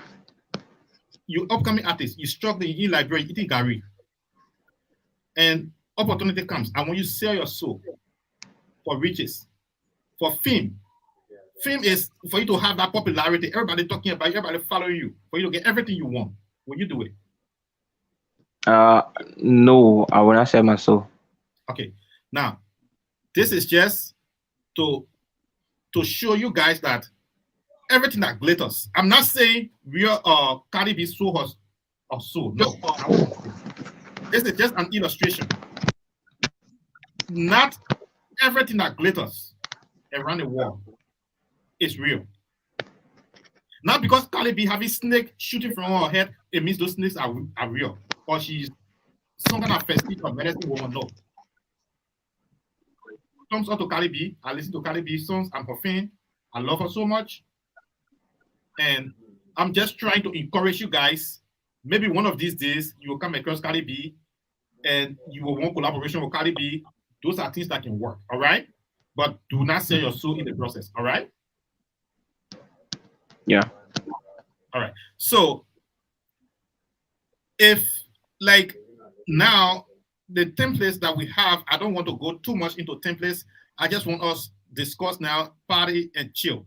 you upcoming artist, you struggling in Liberia, eating Gary, and opportunity comes. I want you to sell your soul for riches, for fame. Fame is for you to have that popularity, everybody talking about you, everybody following you, for you to get everything you want. Will you do it? No, I will not sell my soul. Okay. Now, this is just to show you guys that everything that glitters. I'm not saying real Cardi B soul or soul. No. This is just an illustration. Not everything that glitters around the world is real. Not because Cardi B having snake shooting from her head, it means those snakes are real. Or she's some kind of festive or medicine woman. No. Comes out to Cardi B. I listen to Cardi B songs. I'm her fan. I love her so much. And I'm just trying to encourage you guys. Maybe one of these days you will come across Cardi B and you will want collaboration with Cardi B. Those are things that can work. All right. But do not sell your soul in the process. All right. Yeah. All right. So if like now the templates that we have, I don't want to go too much into templates. I just want us discuss now, party and chill.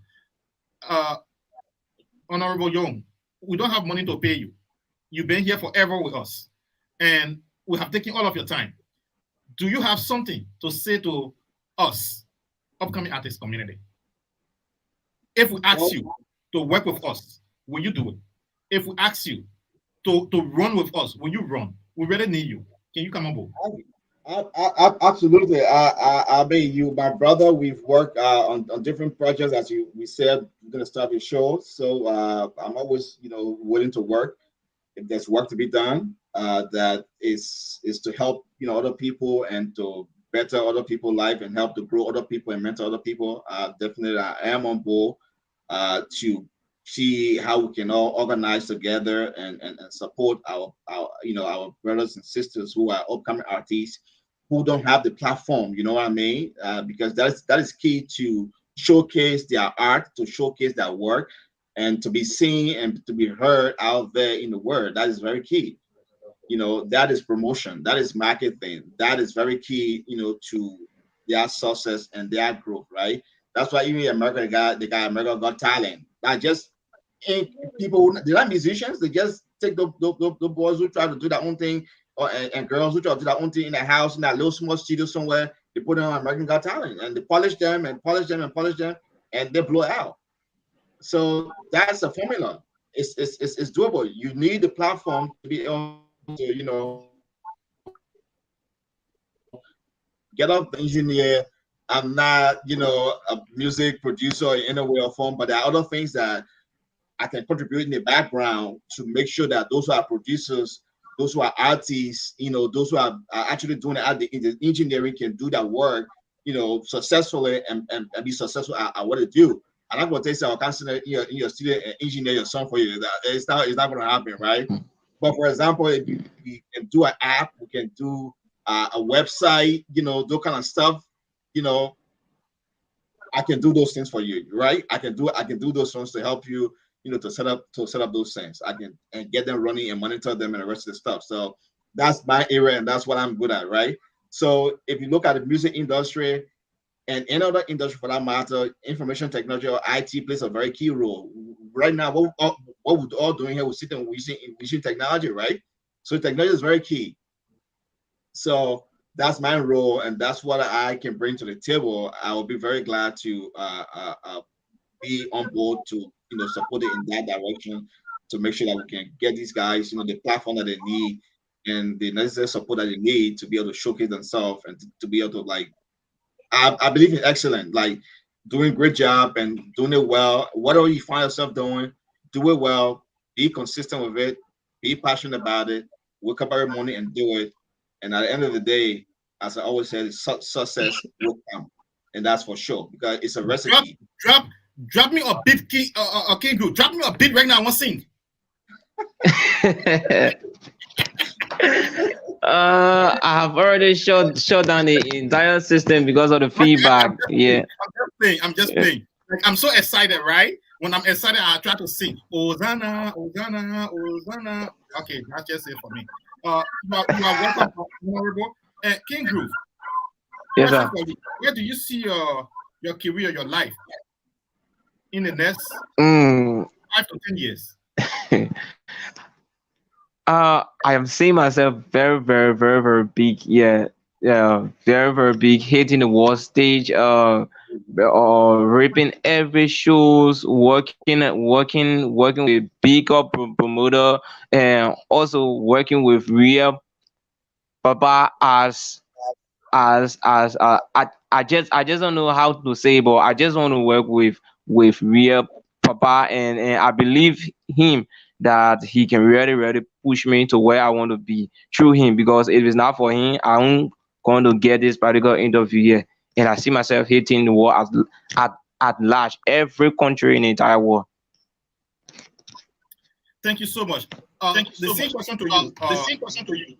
Honorable Young, we don't have money to pay you. You've been here forever with us, and we have taken all of your time. Do you have something to say to us, upcoming artist community? If we ask you to work with us, will you do it? If we ask you to run with us, will you run? We really need you. Can you come on board? Absolutely. I mean, you, my brother, we've worked on different projects. As we said, we're going to start your show. So I'm always, willing to work if there's work to be done. That is to help, other people and to better other people's life and help to grow other people and mentor other people. Definitely, I am on board to see how we can all organize together and support our brothers and sisters who are upcoming artists who don't have the platform, you know what I mean? Because that is key to showcase their art, to showcase their work, and to be seen and to be heard out there in the world. That is very key. That is promotion, that is marketing, that is very key, to their success and their growth, right? That's why even in America, they got America Got Talent. Not just people, they're not musicians, they just take the boys who try to do their own thing and girls who try to do their own thing in their house, in that little small studio somewhere. They put them on American Got Talent and they polish them and polish them and polish them and they blow out. So that's a formula. It's doable. You need the platform to be able to, get up the engineer. I'm not, a music producer in a way or form, but there are other things that I can contribute in the background to make sure that those who are producers, those who are artists, those who are actually doing the engineering can do that work, successfully and be successful at what they do. I'm not going to say I can't sit in your studio and engineer your song for you. It's not going to happen, right? But for example, if we can do an app, we can do a website, those kind of stuff, I can do those things for you, right? I can do those things to help you, to set up those things. I can and get them running and monitor them and the rest of the stuff. So that's my area and that's what I'm good at, right? So if you look at the music industry and any other industry for that matter, information technology or IT plays a very key role. Right now, what we're all doing here, we're sitting using technology, right? So technology is very key. So that's my role, and that's what I can bring to the table. I will be very glad to be on board to support it in that direction to make sure that we can get these guys the platform that they need and the necessary support that they need to be able to showcase themselves and to be able to like I believe in excellence, like doing a great job and doing it well. Whatever you find yourself doing, do it well, be consistent with it, be passionate about it, wake up every morning and do it. And at the end of the day, as I always said, success will come. And that's for sure because it's a recipe. Drop me a beat, King Group. Drop me a beat right now. I want to sing. I've already shut down the entire system because of the feedback. I'm just playing. Like, I'm so excited, right? When I'm excited, I try to sing. Hosanna, Hosanna, Hosanna. Okay, that's just it for me. You are welcome, honorable. King Groove. Yes, sir. Where do you see your career, your life in the next 5 to 10 years? I am seeing myself very, very, very, very big. Yeah, very, very big. Hitting the world stage. Ripping every shows. Working with big up promoter, and also working with real Papa I just don't know how to say, but I just want to work with real Papa, and I believe him that he can really really push me to where I want to be through him, because if it's not for him, I'm going to get this particular interview here, and I see myself hitting the world at large, every country in the entire world. Thank you so much. The same question to you.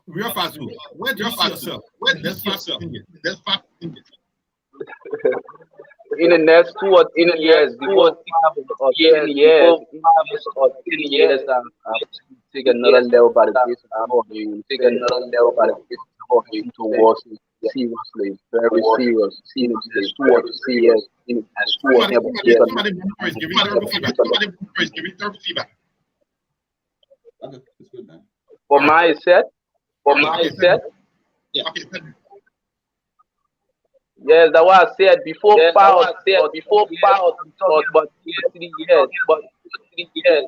Real Fazo, where do you see yourself? In the next 2 or 3 years, before 5 or 10 years, I'll take another level by the grace of God. You take another level by the grace of God towards it seriously, very serious. In the next 2 or 3 years, Somebody is giving terrible feedback. Okay, it's good, man. For my set. Yeah. Yes, that's what I said before. But 3 years.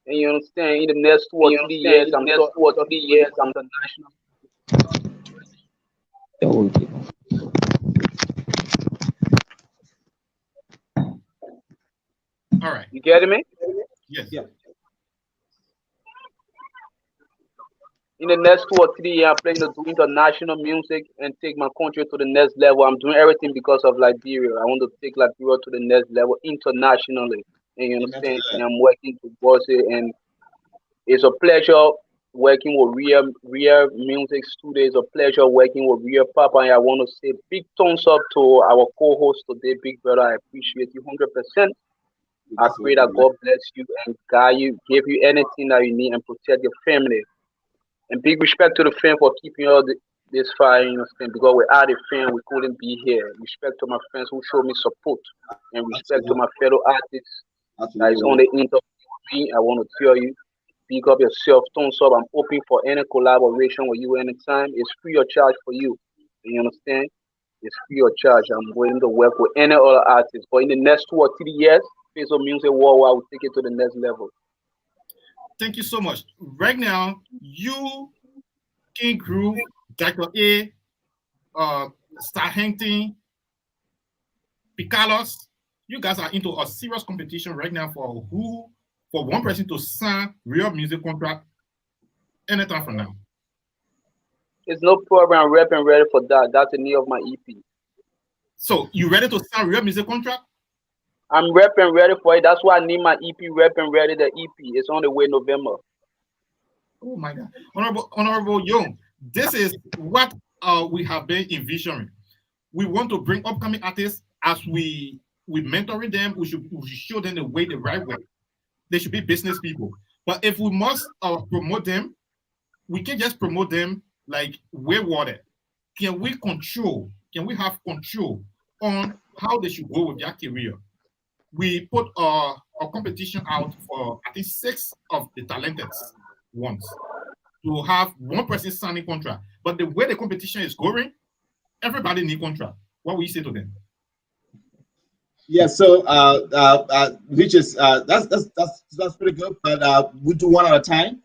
And you understand? In the next 2 or 3 years, I'm international. All right. You getting me? Yes. Yeah. In the next 2 or 3 years, I'm planning to do international music and take my country to the next level. I'm doing everything because of Liberia. I want to take Liberia to the next level internationally. And you understand? And I'm working towards it. And it's a pleasure working with real music studios. It's a pleasure working with real Papa. And I want to say big thumbs up to our co-host today, Big Brother. I appreciate you 100%. I pray that God bless you and guide you, give you anything that you need, and protect your family. And big respect to the fan for keeping all this fire, you understand? Because without a fan, we couldn't be here. Respect to my friends who showed me support, and respect to my fellow artists that is on the interview with me. I want to tell you, pick up yourself, thumbs up. I'm open for any collaboration with you anytime. It's free of charge for you. You understand? It's free of charge. I'm willing to work with any other artist. But in the next 2 or 3 years, Fazo Music Worldwide will take it to the next level. Thank you so much. Right now, you, King Groove, Dr. A, Star Hunting, Picalos, you guys are into a serious competition right now for one person to sign real music contract anytime from now. It's no problem. I'm rapping ready for that. That's the name of my EP. So you ready to sign real music contract? I'm rapping ready for it. That's why I need my EP rapping ready. The EP is on the way November. Oh my God, Honorable Young, this is what we have been envisioning. We want to bring upcoming artists as we mentoring them. We should show them the right way. They should be business people. But if we must promote them, we can just promote them like water. Can we control? Can we have control on how they should go with their career? We put a competition out for I think 6 of the talented ones to have one person signing contract. But the way the competition is going, everybody need contract. What will you say to them? Yeah, so which is that's pretty good, but we do one at a time.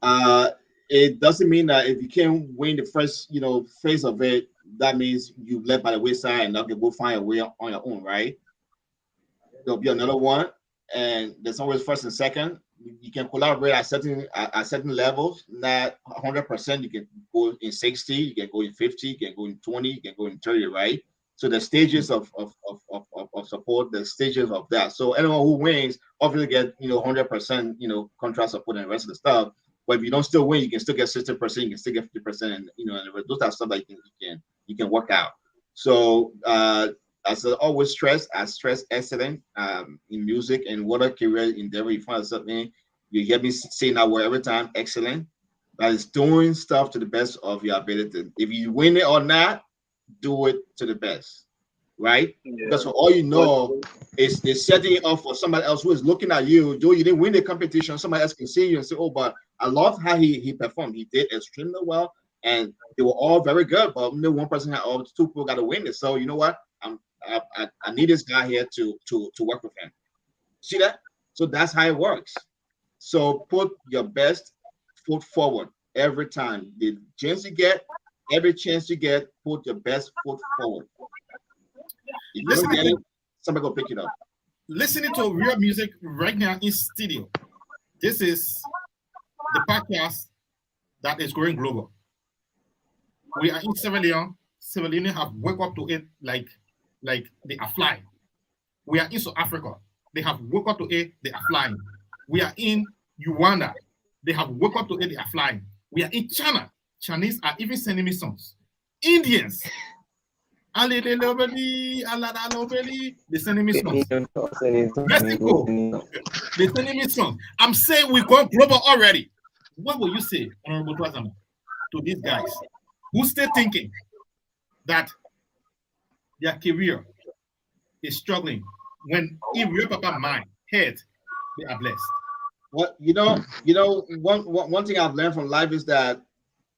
Uh, it doesn't mean that if you can't win the first, phase of it, that means you left by the wayside and not go find a way on your own, right? There'll be another one, and there's always first and second. You can collaborate at certain levels, not 100%. You can go in 60, you can go in 50, you can go in 20, you can go in 30, right? So the stages of support, the stages of that. So anyone who wins obviously get 100% contract support and the rest of the stuff. But if you don't still win, you can still get 60%, you can still get 50%, and and those are stuff that you can work out. So as I always stress, I stress excellence in music and whatever career endeavor you find yourself in. You hear me saying that word every time, excellent. That is doing stuff to the best of your ability. If you win it or not, do it to the best, right? Yeah. Because for all you know, it's setting it up for somebody else who is looking at you. Though you didn't win the competition, somebody else can see you and say, "Oh, but I love how he performed. He did extremely well, and they were all very good. But only one person had all 2 people got to win it. So you know what? I need this guy here to work with him. See that? So that's how it works. So put your best foot forward every time. The chance you get, every chance you get, put your best foot forward. If you don't Listening get to it, somebody go pick it up. listening to real music right now in studio. This is the podcast that is going global. We are in Sierra Leone. Sierra Leone have woke up to it like they are flying. We are in South Africa. They have woke up to it. They are flying. We are in Uganda. They have woke up to it. They are flying. We are in China. Chinese are even sending me songs. Indians. They sending me songs. Mexico. They sending me songs. I'm saying we go global already. What will you say, Honorable Twazama, to these guys who still thinking that their career is struggling when in real papa mind, head, they are blessed? What one thing I've learned from life is that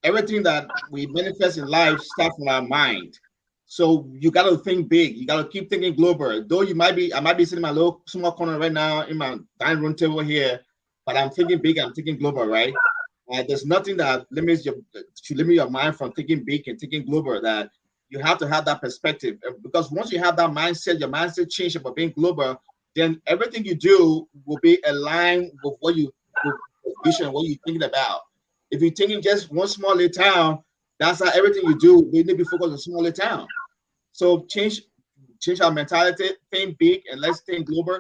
everything that we manifest in life starts from our mind. So you got to think big. You got to keep thinking global. Though I might be sitting in my little small corner right now in my dining room table here, but I'm thinking big. I'm thinking global, right? There's nothing that should limit your mind from thinking big and thinking global. That you have to have that perspective, because once you have that mindset, your mindset change about being global, then everything you do will be aligned with with vision, what you're thinking about. If you're thinking just one small little town, that's how everything you do. We need to be focused on small little town. So change our mentality, think big, and let's think global.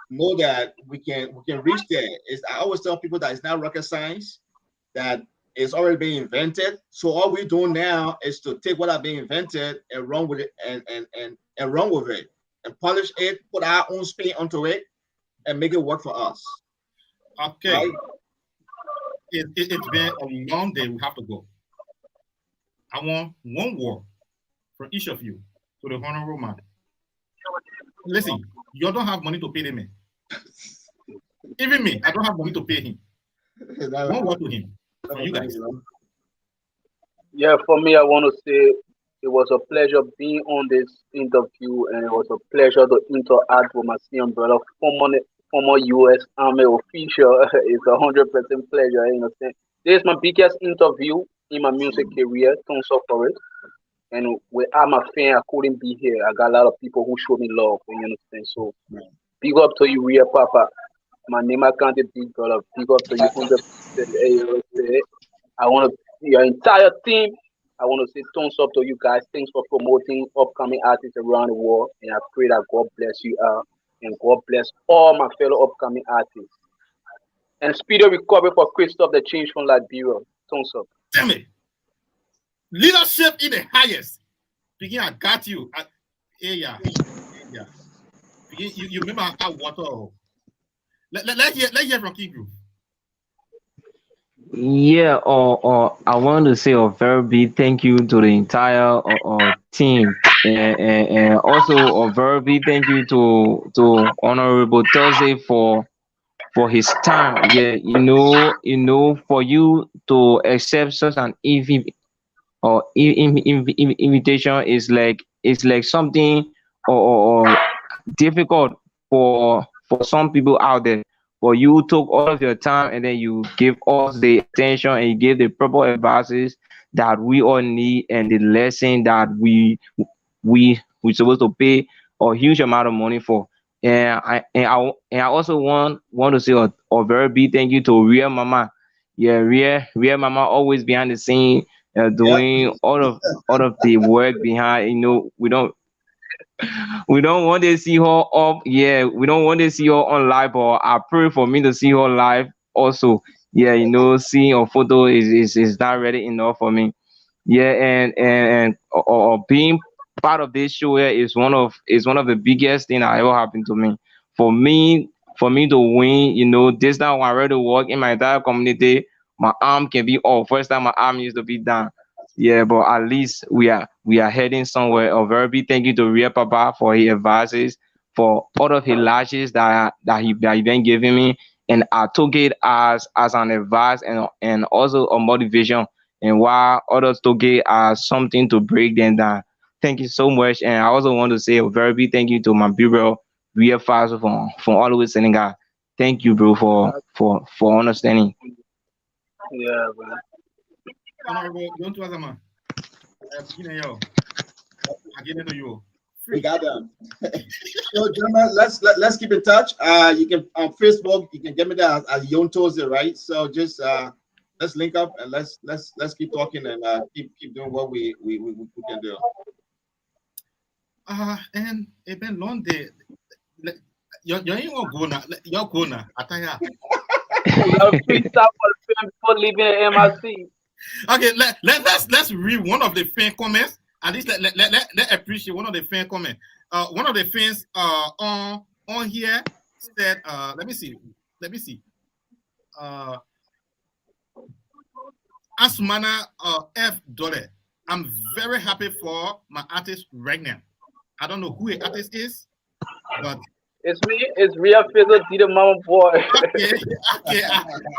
Know that we can reach there. I always tell people that it's not rocket science, that it's already been invented. So all we're doing now is to take what has been invented and run with it and run with it and polish it, put our own spin onto it, and make it work for us. Okay. Right? It's been a long day. We have to go. I want one word from each of you to the honorable man. Listen, you don't have money to pay the man. Even me, I don't have money to pay him. One word to him from you guys. Yeah, for me, I want to say it was a pleasure being on this interview, and it was a pleasure to interact with my senior brother, former U.S. Army official. It's 100% pleasure. You know, this is my biggest interview in my music career. Thanks for it. And without my fan, I couldn't be here. I got a lot of people who show me love. You understand? So big up to you, real Papa. My name I can't big brother. Big up to you, 100%. I want to your entire team. I want to say thumbs up to you guys. Thanks for promoting upcoming artists around the world. And I pray that God bless you and God bless all my fellow upcoming artists. And speedy recovery for Christoph the change from Liberia. Thumbs up. Damn it. Leadership in the highest. Begin, I got you. Yeah. Begin, you remember how water. Let's hear from King Group. Yeah, I want to say a very big thank you to the entire team, and also a very big thank you to Honorable Thursday for his time. Yeah, for you to accept such an invitation is like something or difficult for some people out there. But you took all of your time and then you give us the attention and you gave the proper advices that we all need and the lesson that we supposed to pay a huge amount of money for. And I also want to say a very big thank you to Real Mama. Yeah, Real Mama always behind the scene, doing all of the work behind. We don't want to see her up. Yeah, we don't want to see her on live, but I pray for me to see her live also. Yeah, seeing a photo is not really enough for me. Yeah, and being part of this show here is one of the biggest thing that ever happened to me. For me to win, this time when I ready to work in my entire community, my arm can be off. First time my arm used to be down. Yeah, but at least we are heading somewhere. A very big thank you to Real Papa for his advices, for all of his lashes that he been giving me, and I took it as an advice and also a motivation, and while others took it as something to break them down. Thank you so much, and I also want to say a very big thank you to my bro, Real Fazo from all the way Senegal. Thank you, bro, for understanding. Yeah, man. Honorable, don't was a man. I get into you. We got them. So, gentlemen, let's keep in touch. You can on Facebook, you can get me there as Yon Toze, right? So just let's link up and let's keep talking and keep doing what we can do. And it's been long day. You're ain't gonna go now. I tell ya. Free stuff for leaving MRC. Okay, let's read one of the fan comments. At least let appreciate one of the fan comments. One of the fans on here said, let me see. Asmana F Dollar. I'm very happy for my artist right now. I don't know who the artist is, but It's me. It's Real Fazo, the mama boy.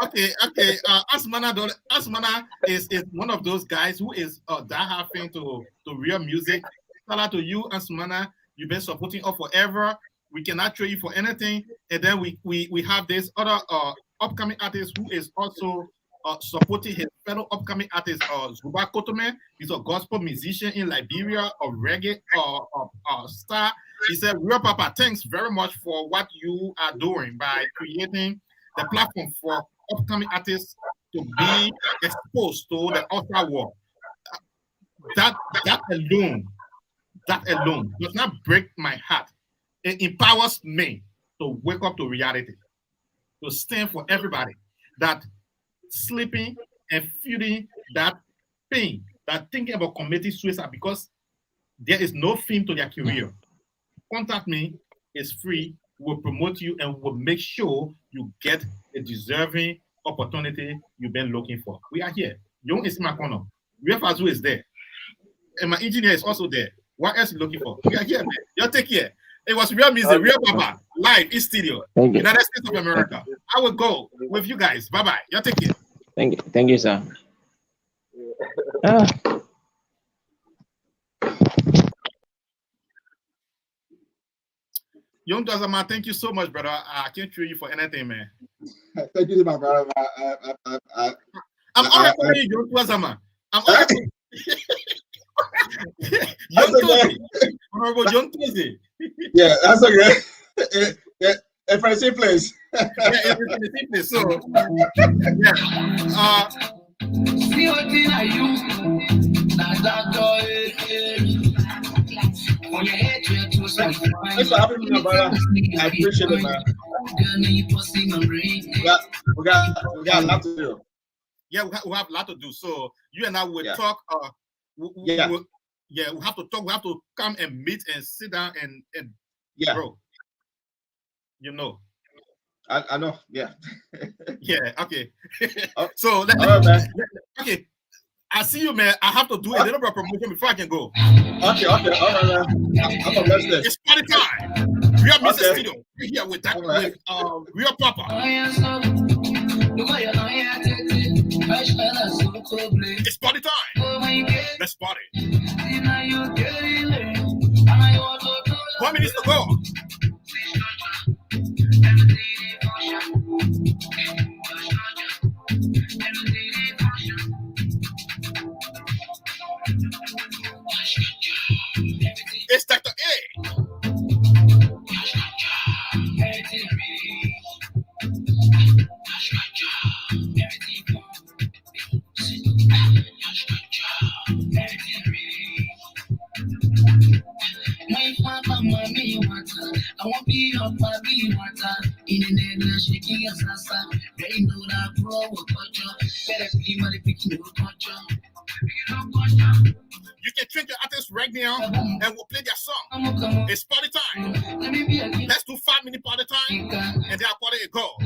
Okay. Asmana is one of those guys who is diehard fan to real music. Shout out to you, Asmana. You've been supporting us forever. We cannot trade you for anything. And then we have this other upcoming artist who is also supporting his fellow upcoming artist, Zuba Kotome. He's a gospel musician in Liberia, a reggae star. He said, Real Papa, thanks very much for what you are doing by creating the platform for upcoming artists to be exposed to the outside world. That alone does not break my heart. It empowers me to wake up to reality, to stand for everybody that sleeping and feeling that pain, that thinking about committing suicide because there is no theme to their career. Contact me, it's free. We'll promote you and we'll make sure you get a deserving opportunity you've been looking for. We are here. Young is in my corner. Real Fazo is there. And my engineer is also there. What else are you looking for? We are here, man. You take care. It was Real Music, Real Papa, live in studio, United States of America. I will go with you guys. Bye-bye. You take care. Thank you, sir. Young Tazama, thank you so much, brother. I can't trade you for anything, man. Thank you, my brother. I'm already calling you Young Tazama. I'm already Young Tozy. Honorable Young Tozy. Yeah, that's okay. If I see place. Yeah, it's in the same place. So, yeah. See what thing I use. Thanks for having me, my brother. I appreciate it, man. We got a lot to do. Yeah, we have a lot to do. So you and I will Yeah. talk. We have to talk. We have to come and meet and sit down and Yeah. bro. You know. I know. Yeah. Yeah. Okay. Oh, So all right, man. okay. I see you, man. I have to do a little bit of promotion before I can go. Okay. All right, man. I'm gonna rest this. It's party time. We are Mr. Okay. Studio. We're here with that. Right. With Real Papa. It's party time. Let's party. 1 minute to go. It's Dr. A. I won't be up, I'll be water. In the name of shaking your sasa. They know that grow with culture. Better be money picking your culture. You can change your artist right now and we'll play their song. It's party time. Let's do 5 minute party time and then I'll party and go.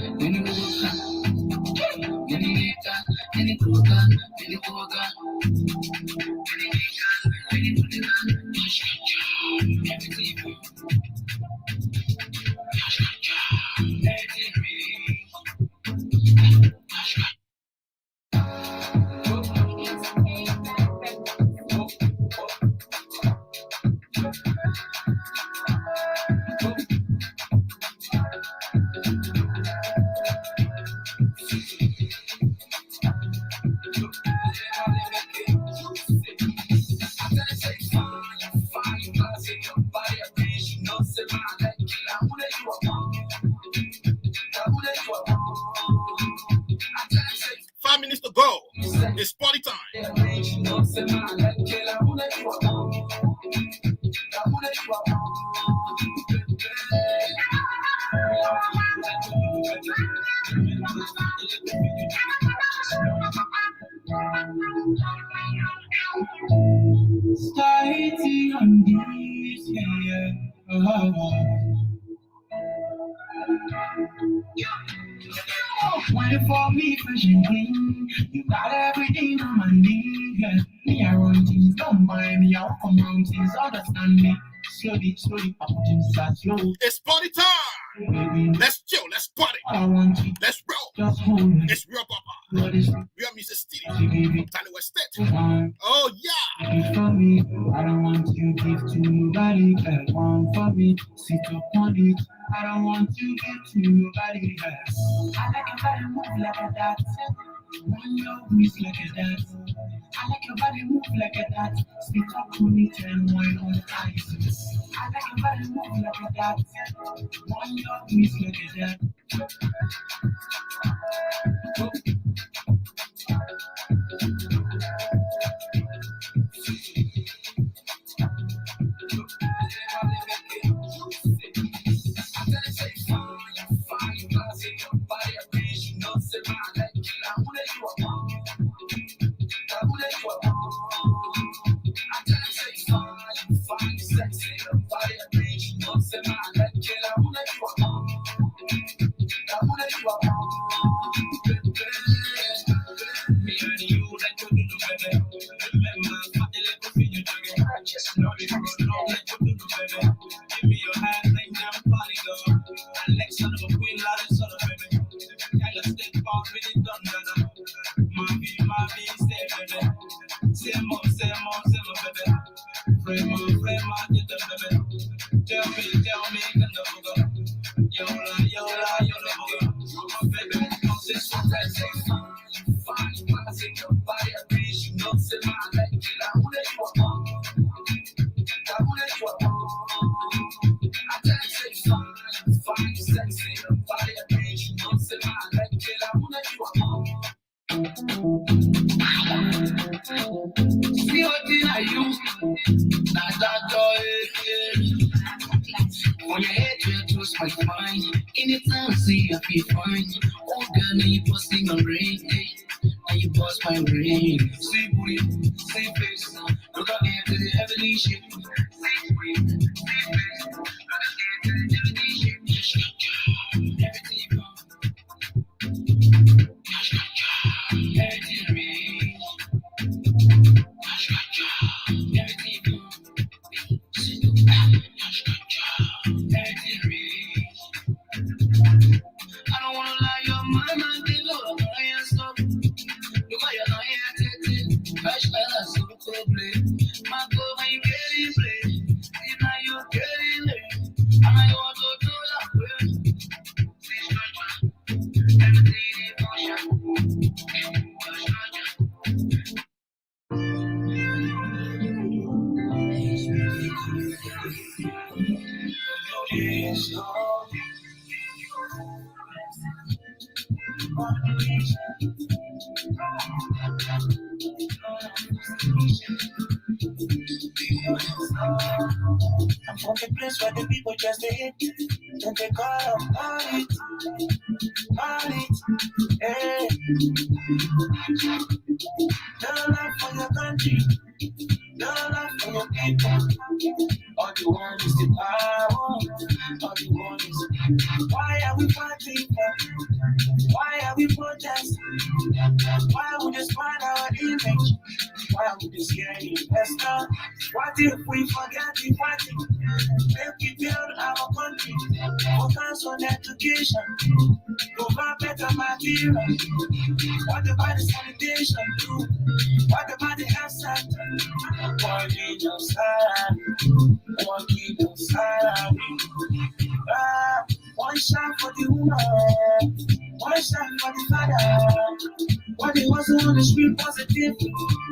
To go. It's party time. Society on this, Wait for me, fresh and clean. You got everything on my knee. Yeah. Me, I run things, don't mind me. I'll come round things, understand me. Slowly, I put in start slow. It's party time. Baby, Let's chill, let's party. I want you, Let's roll. just hold me. It's Real Papa. What is Real Music Studio. baby? Tiny West State. Oh yeah. Give for me, I don't want you give to nobody else. One for me, sit up on it. I don't want you give to nobody else. I like your body move like that. When your waist like that. I like your body move like that. Sit up on it and wine on ice. I like your body move like that. When your waist like that. was my fine. Anytime I see I feel fine. Oh girl, now you busting my brain. Now you bust my brain. See booty, see face. Look out here to the heavenly shit. See booty, see face. Look out here to the heavenly shit. Everything you want. Everything you need. Everything you want. I don't wanna lie, your mama did look at your stuff. Look at your hair, fresh color, so cool play. My girl, when you get in play, now you get in there. I want to do that way. Everything in motion. I'm from the place where the people just hate, then they call up it, hey. Your love for your country, your love for your people. All you want is the power, all you want is. Why are we fighting for? Why are we protesting? Why would they spoil our image? Why would they scare investors? What if we forget the fighting? Make we build our country, focus on education, provide better material. What about the sanitation? What about the health sector? Working salary. One shot for the woman, one shot for the father. What it wasn't on the street positive,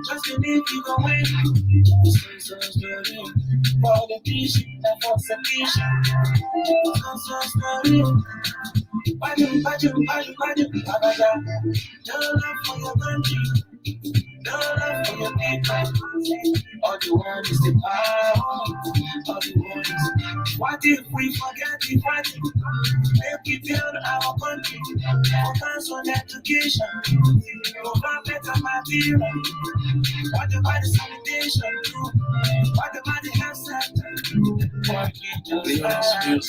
just believe you gon' win. So story, politician and consultation. So story, badu, no love for your country, no love for your people. All you want is the power, all you want is. What if we forget the fighting? Make we build our country, focus on education, provide better material. What about the sanitation? What about the health sector? Working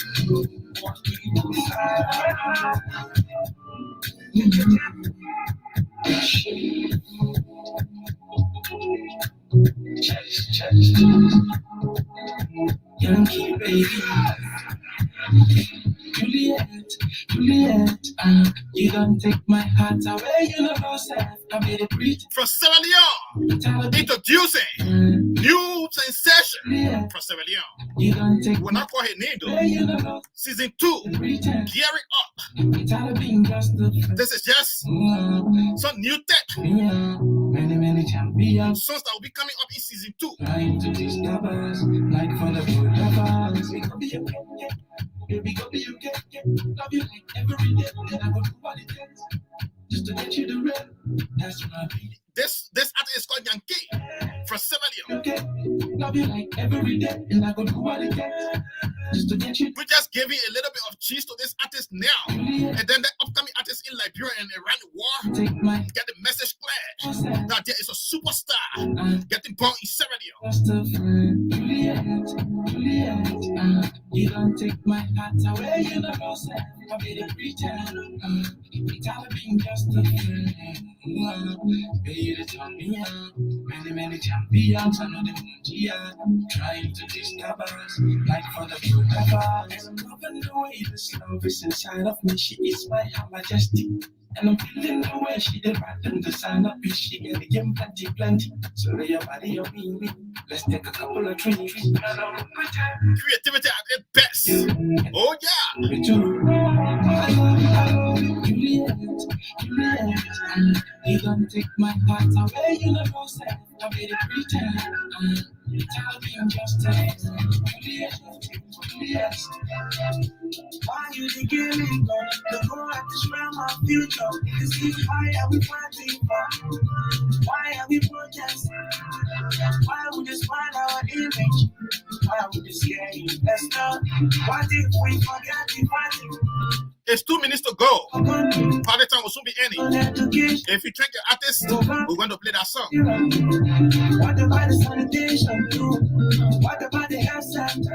Yankee baby, Juliet, you don't take my heart away, you know yourself. I made it pretty. From Sierra Leone, introducing new sensation from Sierra Leone. You don't take We're not calling it away, you know Season 2, gearing up. This is just some new tech. Many champions. Songs that will be coming up in Season 2. Trying to discover us, like for the good of us. We could be okay, baby, go be okay, love you like every day, and I will do what it takes just to get you the real. That's my beat. This artist is called Yankee from Sierra Leone. Okay, love you like every day, and I will do what it takes just to get you. We're just giving a little bit of cheese to this artist now, and then the upcoming artists in Liberia and around the world get the message clear that there is a superstar getting born in Sierra Leone. Juliet, you don't take my heart away, you know yourself. I made it pretend, it's all being just a friend. Baby, the champion, many champions, I know the Mungia, trying to discover us, like for the good of us. And I'm loving the way this love is inside of me, she is my majesty. And I'm feeling the way she did right and the sign up is she and the game plenty. So lay your body on me. Let's take a couple of trees. Creativity at its best. Oh yeah. Juliet, you don't take my heart away, you know yourself. I made it pretend. Tell me I'm just Juliet. Why you the killing God? The go at this realm of future. This is why are we fighting for? Why are we protesting? Why would they spoil our image? I would scare you. Let's not. What if we forget the party? It's 2 minutes to go. Party time will soon be ending. If you check the artist, we're going to play that song. What about the sanitation? What about the health center?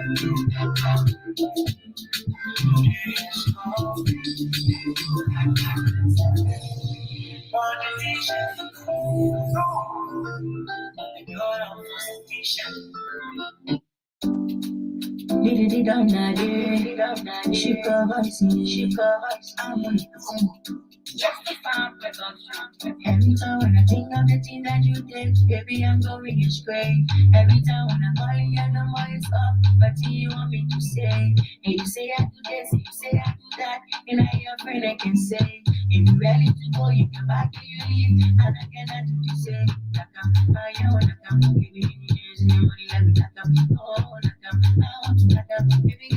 Every time when I think of the thing that you did, baby, I'm going astray. Every time when I call you, your number is up, but you want me to say, and you say I do this, and you say I do that, and I your friend I can say, if you ready to go, you come back and you leave, and I cannot do you say, I want to come, baby, there's no money like me, oh, I want to come, baby.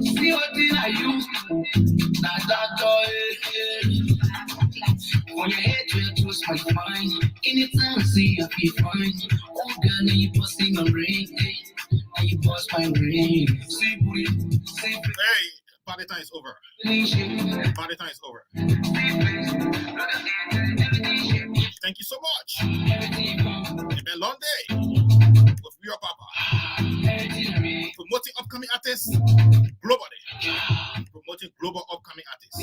See what did I use? Not that on your head, you're just my mind. Anytime I see you, I feel fine. Oh, girl, now you busting my ring. Now you bust my ring. See, booty. See, Hey, party time is over. Party time is over. Thank you so much. It's been a long day with your papa. Promoting upcoming artists globally. Promoting global upcoming artists.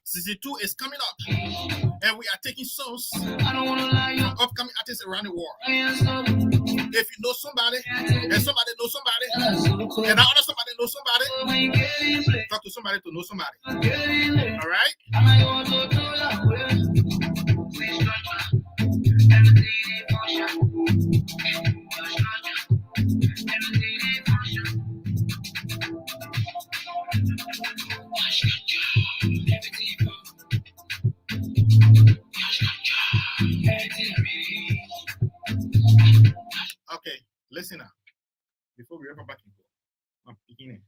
Season 2 is coming up, and we are taking songs from upcoming artists around the world. If you know somebody, and somebody knows somebody, and another somebody knows somebody, talk to somebody to know somebody. All right? Okay, listen now. Before we ever back and go, I'm beginning.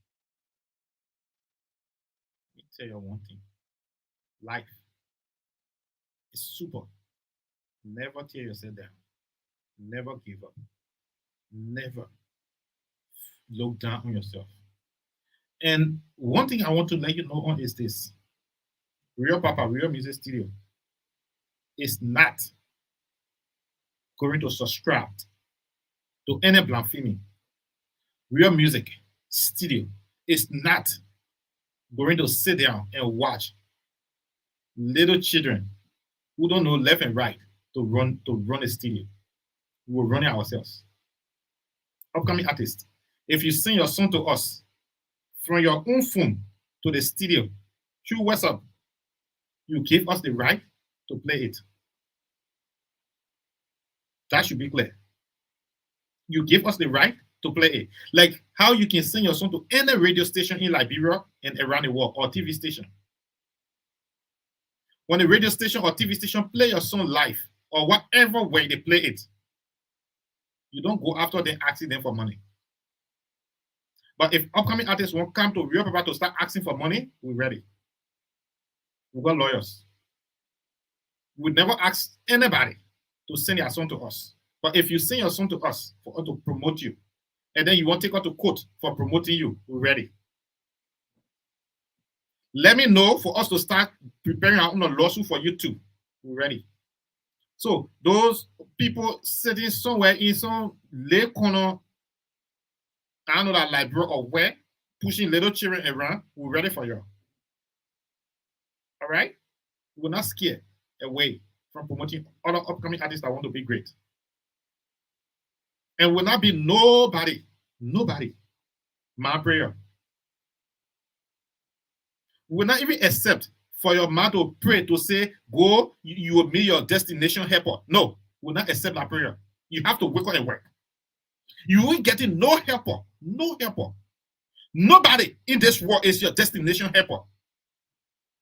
Let me tell you one thing. Life is super. Never tear yourself down. Never give up. Never look down on yourself. And one thing I want to let you know on is this. Real Papa, Real Music Studio is not going to subscribe to any blasphemy. Real Music Studio is not going to sit down and watch little children who don't know left and right to run a studio. We will run it ourselves. Upcoming artists, if you send your song to us from your own phone to the studio through WhatsApp, you give us the right to play it. That should be clear. You give us the right to play it. Like how you can send your song to any radio station in Liberia and around the world, or TV station. When a radio station or TV station play your song live, or whatever way they play it, you don't go after them asking them for money. But if upcoming artists won't come to Real Papa to start asking for money, we're ready. We've got lawyers. We never ask anybody to send their song to us. But if you send your song to us for us to promote you, and then you want to take out to court for promoting you, we're ready. Let me know for us to start preparing our own lawsuit for you too. We're ready. So those people sitting somewhere in some lake corner, I don't know that library or where, pushing little children around, we're ready for you. All right? We're not scared away from promoting other upcoming artists that want to be great. And will not be nobody, my prayer. Will not even accept for your man to pray to say, go, you will meet your destination helper. No, will not accept that prayer. You have to wake up and work. You will get no helper, no helper. Nobody in this world is your destination helper.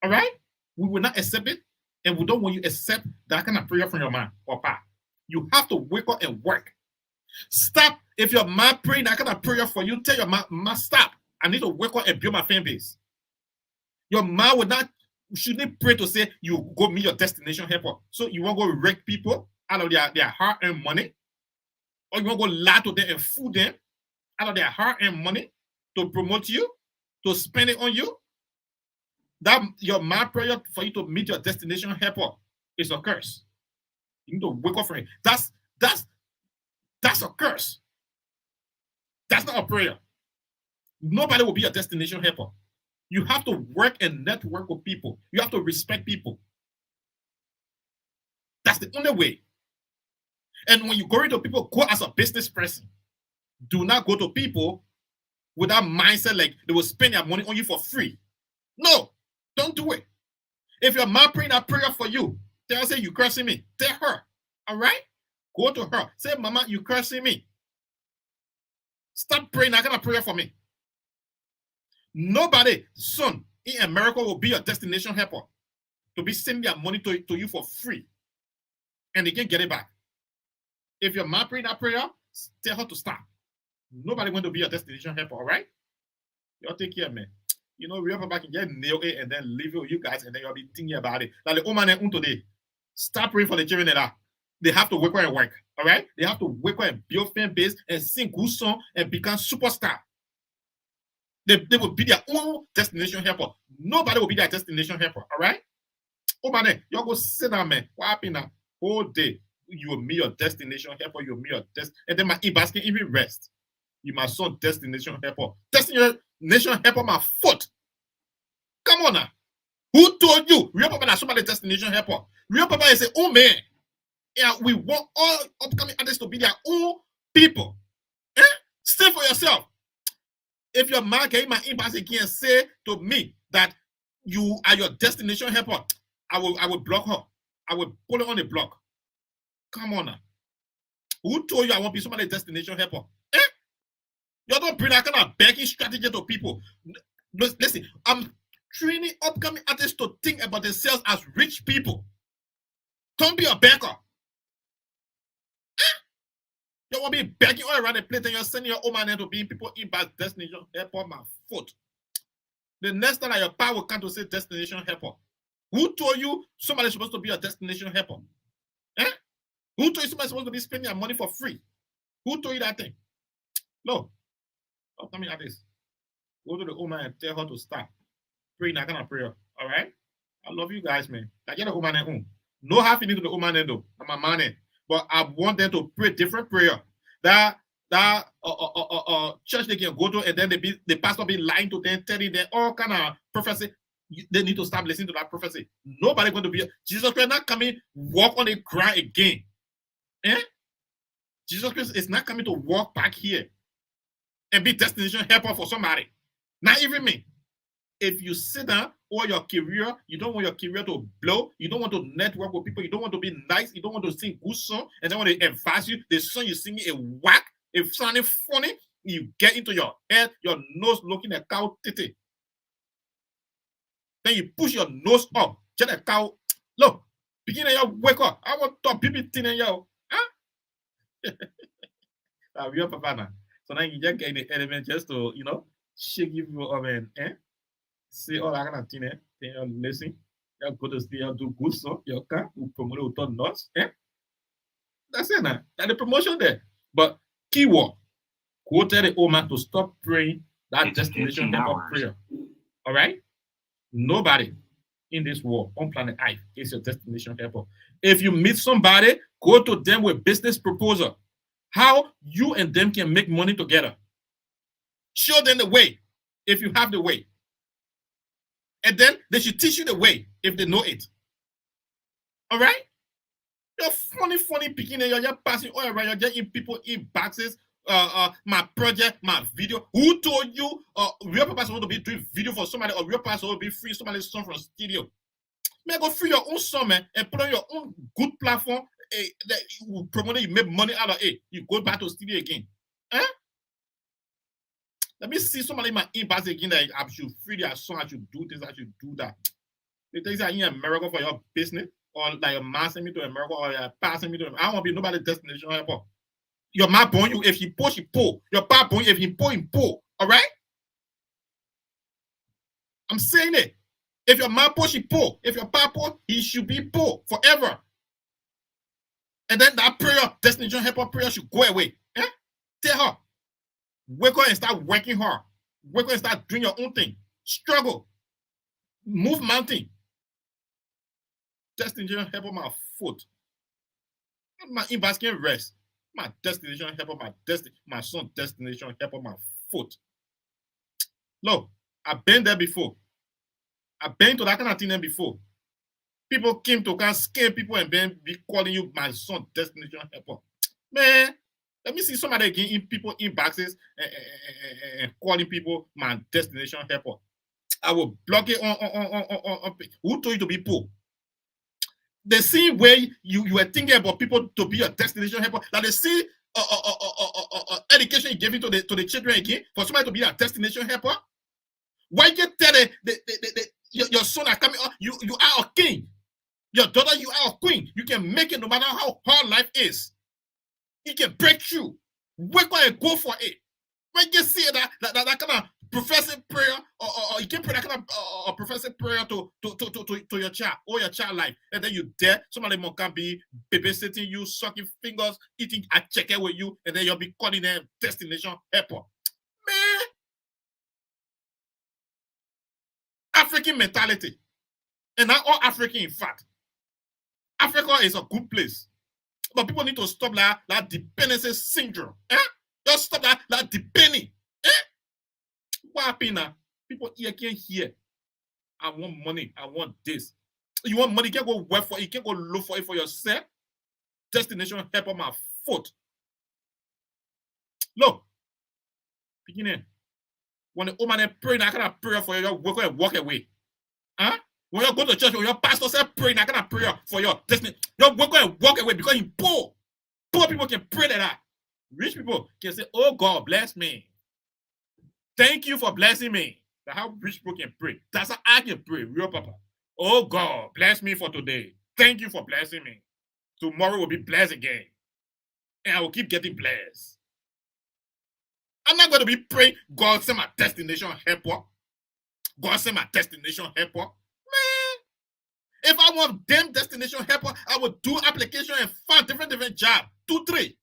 All right? We will not accept it, and we don't want you to accept that kind of prayer from your man or pa. You have to wake up and work. Stop. If your man praying that kind of prayer for you, tell your man, stop. I need to wake up and build my fan base. Your man shouldn't pray to say you go meet your destination helper. So you want to go wreck people out of their hard-earned money, or you want to go lie to them and fool them out of their hard-earned money to promote you, to spend it on you. That your man prayer for you to meet your destination helper is a curse. You need to wake up from it. That's a curse. That's not a prayer. Nobody will be your destination helper. You have to work and network with people. You have to respect people. That's the only way. And when you go into people, go as a business person. Do not go to people with that mindset like they will spend their money on you for free. No, don't do it. If your mom praying that prayer for you, tell her, say, you cursing me. Tell her. All right? Go to her. Say, Mama, you cursing me. Stop praying that kind of prayer for me. Nobody soon in America will be your destination helper to be sending their money to you for free. And they can't get it back. If your mom praying that prayer, tell her to stop. Nobody going to be your destination helper, all right? Y'all take care, man. You know, Real Papa can get nail it and then leave it with you guys, and then you'll be thinking about it. Like the old man today, stop praying for the children that they have to wake up and work, all right? They have to wake up and build fan base and sing good song and become superstar. They will be their own destination helper. Nobody will be their destination helper, all right? Oh, man, y'all go sit down, man. What happened now? Whole day, you will meet your destination helper, you will meet your and then my e-basket even rest. You my son destination helper. Destination helper my foot. Come on now. Who told you? Real Papa is somebody destination helper. Real Papa is oh man. Yeah, we want all upcoming artists to be their own people. Stay for yourself. If your man can my inbox again say to me that you are your destination helper, I will block her. I will put her on the block. Come on now. Who told you I want to be somebody's destination helper? You don't bring that kind of begging strategy to people. Listen, I'm training upcoming artists to think about themselves as rich people. Don't be a beggar. You want to be begging all around the place and you're sending your own man to be people in by destination helper my foot. The next time your power will come to say destination helper. Who told you somebody's supposed to be a destination helper? Who told you somebody's supposed to be spending your money for free? Who told you that thing? No. Upcoming artists. Go to the old man and tell her to stop. Praying that kind of prayer. All right? I love you guys, man. Like, get the old man home. No half you need to the old man though. I'm a man. But I want them to pray different prayer. That church they can go to, and then the pastor be lying to them, telling them all kind of prophecy. They need to stop listening to that prophecy. Nobody going to be Jesus Christ not coming walk on the ground again. Jesus Christ is not coming to walk back here and be destination helper for somebody. Not even me. If you sit down or your career, you don't want your career to blow, you don't want to network with people, you don't want to be nice, you don't want to sing good song, and then when they advise you, the song you sing a whack, if sounding funny, you get into your head, your nose looking at cow titty. Then you push your nose up, just a cow. Look, beginning of your wake up. I want to people thinking yo. Real Papa now. So now you just get the element just to, shake you people up and say all that kind of thing, then you listen. You go to stay, you do good stuff, you can promote it with nuts, That's it now. That's the promotion there. But keyword, go tell the old man to stop praying that destination helper prayer. All right? Nobody in this world on planet Earth is your destination helper. If you meet somebody, go to them with business proposal. How you and them can make money together. Show them the way if you have the way. And then they should teach you the way if they know it. All right? You're funny picking and you're just passing all around. You're just in people in boxes. My project, my video. Who told you real papa supposed to be doing video for somebody or real papa supposed to be free somebody's song from studio? Man, go free your own song, man, and put on your own good platform that you promote it, you make money out of it. You go back to studio again. Let me see somebody in my inbox again that I should free their song, I should do this, I should do that. They think that in America for your business, or like you're massing me to America, or you're passing me to America. I don't want to be nobody's destination helper. Your man born you, if he pull, she pull. Your papa born you, if he pull, he pull. All right? I'm saying it. If your man pull, she pull. If your papa pull, he should be pull forever. And then that prayer, destination helper prayer, should go away. Tell her. Wake up and start working hard. Wake up and start doing your own thing. Struggle. Move mountain. Destination helper my foot. My inbox can rest. My destination helper my son destination helper my foot. Look, I've been there before. I've been to that kind of thing before. People came to kind of scare people and then be calling you my son destination helper. Man, let me see somebody again in people inboxes and calling people my destination helper. I will block it on who told you to be poor? The same way you were thinking about people to be a destination helper, like the same education you gave it to the children again for somebody to be a destination helper. Why you tell your son are coming up? You are a king. Your daughter, you are a queen. You can make it no matter how hard life is. You can break through. Wake up and go for it. When you see that kind of professing prayer, or you can pray that kind of professing prayer to your child or your child life, and then you dare somebody can be babysitting you, sucking fingers, eating a chicken with you, and then you'll be calling them destination helper. Man, African mentality, and not all African, in fact. Africa is a good place, but people need to stop that dependency syndrome. Just stop that depending. What happened now? People here can't hear. I want money. I want this. You want money? You can't go work for it. You can't go look for it for yourself. Destination help on my foot. Look, beginning. When the old man pray, I cannot pray for you. You walk away. When you go to church, when your pastor said pray, I cannot pray for your destiny. You walk away because you poor. Poor people can pray that. Rich people can say, "Oh God, bless me. Thank you for blessing me." That's how rich people can pray. That's how I can pray, real papa. Oh God, bless me for today. Thank you for blessing me. Tomorrow will be blessed again. And I will keep getting blessed. I'm not going to be praying, God send my destination helper. God send my destination helper. Man, if I want them destination helper, I would do application and find different jobs. 2, 3.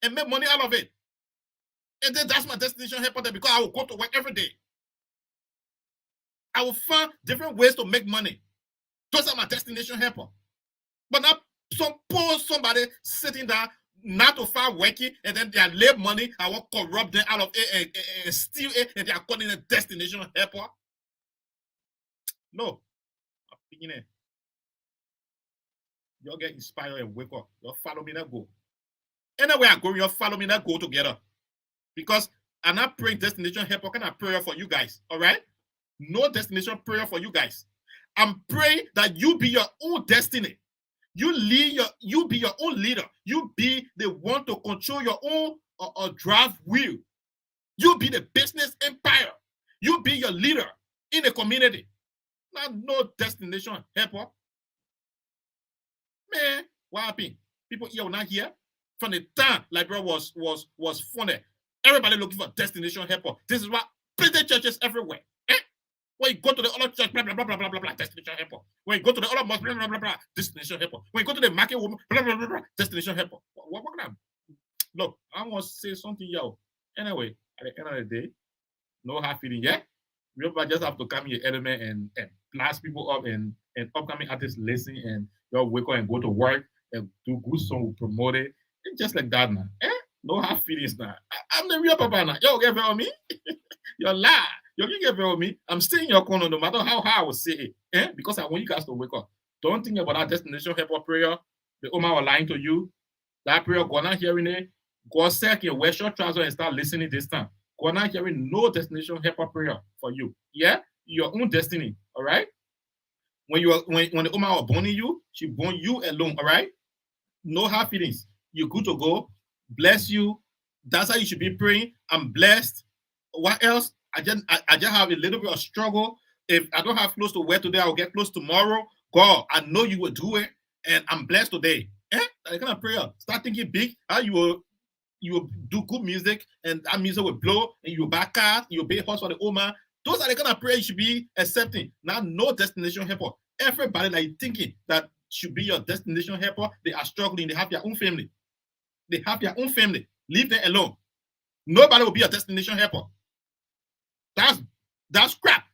And make money out of it. And then that's my destination helper there because I will go to work every day. I will find different ways to make money. Those are my destination helper. But now somebody sitting there not to find working and then they lay money, I will corrupt them out of it and steal it and they are calling it destination helper. No. I'm thinking it. You'll get inspired and wake up. You'll follow me, that go. Anywhere I go, you'll follow me, that go together. Because I'm not praying destination helper. Can I pray for you guys? All right? No destination prayer for you guys. I'm praying that you be your own destiny. You be your own leader. You be the one to control your own drive wheel. You be the business empire. You be your leader in the community. Not no destination helper. Man, what happened? People here will not hear. From the time Liberia was funded, Everybody looking for destination helper. This is what plenty churches everywhere. When you go to the other church, blah, blah, blah, blah, blah, blah, blah, destination helper. When you go to the other mosque, blah, blah, blah, blah, destination helper. When you go to the market woman, blah, blah, blah, blah, destination helper. What can I? Look, I want to say something, yo. Anyway, at the end of the day, no hard feeling, yeah? Remember, just have to come here element and blast people up and upcoming artists listen and you'll wake up and go to work and do good song, promote it. It's just like that now. No hard feelings now. I'm the real papa now. Yo, get on me? You're lie. You can get on me. I'm staying in your corner no matter how hard I will say it. Because I want you guys to wake up. Don't think about that destination helper prayer. The Oma was lying to you. That prayer, go not hearing it. God said, you wear short trousers and start listening this time. God not hearing no destination helper prayer for you. Yeah? Your own destiny. All right? When the Oma was born in you, she born you alone. All right? No hard feelings. You're good to go. Bless you. That's how you should be praying. I'm blessed. What else? I just have a little bit of struggle. If I don't have clothes to wear today, I'll get clothes tomorrow. God, I know you will do it, and I'm blessed today. That kind of prayer. Start thinking big. How you will do good music, and that music will blow, and you will buy cars, you will pay house for the Oma. Those are the kind of prayer you should be accepting. Now, no destination helper. Everybody that you thinking that should be your destination helper, they are struggling. They have their own family. They have their own family. Leave them alone. Nobody will be a destination helper. That's crap.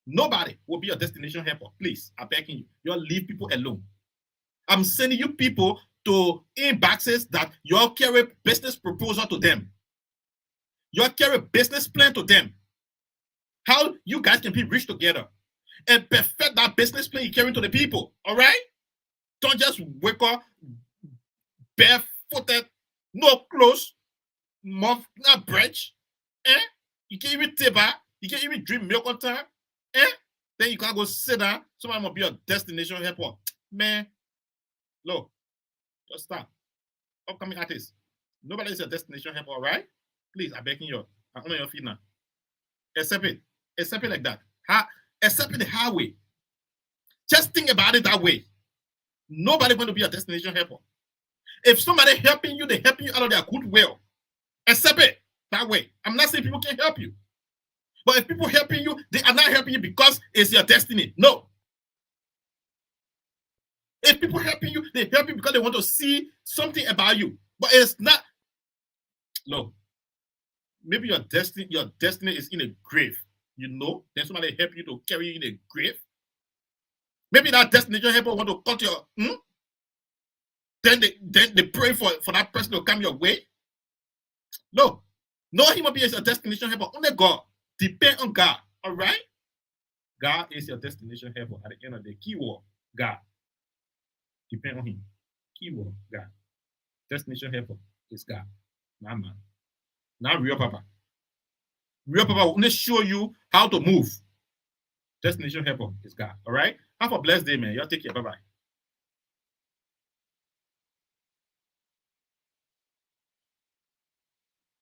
Nobody will be a destination helper. Please, I'm begging you. You'll leave people alone. I'm sending you people to inboxes that you'll carry business proposal to them. You'll carry business plan to them. How you guys can be rich together and perfect that business plan you carry to the people. All right? Don't just wake up barefooted, no clothes, not bread. You can't even table. You can't even drink milk on time. Then you can't go sit down. Somebody must be a destination helper. Man, look, just stop. Upcoming artists. Nobody is a destination helper, all right? Please, I'm begging you. I'm on your feet now. Accept it. Accept it like that. Accept it the hard way. Just think about it that way. Nobody's going to be a destination helper. If somebody helping you, they're helping you out of their goodwill. Accept it that way. I'm not saying people can't help you. But if people helping you, they are not helping you because it's your destiny. No. If people helping you, they help you because they want to see something about you. But it's not. No. Maybe your destiny is in a grave. You know, then somebody help you to carry you in a grave. Maybe that destination helper want to cut your. Then they pray for that person to come your way. No. No human being is a destination helper. Only God. Depend on God. All right? God is your destination helper. At the end of the keyword, God. Depend on him. Keyword, God. Destination helper is God. Nah, man. Now real papa. Real papa will only show you how to move. Destination helper is God. All right? Have a blessed day, man. Y'all take care. Bye-bye.